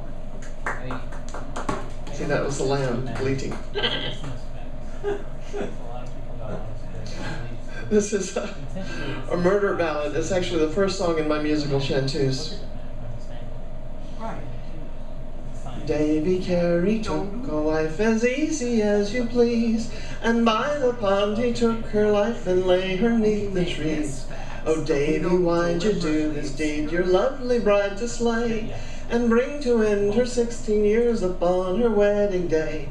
See, that was the lamb bleating. This is a murder ballad. It's actually the first song in my musical chanteuse. Davy Carey took a wife as easy as you please, and by the pond he took her life and lay her 'neath the trees. Oh Davy, why'd you do this deed, your lovely bride to slay, and bring to end her 16 years upon her wedding day?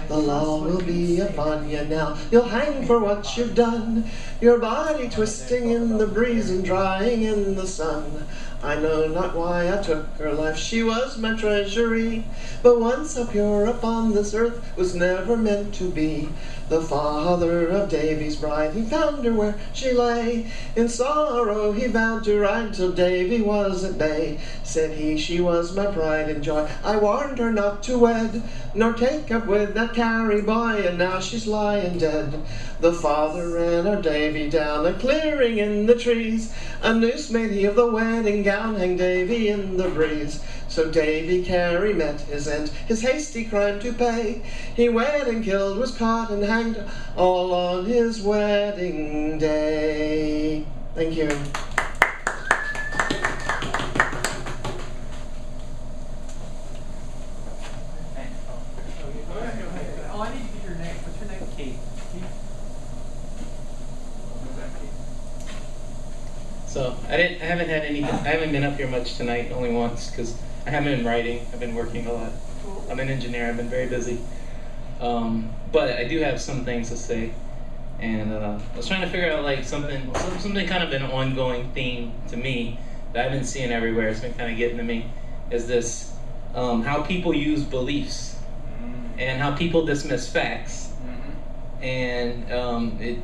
The law will be upon you now, you'll hang for what you've done, your body twisting in the breeze and drying in the sun. I know not why I took her life, she was my treasury, but once so pure upon this earth was never meant to be. The father of Davy's bride, he found her where she lay. In sorrow he vowed to ride till Davy was at bay. Said he, she was my pride and joy, I warned her not to wed, nor take up with that Carey boy, and now she's lying dead. The father ran our Davy down a clearing in the trees, a noose made he of the wedding gown, hanged Davy in the breeze. So Davy Carey met his end, his hasty crime to pay. He wed and killed, was caught and hanged, all on his wedding day. Thank you. Oh, I need to get your name. What's your name? Kate. So I haven't had anything. I haven't been up here much tonight, only once, because I haven't been writing. I've been working a lot. I'm an engineer. I've been very busy. But I do have some things to say, and I was trying to figure out like something kind of an ongoing theme to me that I've been seeing everywhere. It's been kind of getting to me. Is this how people use beliefs and how people dismiss facts, and it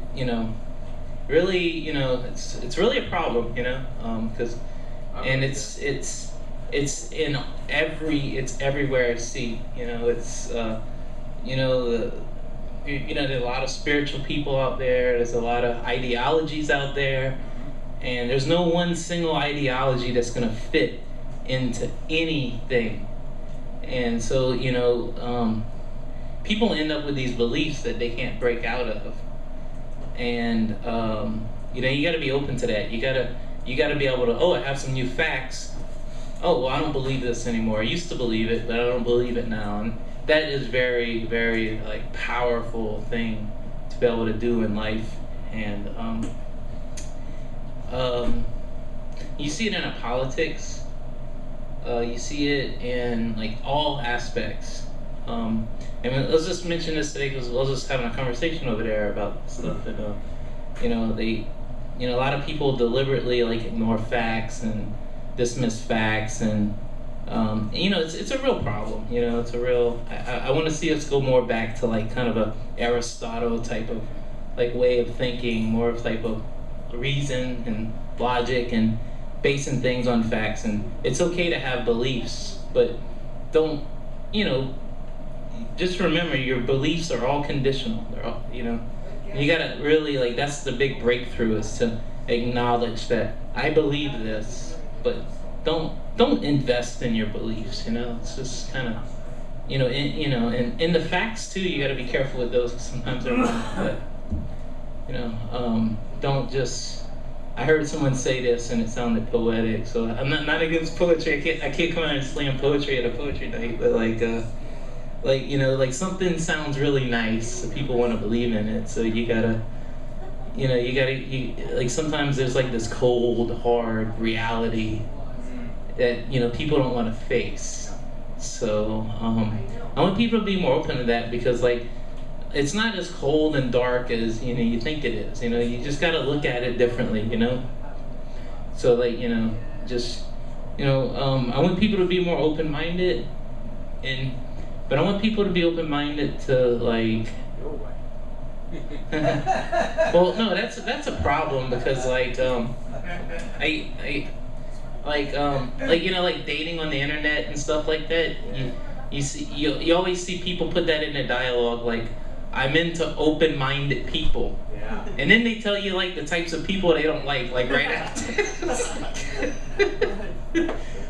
really it's really a problem, because and it's everywhere I see, it's there are a lot of spiritual people out there, there's a lot of ideologies out there, and there's no one single ideology that's going to fit into anything. And so people end up with these beliefs that they can't break out of, and you got to be open to that. You got to be able to, I have some new facts. Oh, well, I don't believe this anymore. I used to believe it, but I don't believe it now. And that is very, very powerful thing to be able to do in life. And you see it in politics. You see it in all aspects. And let's just mention this today because I was just having a conversation over there about stuff. And a lot of people deliberately ignore facts and dismiss facts, and it's a real problem. It's a real. I want to see us go more back to kind of a Aristotle type of way of thinking, more of type of reason and logic and basing things on facts. And it's okay to have beliefs, but don't just remember your beliefs are all conditional. They're all you gotta really that's the big breakthrough, is to acknowledge that I believe this, but don't invest in your beliefs. It's just kind of and in the facts too. You got to be careful with those, because sometimes they're wrong. But don't just. I heard someone say this and it sounded poetic, so I'm not against poetry. I can't come out and slam poetry at a poetry night, but something sounds really nice, so people want to believe in it. So you gotta you know, like sometimes there's like this cold, hard reality that, you know, people don't want to face. So I want people to be more open to that, because like it's not as cold and dark as, you know, you think it is. You know, you just got to look at it differently, you know. So like, you know, just, you know, I want people to be more open-minded, but I want people to be open-minded to like well, no, that's a problem, because like like you know, like dating on the internet and stuff like that, you always see people put that in a dialogue, like, I'm into open-minded people. Yeah. And then they tell you like the types of people they don't like right after.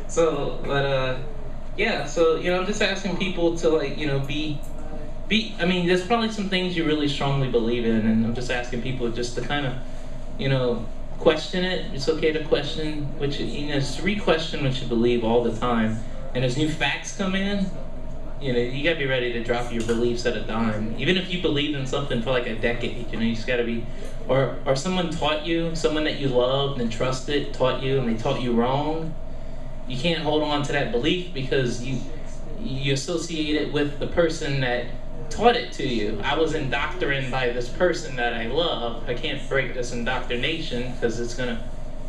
So, but yeah, so, you know, I'm just asking people to like, you know, be I mean, there's probably some things you really strongly believe in, and I'm just asking people just to kind of, you know, question it. It's okay to question, which, you know, just re-question what you believe all the time. And as new facts come in, you know, you gotta be ready to drop your beliefs at a dime. Even if you believed in something for like a decade, you know, you just gotta be, or someone taught you, someone that you loved and trusted taught you, and they taught you wrong. You can't hold on to that belief because you associate it with the person that taught it to you. I was indoctrinated by this person that I love. I can't break this indoctrination, because it's gonna,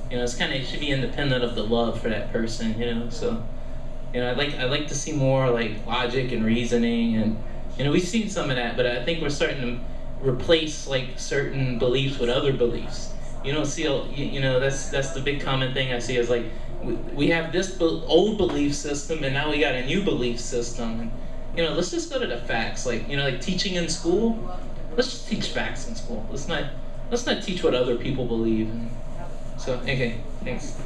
you know, it's kind of, it should be independent of the love for that person, you know. So, you know, I'd like to see more like logic and reasoning, and, you know, we've seen some of that, but I think we're starting to replace like certain beliefs with other beliefs. You don't see, you know, that's the big common thing I see is like we have this old belief system, and now we got a new belief system. And, you know, let's just go to the facts. Like, you know, like teaching in school, let's just teach facts in school. Let's not teach what other people believe. And so, okay, thanks.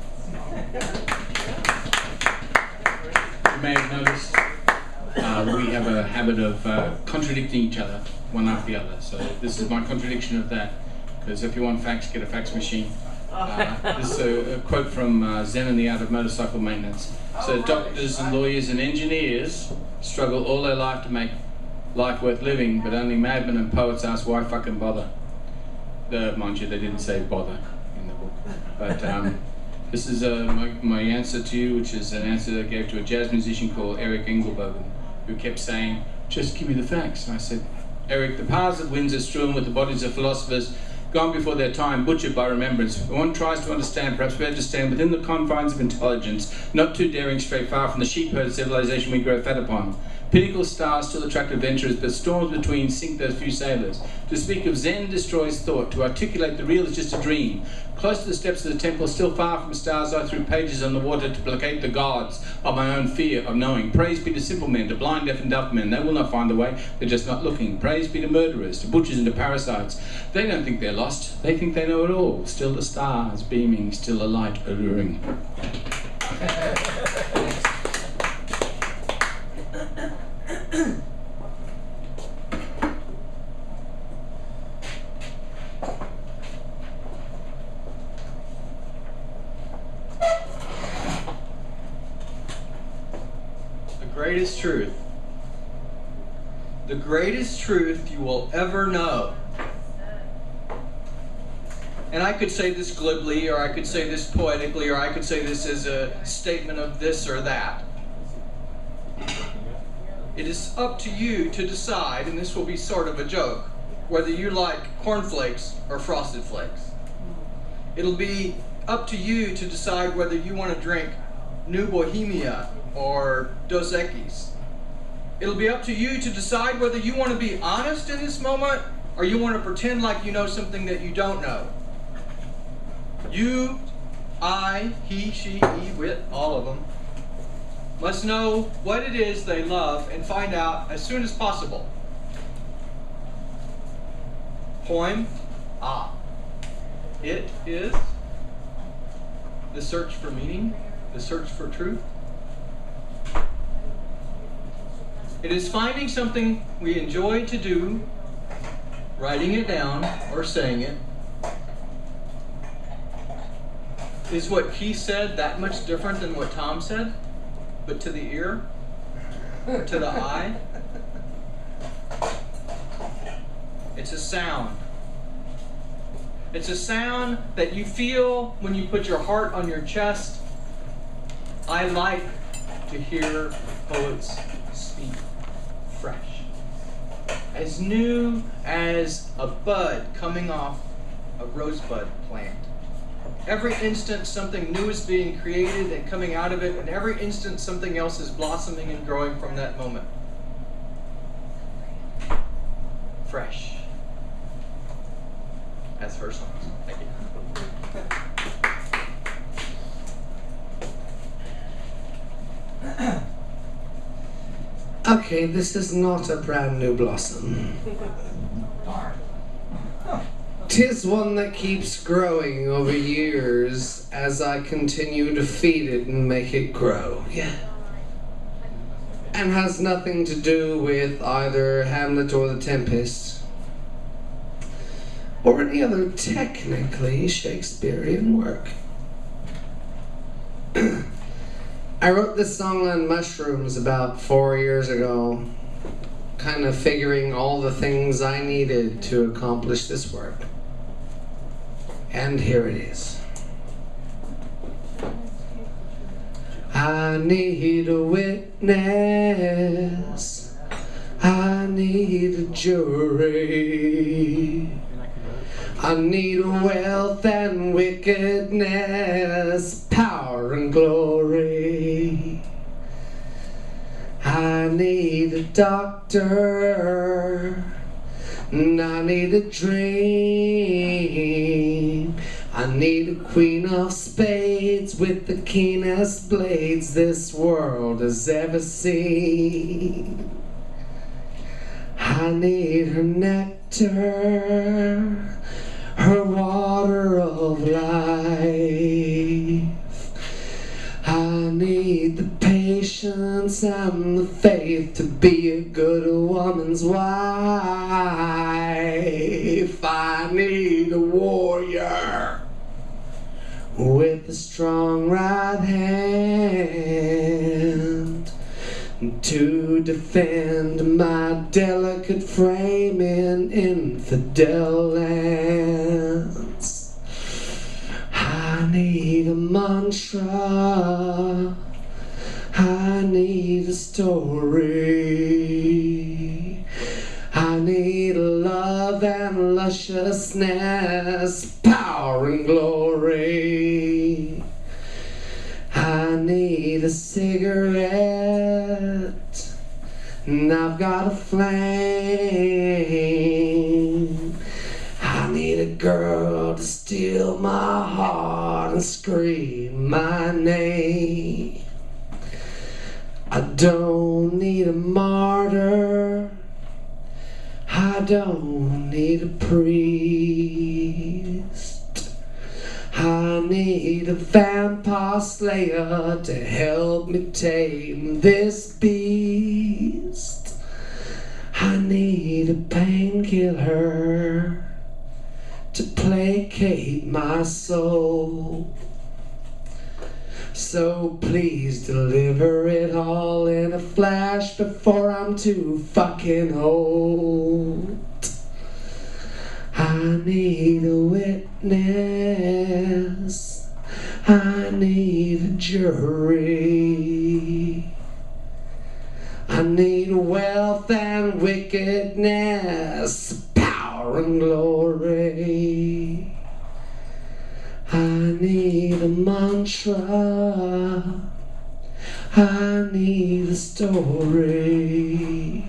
You may have noticed we have a habit of contradicting each other, one after the other. So this is my contradiction of that, because if you want facts, get a fax machine. This is a quote from Zen and the Art of Motorcycle Maintenance. So doctors and lawyers and engineers struggle all their life to make life worth living, but only madmen and poets ask why fucking bother. Mind you, they didn't say bother in the book. But this is my answer to you, which is an answer I gave to a jazz musician called Eric Engelbogen, who kept saying, just give me the facts. And I said, Eric, the paths of winds are strewn with the bodies of philosophers gone before their time, butchered by remembrance. When one tries to understand, perhaps better to stand within the confines of intelligence, not too daring stray far from the sheep-herd civilization we grow fat upon. Pinnacle stars still attract adventurers, but storms between sink those few sailors. To speak of Zen destroys thought. To articulate the real is just a dream. Close to the steps of the temple, still far from stars, I threw pages on the water to placate the gods of my own fear of knowing. Praise be to simple men, to blind, deaf and dumb men. They will not find the way, they're just not looking. Praise be to murderers, to butchers and to parasites. They don't think they're lost, they think they know it all. Still the stars beaming, still a light alluring. The greatest truth you will ever know. And I could say this glibly, or I could say this poetically, or I could say this as a statement of this or that. It is up to you to decide, and this will be sort of a joke, whether you like cornflakes or frosted flakes. It'll be up to you to decide whether you want to drink New Bohemia or Dos Equis. It'll be up to you to decide whether you want to be honest in this moment or you want to pretend like you know something that you don't know. You, I, he, she, he, wit, all of them, must know what it is they love and find out as soon as possible. Poem, it is the search for meaning, the search for truth. It is finding something we enjoy to do, writing it down or saying it. Is what he said that much different than what Thom said? But to the ear? To the eye? It's a sound. It's a sound that you feel when you put your heart on your chest. I like to hear poets speak fresh. As new as a bud coming off a rosebud plant. Every instant something new is being created and coming out of it, and every instant something else is blossoming and growing from that moment. Fresh. That's her songs. Thank you. Okay, this is not a brand new blossom. 'Tis one that keeps growing over years as I continue to feed it and make it grow. Yeah. And has nothing to do with either Hamlet or The Tempest, or any other technically Shakespearean work. I wrote this song on mushrooms about 4 years ago, kind of figuring all the things I needed to accomplish this work. And here it is. I need a witness, I need a jury, I need wealth and wickedness, power and glory. I need a doctor, and I need a dream. I need a queen of spades with the keenest blades this world has ever seen. I need her nectar, her water of life. I need the patience and the faith to be a good woman's wife. I need a warrior with a strong right hand to defend my delicate frame in infidel lands. I need a mantra, I need a story, I need love and lusciousness, power and glory. I need a cigarette, and I've got a flame. I need a girl to steal my heart and scream my name. I don't need a martyr, I don't need a priest. I need a vampire slayer to help me tame this beast. I need a painkiller to placate my soul. So please deliver it all in a flash before I'm too fucking old. I need a witness, I need a jury, I need wealth and wickedness, power and glory. I need a mantra, I need a story,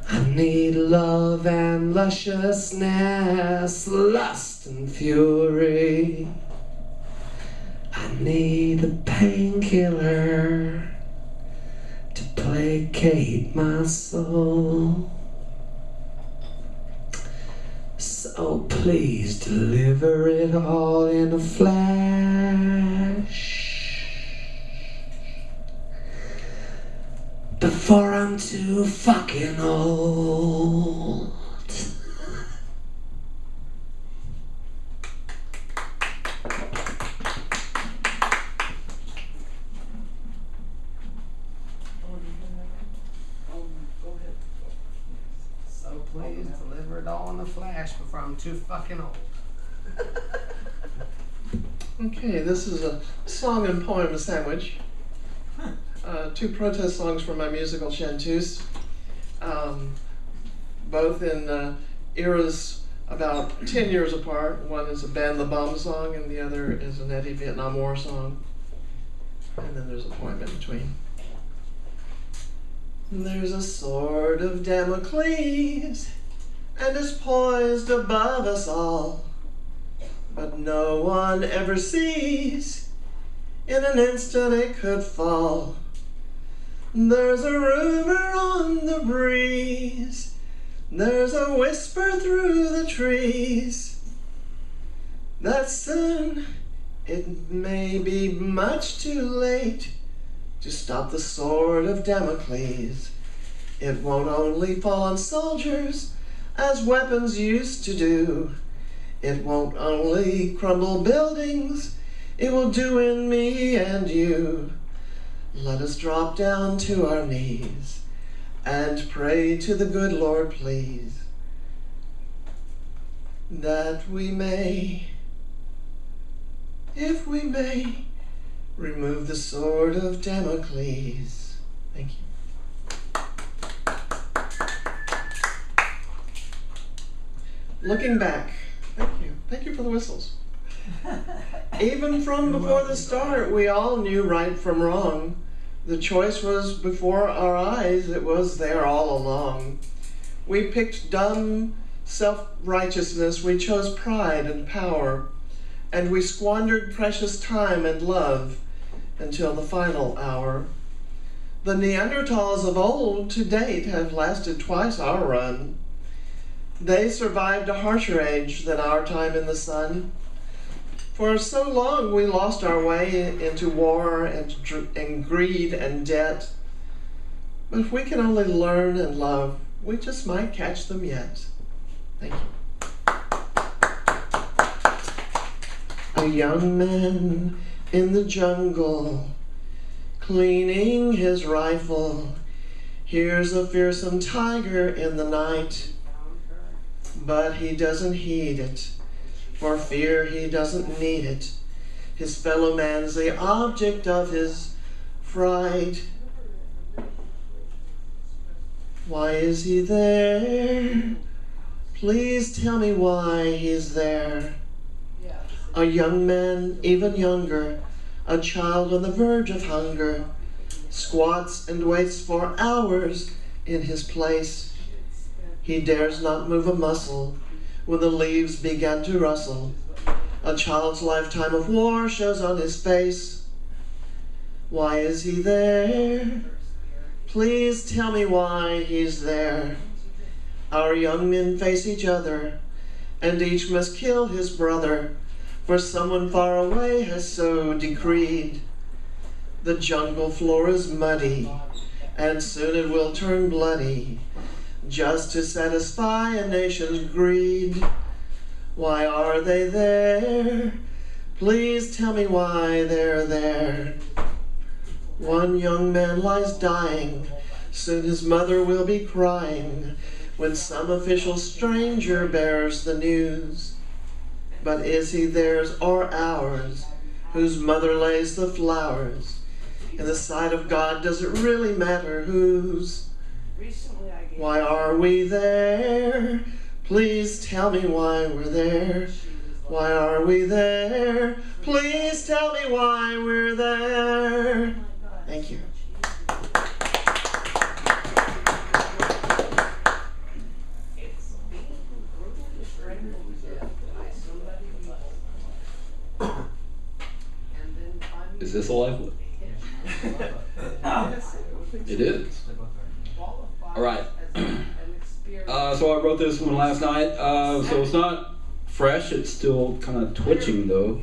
I need love and lusciousness, lust and fury. I need a painkiller to placate my soul. So please deliver it all in a flash before I'm too fucking old. So please deliver it all in a flash before I'm too fucking old. Okay, this is a song and poem sandwich. Two protest songs from my musical Chanteuse, both in eras about 10 years apart. One is a Ban the Bomb song and the other is an anti-Vietnam War song. And then there's a poem in between. There's a sword of Damocles and it's poised above us all, but no one ever sees. In an instant it could fall. There's a rumor on the breeze. There's a whisper through the trees that soon it may be much too late to stop the sword of Damocles. It won't only fall on soldiers as weapons used to do. It won't only crumble buildings, it will do in me and you. Let us drop down to our knees and pray to the good Lord, please, that we may, if we may, remove the sword of Damocles. Thank you. Looking back, thank you. Thank you for the whistles. Even from before the start, we all knew right from wrong. The choice was before our eyes, it was there all along. We picked dumb self-righteousness, we chose pride and power, and we squandered precious time and love until the final hour. The Neanderthals of old to date have lasted twice our run. They survived a harsher age than our time in the sun. For so long we lost our way into war and greed and debt. But if we can only learn and love, we just might catch them yet. Thank you. A young man in the jungle, cleaning his rifle, hears a fearsome tiger in the night. But he doesn't heed it, for fear he doesn't need it. His fellow man's the object of his fright. Why is he there? Please tell me why he's there. A young man, even younger, a child on the verge of hunger, squats and waits for hours in his place. He dares not move a muscle when the leaves begin to rustle. A child's lifetime of war shows on his face. Why is he there? Please tell me why he's there. Our young men face each other, and each must kill his brother, for someone far away has so decreed. The jungle floor is muddy, and soon it will turn bloody, just to satisfy a nation's greed. Why are they there? Please tell me why they're there. One young man lies dying, soon his mother will be crying, when some official stranger bears the news. But is he theirs or ours, whose mother lays the flowers? In the sight of God, does it really matter whose? Why are we there? Please tell me why we're there. Why are we there? Please tell me why we're there. Thank you. Is this a live one? It is. All right. So I wrote this one last night. So it's not fresh. It's still kind of twitching though.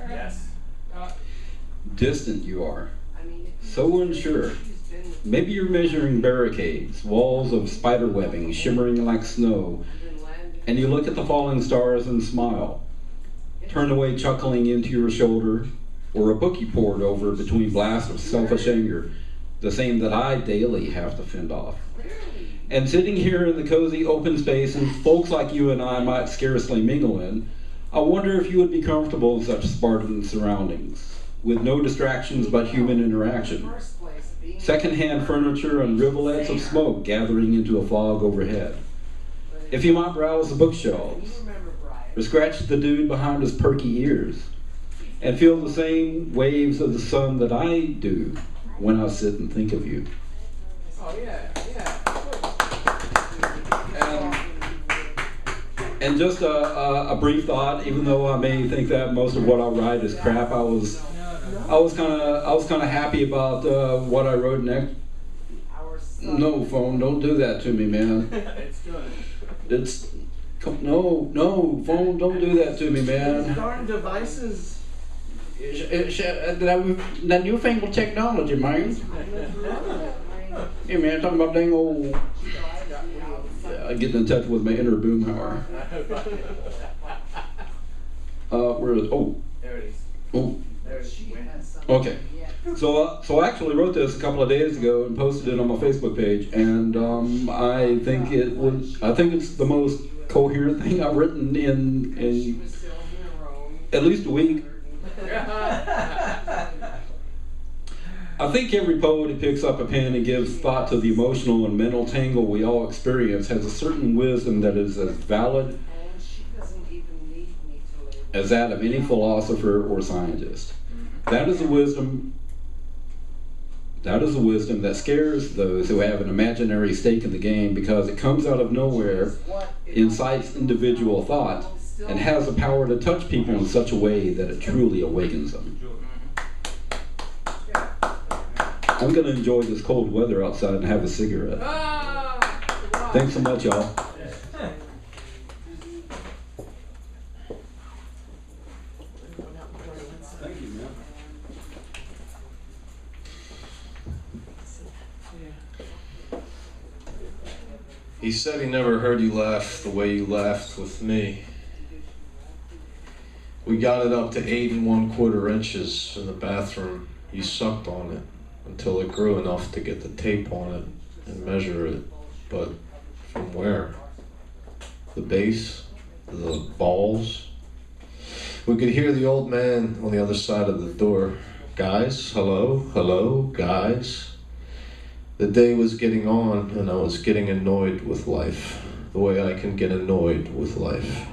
Yes. Distant you are. So unsure. Maybe you're measuring barricades, walls of spider webbing shimmering like snow, and you look at the falling stars and smile. Turn away chuckling into your shoulder, or a book you poured over between blasts of selfish anger, the same that I daily have to fend off. And sitting here in the cozy open spaces folks like you and I might scarcely mingle in, I wonder if you would be comfortable in such Spartan surroundings, with no distractions but human interaction. Secondhand furniture and rivulets of smoke gathering into a fog overhead. If you might browse the bookshelves, or scratch the dude behind his perky ears, and feel the same waves of the sun that I do when I sit and think of you. Oh yeah, yeah. And just a brief thought, even though I may think that most of what I write is crap, I was kind of happy about what I wrote next. No, phone, don't do that to me, man. No, phone, don't do that to me, man. Darn devices. That newfangled technology, man. Hey, man, talking about dang old. Getting in touch with my inner boomhauer. Where is? Oh. There it is. Oh. There it is. Okay. So I actually wrote this a couple of days ago and posted it on my Facebook page, and I think it's the most coherent thing I've written in at least a week. I think every poet who picks up a pen and gives thought to the emotional and mental tangle we all experience has a certain wisdom that is as valid as that of any philosopher or scientist. That is a wisdom that scares those who have an imaginary stake in the game because it comes out of nowhere, incites individual thought, and has the power to touch people in such a way that it truly awakens them. I'm going to enjoy this cold weather outside and have a cigarette. Thanks so much, y'all. Thank you, man. He said he never heard you laugh the way you laughed with me. We got it up to 8 1/4 inches in the bathroom. You sucked on it until it grew enough to get the tape on it and measure it. But from where? The base? The balls? We could hear the old man on the other side of the door. Guys, hello, hello, guys. The day was getting on and I was getting annoyed with life, the way I can get annoyed with life.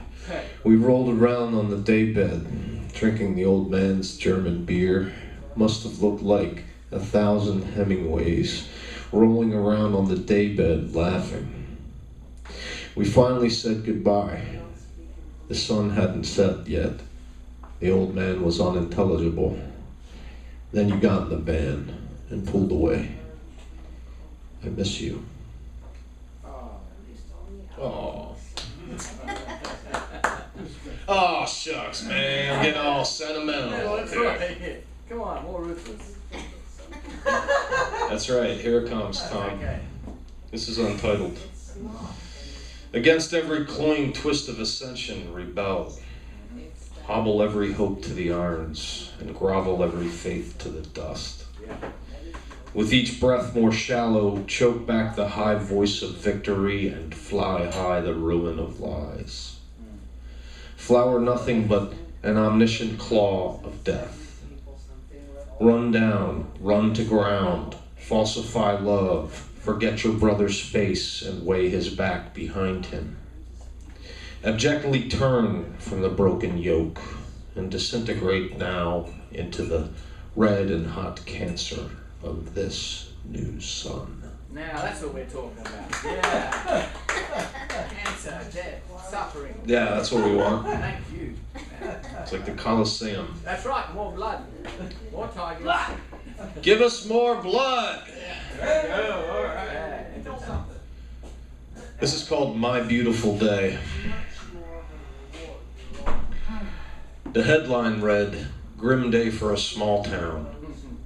We rolled around on the daybed, drinking the old man's German beer. Must have looked like 1,000 Hemingways, rolling around on the daybed laughing. We finally said goodbye. The sun hadn't set yet. The old man was unintelligible. Then you got in the van and pulled away. I miss you. Oh. Oh, shucks, man. I'm getting all sentimental. Yeah, that's right. Come on, more ruthless. That's right. Here it comes, Thom. This is untitled. Against every cloying twist of ascension, rebel. Hobble every hope to the irons, and grovel every faith to the dust. With each breath more shallow, choke back the high voice of victory and fly high the ruin of lies. Flower nothing but an omniscient claw of death. Run down, run to ground, falsify love, forget your brother's face and weigh his back behind him. Abjectly turn from the broken yoke and disintegrate now into the red and hot cancer of this new sun. Now that's what we're talking about. Yeah. Cancer, death, suffering. Yeah, that's what we want. Thank you. It's like the Colosseum. That's right, more blood. More tigers. Give us more blood! There you go, all right. This is called My Beautiful Day. The headline read, Grim Day for a Small Town.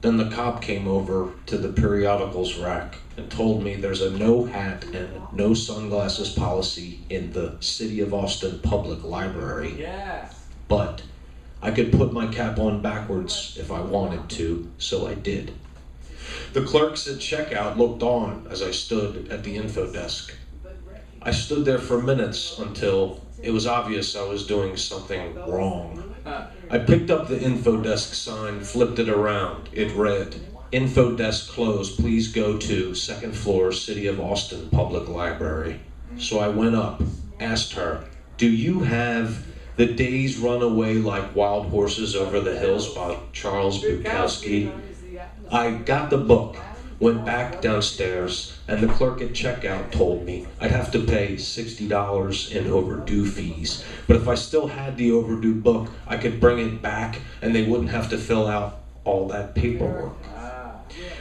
Then the cop came over to the periodicals rack and told me there's a no hat and no sunglasses policy in the City of Austin Public Library. Yeah. But I could put my cap on backwards if I wanted to, so I did. The clerks at checkout looked on as I stood at the info desk. I stood there for minutes until it was obvious I was doing something wrong. I picked up the info desk sign, flipped it around. It read, "Info desk closed, please go to 2nd floor, City of Austin Public Library." So I went up, asked her, "Do you have The Days Run Away Like Wild Horses Over the Hills by Charles Bukowski?" I got the book, went back downstairs, and the clerk at checkout told me I'd have to pay $60 in overdue fees. But if I still had the overdue book, I could bring it back and they wouldn't have to fill out all that paperwork.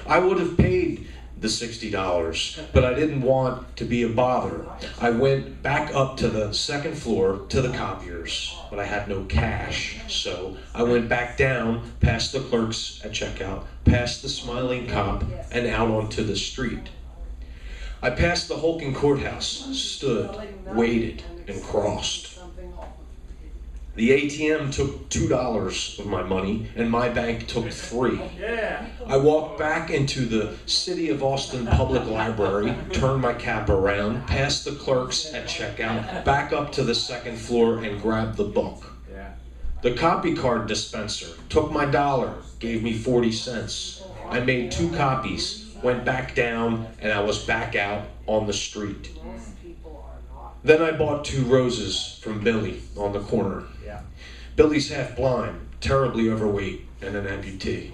I would have paid the $60, but I didn't want to be a bother. I went back up to the 2nd floor to the copiers, but I had no cash. So I went back down past the clerks at checkout, past the smiling cop, and out onto the street. I passed the Holken courthouse, stood, waited, and crossed. The ATM took $2 of my money, and my bank took $3. I walked back into the City of Austin Public Library, turned my cap around, past the clerks at checkout, back up to the 2nd floor, and grabbed the book. The copy card dispenser took my dollar, gave me 40 cents. I made 2 copies, went back down, and I was back out on the street. Then I bought 2 roses from Billy on the corner. Billy's half blind, terribly overweight, and an amputee.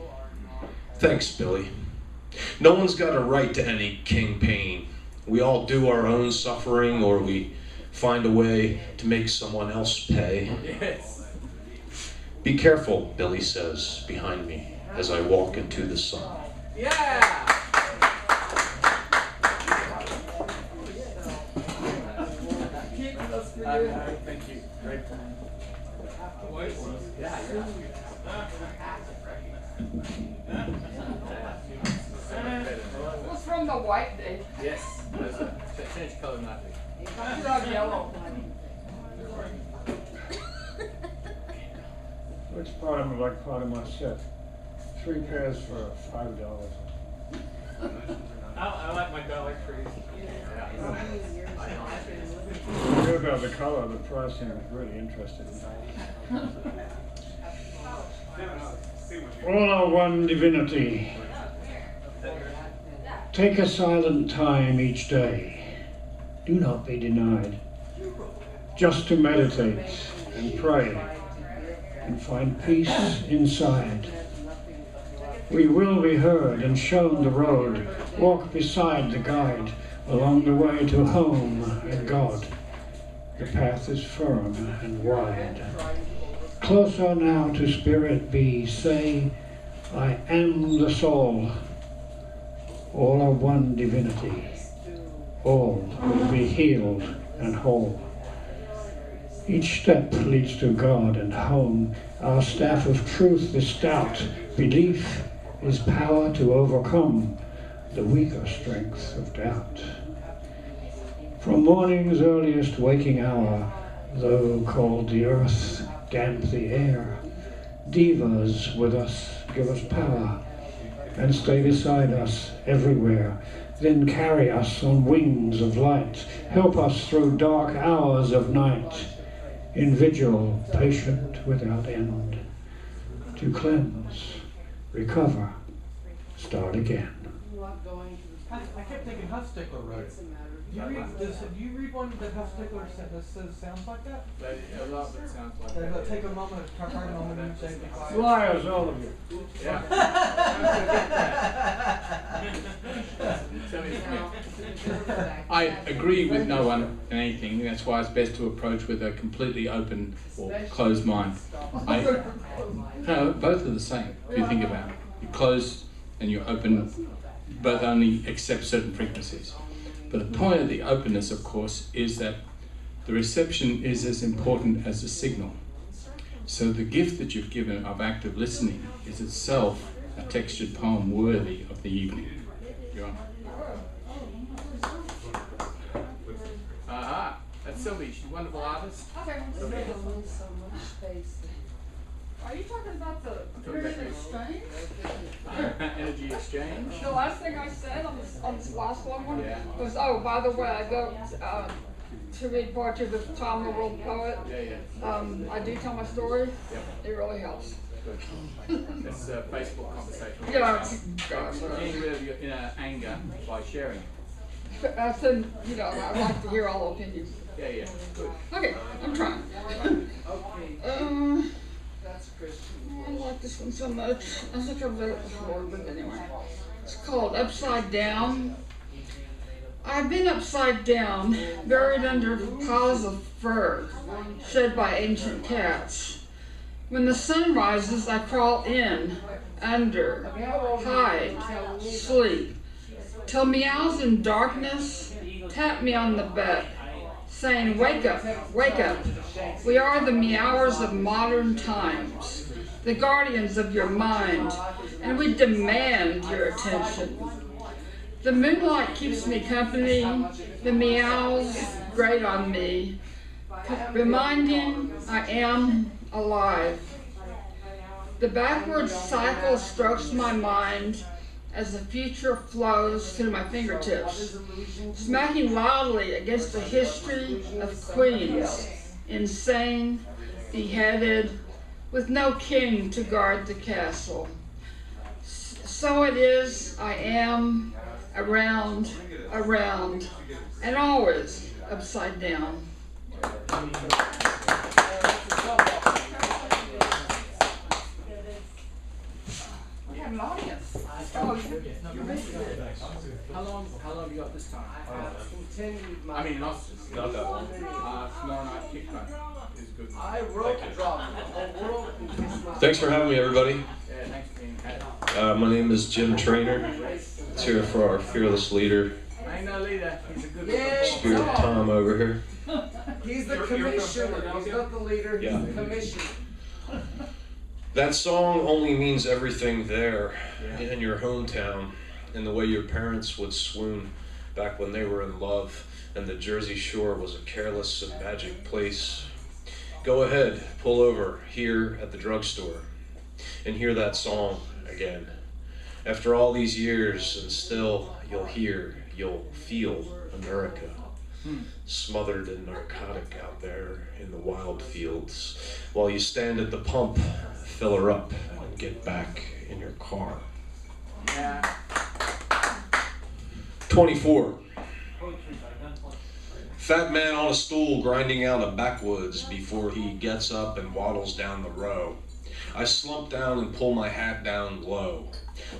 Thanks, Billy. No one's got a right to any king pain. We all do our own suffering, or we find a way to make someone else pay. Be careful, Billy says behind me as I walk into the sun. Thank you. Great plan. What's from the white day? Yes. Change color, nothing. It's not yellow. Which part of like part of my set? 3 pairs for $5. I like my garlic trees. Good about the color, the pricing is really interesting. All are one divinity. Take a silent time each day. Do not be denied. Just to meditate and pray and find peace inside. We will be heard and shown the road. Walk beside the guide along the way to home and God. The path is firm and wide. Closer now to spirit be. Say, I am the soul. All are one divinity. All will be healed and whole. Each step leads to God and home. Our staff of truth is stout. Belief is power to overcome the weaker strength of doubt. From morning's earliest waking hour, though cold the earth, damp the air, divas with us give us power and stay beside us everywhere. Then carry us on wings of light, help us through dark hours of night, in vigil, patient without end, to cleanse, recover, start again. I kept thinking Huffstickler wrote it. Do you read one that Huffstickler says sounds like that? A lot of it sounds like that. Take a moment, try a moment and say goodbye. Liars, all of you. I agree with no one and anything. That's why it's best to approach with a completely open or closed mind. No, both are the same if you think about it. You're closed and you're open, both only accept certain frequencies. But the point of the openness, of course, is that the reception is as important as the signal. So the gift that you've given of active listening is itself a textured poem worthy of the evening. Go on. That's Sylvie. She's a wonderful artist. Okay. Are you talking about the period exchange? Energy exchange. The last thing I said on this last one Yeah. was, oh, by the way, I go to read poetry with Thom, the world poet. Yeah. I do tell my story. Yep. It really helps. Good. It's a Facebook conversation. Yeah. Getting rid of your inner anger by sharing. I said, you know, I like to hear all opinions. Yeah. Good. Okay, I'm trying. I like this one so much. I think I've read it before, but anyway. It's called Upside Down. I've been upside down, buried under piles of fur, shed by ancient cats. When the sun rises, I crawl in, under, hide, sleep. Till meows in darkness tap me on the back, saying, wake up, wake up. We are the meowers of modern times, the guardians of your mind, and we demand your attention. The moonlight keeps me company, the meows grate on me, reminding I am alive. The backward cycle strokes my mind as the future flows through my fingertips, smacking loudly against the history of queens, insane, beheaded, with no king to guard the castle. So it is, I am, around, and always upside down. We have an audience. How long you got this time? I mean, not that long. Tomorrow night kickback is good. I wrote the drama. Thanks for having me, everybody. Yeah, thanks for being here. My name is Jim Trainer. It's here for our fearless leader, I ain't no leader. He's a good Spirit Thom over here. He's the commissioner. He's not the leader. He's the commissioner. That song only means everything there in your hometown, in the way your parents would swoon back when they were in love and the Jersey Shore was a careless and magic place. Go ahead, pull over here at the drugstore and hear that song again. After all these years, and still you'll feel America. Smothered in narcotic out there in the wild fields, while you stand at the pump, fill her up, and get back in your car. 24. Fat man on a stool grinding out a backwoods before he gets up and waddles down the row. I slump down and pull my hat down low.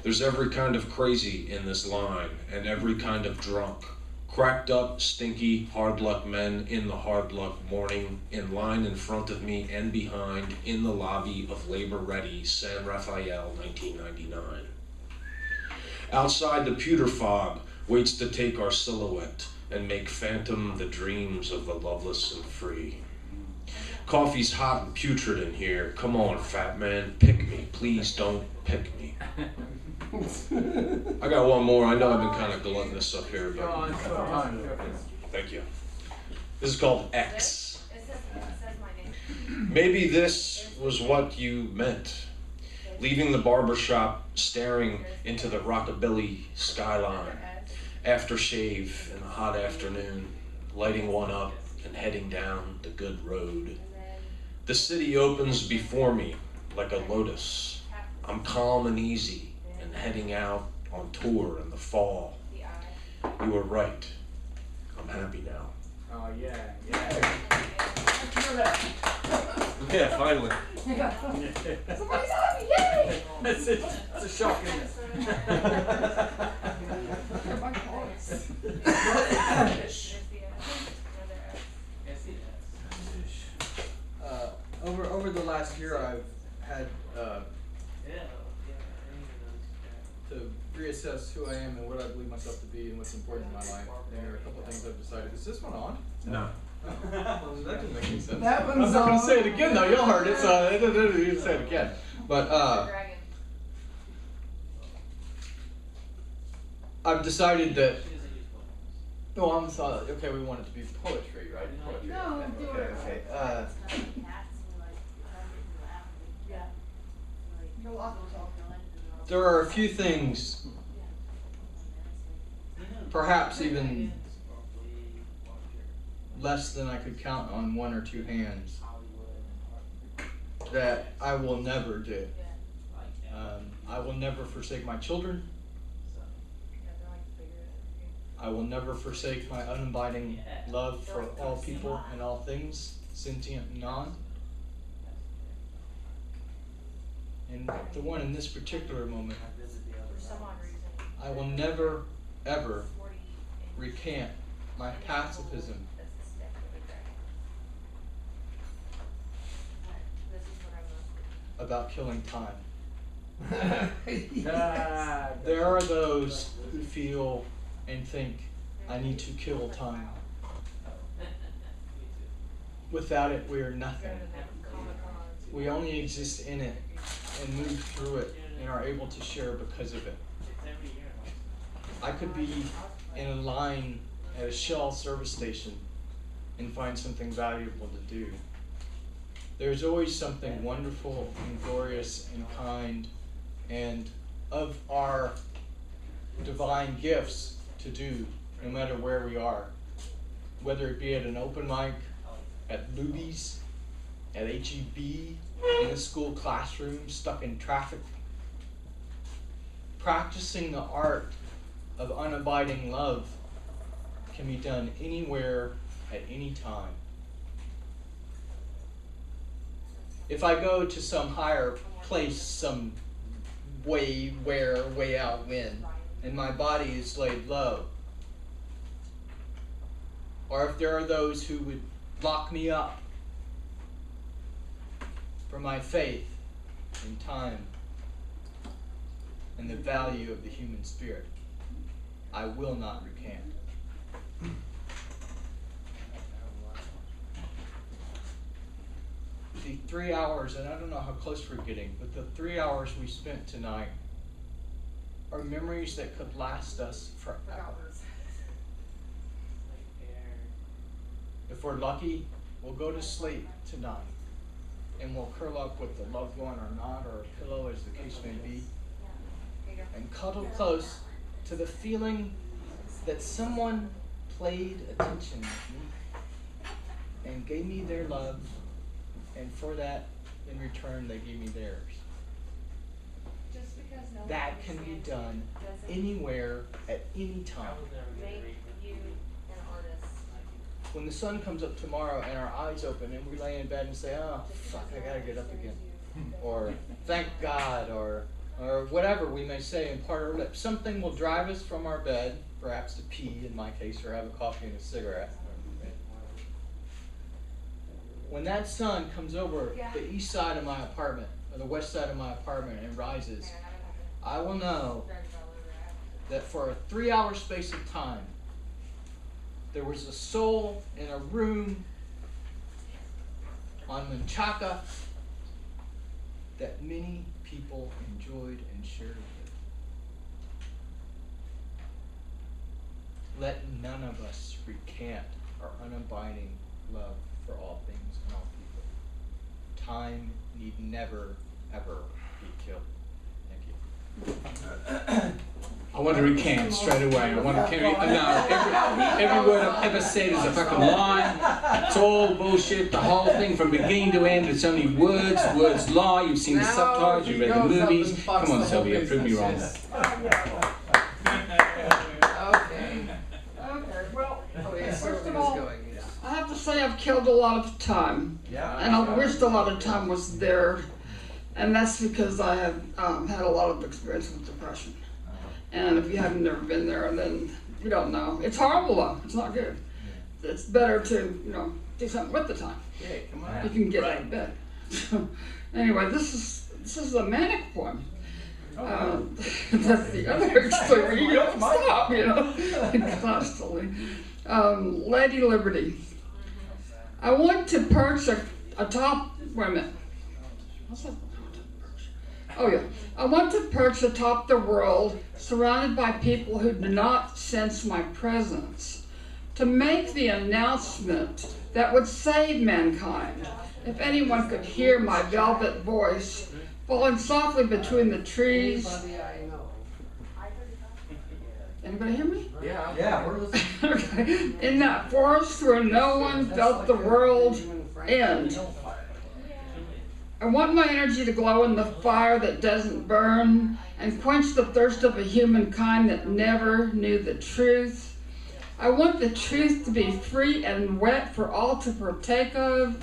There's every kind of crazy in this line, and every kind of drunk. Cracked up, stinky, hard luck men in the hard luck morning, in line in front of me and behind, in the lobby of Labor Ready, San Rafael, 1999. Outside, the pewter fog waits to take our silhouette and make phantom the dreams of the loveless and free. Coffee's hot and putrid in here. Come on, fat man, pick me. Please don't pick me. I got one more. I know I've been kind of gluttonous up here, but thank you. This is called X. Maybe this was what you meant. Leaving the barbershop, staring into the rockabilly skyline. Aftershave in the hot afternoon, lighting one up and heading down the good road. The city opens before me like a lotus. I'm calm and easy and heading out on tour in the fall. You were right. I'm happy now. Oh, yeah. Yeah, finally. Somebody's happy, yay! It's a shock, isn't it? Over the last year, I've had to reassess who I am and what I believe myself to be and what's important in my life. And there are a couple of things I've decided. Is this one on? No. Well, that didn't make any sense. That one's I'm not going on. to say it again, though. Y'all heard it, so you can say it again. But I've decided that. No, I'm sorry. Okay, we want it to be poetry, right? Poetry. No, Okay. there are a few things, perhaps even less than I could count on one or two hands, that I will never do. I will never forsake my children. I will never forsake my unabiding love for all people and all things, sentient and non. And the one in this particular moment, I will never, ever recant my pacifism about killing time. There are those who feel and think, I need to kill time. Without it, we are nothing. We only exist in it and move through it and are able to share because of it. I could be in a line at a Shell service station and find something valuable to do. There's always something wonderful and glorious and kind and of our divine gifts to do, no matter where we are. Whether it be at an open mic, at Louise, at HEB, in a school classroom, stuck in traffic. Practicing the art of unabiding love can be done anywhere, at any time. If I go to some higher place, some way out when, and my body is laid low, or if there are those who would lock me up for my faith in time and the value of the human spirit, I will not recant. The 3 hours, and I don't know how close we're getting, but the 3 hours we spent tonight are memories that could last us forever. If we're lucky, we'll go to sleep tonight and we'll curl up with a loved one or not, or a pillow as the case may be, and cuddle close to the feeling that someone played attention with me and gave me their love, and for that, in return, they gave me theirs. That can be done anywhere, at any time. When the sun comes up tomorrow and our eyes open and we lay in bed and say, oh, fuck, I gotta get up again. Or, thank God, or whatever we may say and part our lips. Something will drive us from our bed, perhaps to pee in my case, or have a coffee and a cigarette. When that sun comes over the east side of my apartment, or the west side of my apartment and rises, I will know that for a 3 hour space of time, there was a soul in a room on Menchaca that many people enjoyed and shared with. Let none of us recant our unabiding love for all things and all people. Time need never, ever be killed. Thank you. I want to recant straight away. I want to carry. No, every word I've ever said is a fucking lie. It's all bullshit. The whole thing from beginning to end. It's only words. Words lie. You've seen the subtitles. You've read the movies. Come on, Sylvia, prove me wrong. First of all, I have to say I've killed a lot of time, and I wished a lot of time was there, and that's because I have had a lot of experience with depression. And if you haven't never been there, then you don't know. It's horrible though. It's not good. It's better to, do something with the time. You can get out of bed. Anyway, this is a manic poem. That's the other extreme where you don't stop, constantly. Lady Liberty. I want to perch atop, wait a minute. What's that? Oh yeah. I want to perch atop the world, surrounded by people who do not sense my presence, to make the announcement that would save mankind. If anyone could hear my velvet voice, falling softly between the trees. Anybody hear me? Yeah, we're listening. Okay. In that forest where no one felt the world end. I want my energy to glow in the fire that doesn't burn and quench the thirst of a humankind that never knew the truth. I want the truth to be free and wet for all to partake of.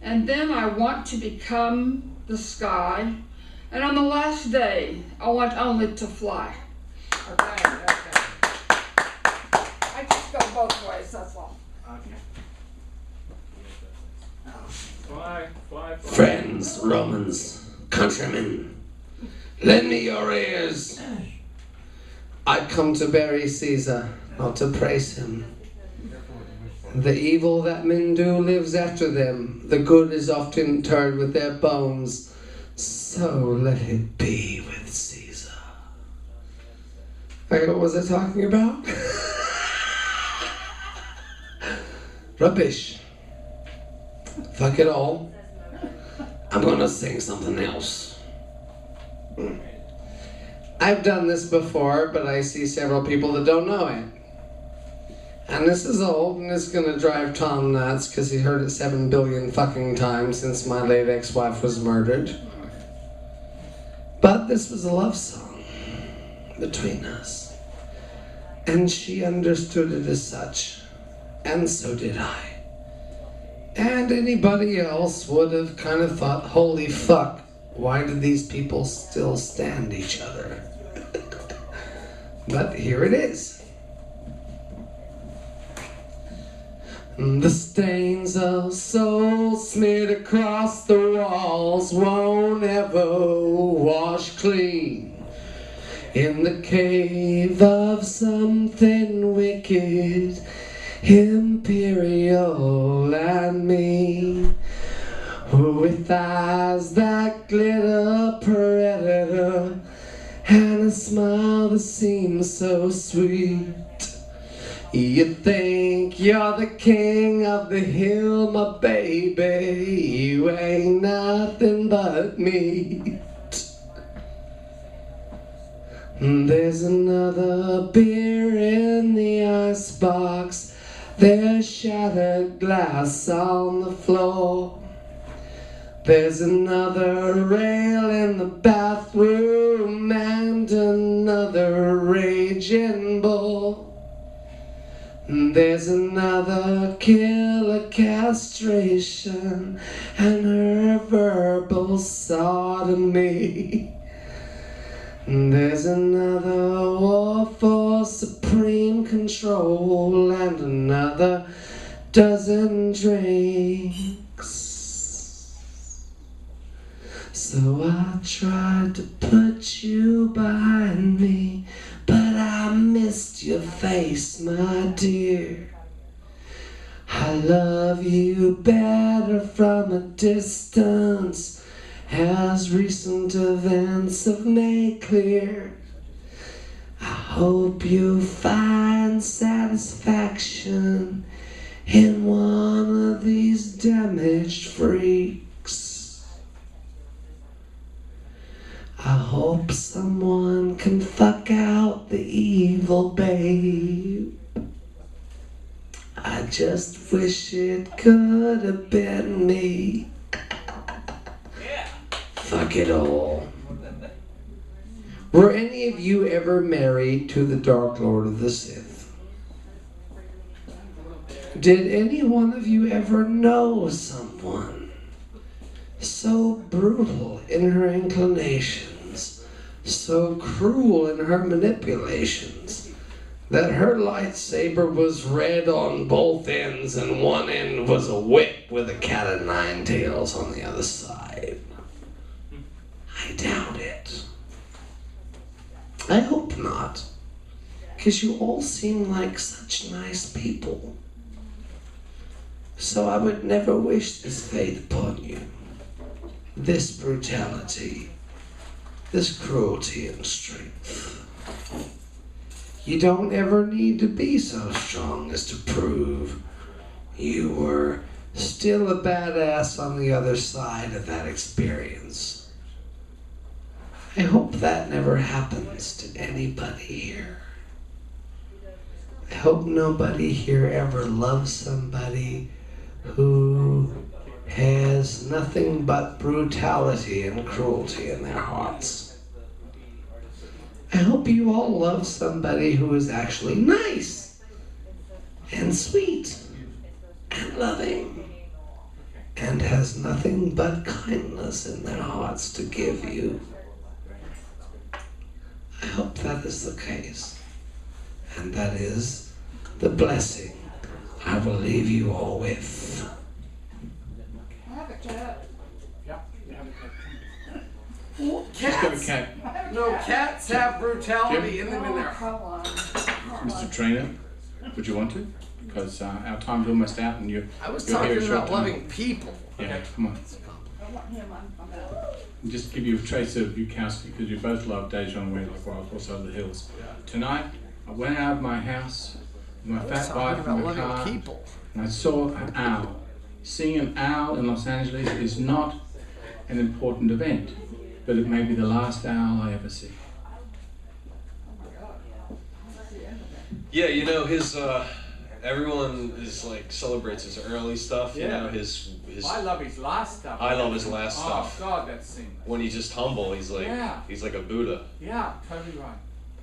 And then I want to become the sky. And on the last day, I want only to fly. Okay. I just go both ways, that's all. Fly. Friends, Romans, countrymen, lend me your ears. I come to bury Caesar, not to praise him. The evil that men do lives after them. The good is often interred with their bones. So let it be with Caesar. Okay, what was I talking about? Rubbish. Fuck it all. I'm gonna sing something else. I've done this before, but I see several people that don't know it. And this is old, and it's gonna drive Thom nuts, because he heard it 7 billion fucking times since my late ex-wife was murdered. But this was a love song between us. And she understood it as such. And so did I. And anybody else would have kind of thought, holy fuck, why do these people still stand each other? But here it is. The stains of soul smeared across the walls won't ever wash clean. In the cave of something wicked, imperial and mean, with eyes that glitter predator and a smile that seems so sweet. You think you're the king of the hill, my baby. You ain't nothing but meat. There's another beer in the icebox. There's shattered glass on the floor. There's another rail in the bathroom and another raging bull. There's another killer castration and her verbal sodomy. There's another war for supreme control and another dozen drinks. So I tried to put you behind me, but I missed your face, my dear. I love you better from a distance, as recent events have made clear. I hope you find satisfaction in one of these damaged freaks. I hope someone can fuck out the evil babe. I just wish it could have been me. Fuck it all. Were any of you ever married to the Dark Lord of the Sith? Did any one of you ever know someone so brutal in her inclinations, so cruel in her manipulations, that her lightsaber was red on both ends and one end was a whip with a cat of nine tails on the other side? I doubt it. I hope not, because you all seem like such nice people. So I would never wish this fate upon you. This brutality, this cruelty and strength. You don't ever need to be so strong as to prove you were still a badass on the other side of that experience. I hope that never happens to anybody here. I hope nobody here ever loves somebody who has nothing but brutality and cruelty in their hearts. I hope you all love somebody who is actually nice and sweet and loving and has nothing but kindness in their hearts to give you. I hope that is the case. And that is the blessing I will leave you all with. I have a cat. Just got a cat. No, cats have brutality in them in their heart. Mr. Trainer, would you want to? Because our time's almost out and you're I was you're here a talking short about time. loving people. Yeah, come on. I want him. I'm out. And just give you a trace of Bukowski because you both love Deja and Way like Wild Horse Over the Hills. Tonight, I went out of my house with my fat wife in the car and I saw an owl. Seeing an owl in Los Angeles is not an important event, but it may be the last owl I ever see. Yeah, you know, his everyone is like celebrates his early stuff, you know, his I love his last stuff. I love his last stuff. Oh God, that scene. When he's just humble, he's like he's like a Buddha. Yeah, totally right.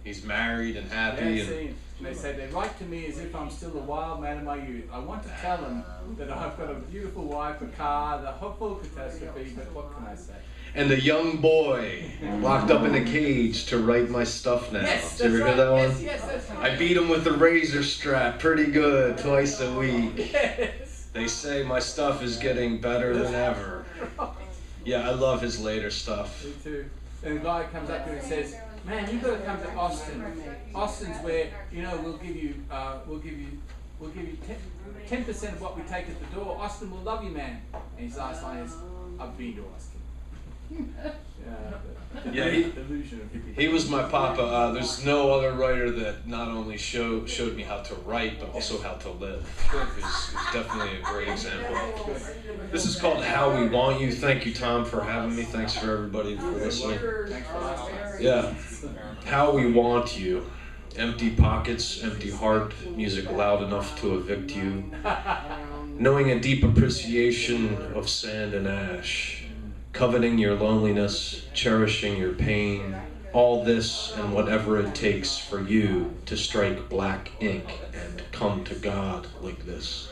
He's married and happy Yeah, and see, and they say they write to me as if I'm still the wild man of my youth. I want to tell them that I've got a beautiful wife, a car, the hopeful catastrophe, but what can I say? and a young boy locked up in a cage to write my stuff now. Yes, Did you ever that's hear that right. one? Yes, that's right. I beat him with a razor strap pretty good twice a week. Yes. They say my stuff is getting better than ever. Yeah, I love his later stuff. Me too. And the guy comes up to him and says, "Man, you've got to come to Austin. Austin's where, you know, we'll give you 10% of what we take at the door. Austin will love you, man." And his last line is, "I've been to Austin." Yeah, illusion of hippie. he was my papa. There's no other writer that not only showed me how to write, but also how to live. He's definitely a great example. This is called How We Want You. Thank you, Thom, for having me. Thanks for everybody for listening. Yeah. How we want you. Empty pockets, empty heart, music loud enough to evict you. Knowing a deep appreciation of sand and ash. Coveting your loneliness, cherishing your pain. All this and whatever it takes for you to strike black ink and come to God like this.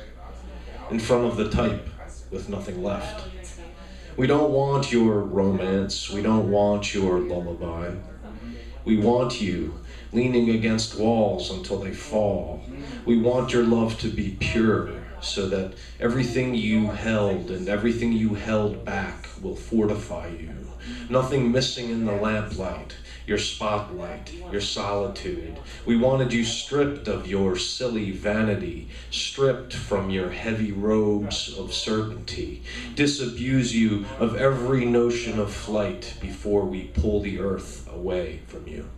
In front of the type with nothing left. We don't want your romance. We don't want your lullaby. We want you leaning against walls until they fall. We want your love to be pure so that everything you held and everything you held back will fortify you. Nothing missing in the lamplight, your spotlight, your solitude. We wanted you stripped of your silly vanity, stripped from your heavy robes of certainty, disabuse you of every notion of flight before we pull the earth away from you.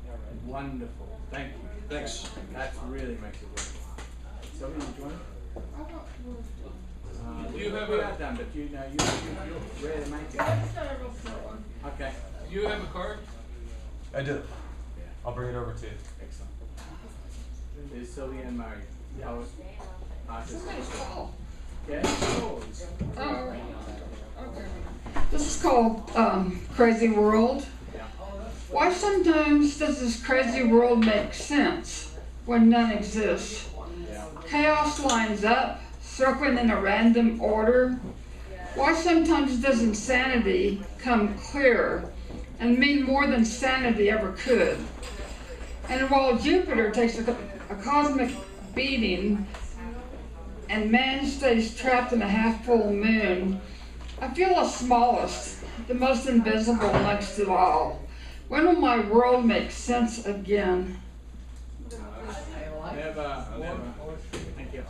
Wonderful. Thank you. Thanks. That really makes it work. So you join? You have we a- are done, but you're ready to make it. Okay. You have a card? I do. I'll bring it over to you. Excellent. There's Sylvianne Murray, poet, artist. Yeah, yours. Okay. This is called Crazy World. Why sometimes does this crazy world make sense when none exists? Chaos lines up, circling in a random order. Why sometimes does insanity come clearer and mean more than sanity ever could? And while Jupiter takes a cosmic beating and man stays trapped in a half-full moon, I feel the smallest, the most invisible amongst it all. When will my world make sense again? Never. Thank you.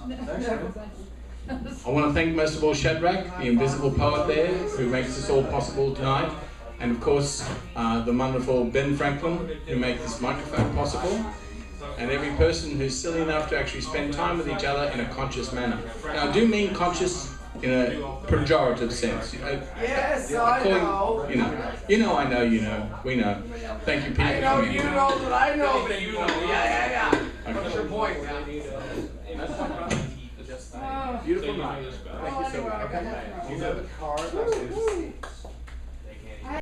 I want to thank most of all Shadrach, the invisible poet there, who makes this all possible tonight. And of course, the wonderful Ben Franklin, who makes this microphone possible. And every person who's silly enough to actually spend time with each other in a conscious manner. Now, I do mean conscious in a pejorative sense. Yes, I Calling, know. I know, we know. Thank you, Peter. I know you know that I know that you know. Yeah. What's your point? Beautiful night. Thank you so much. You know the card?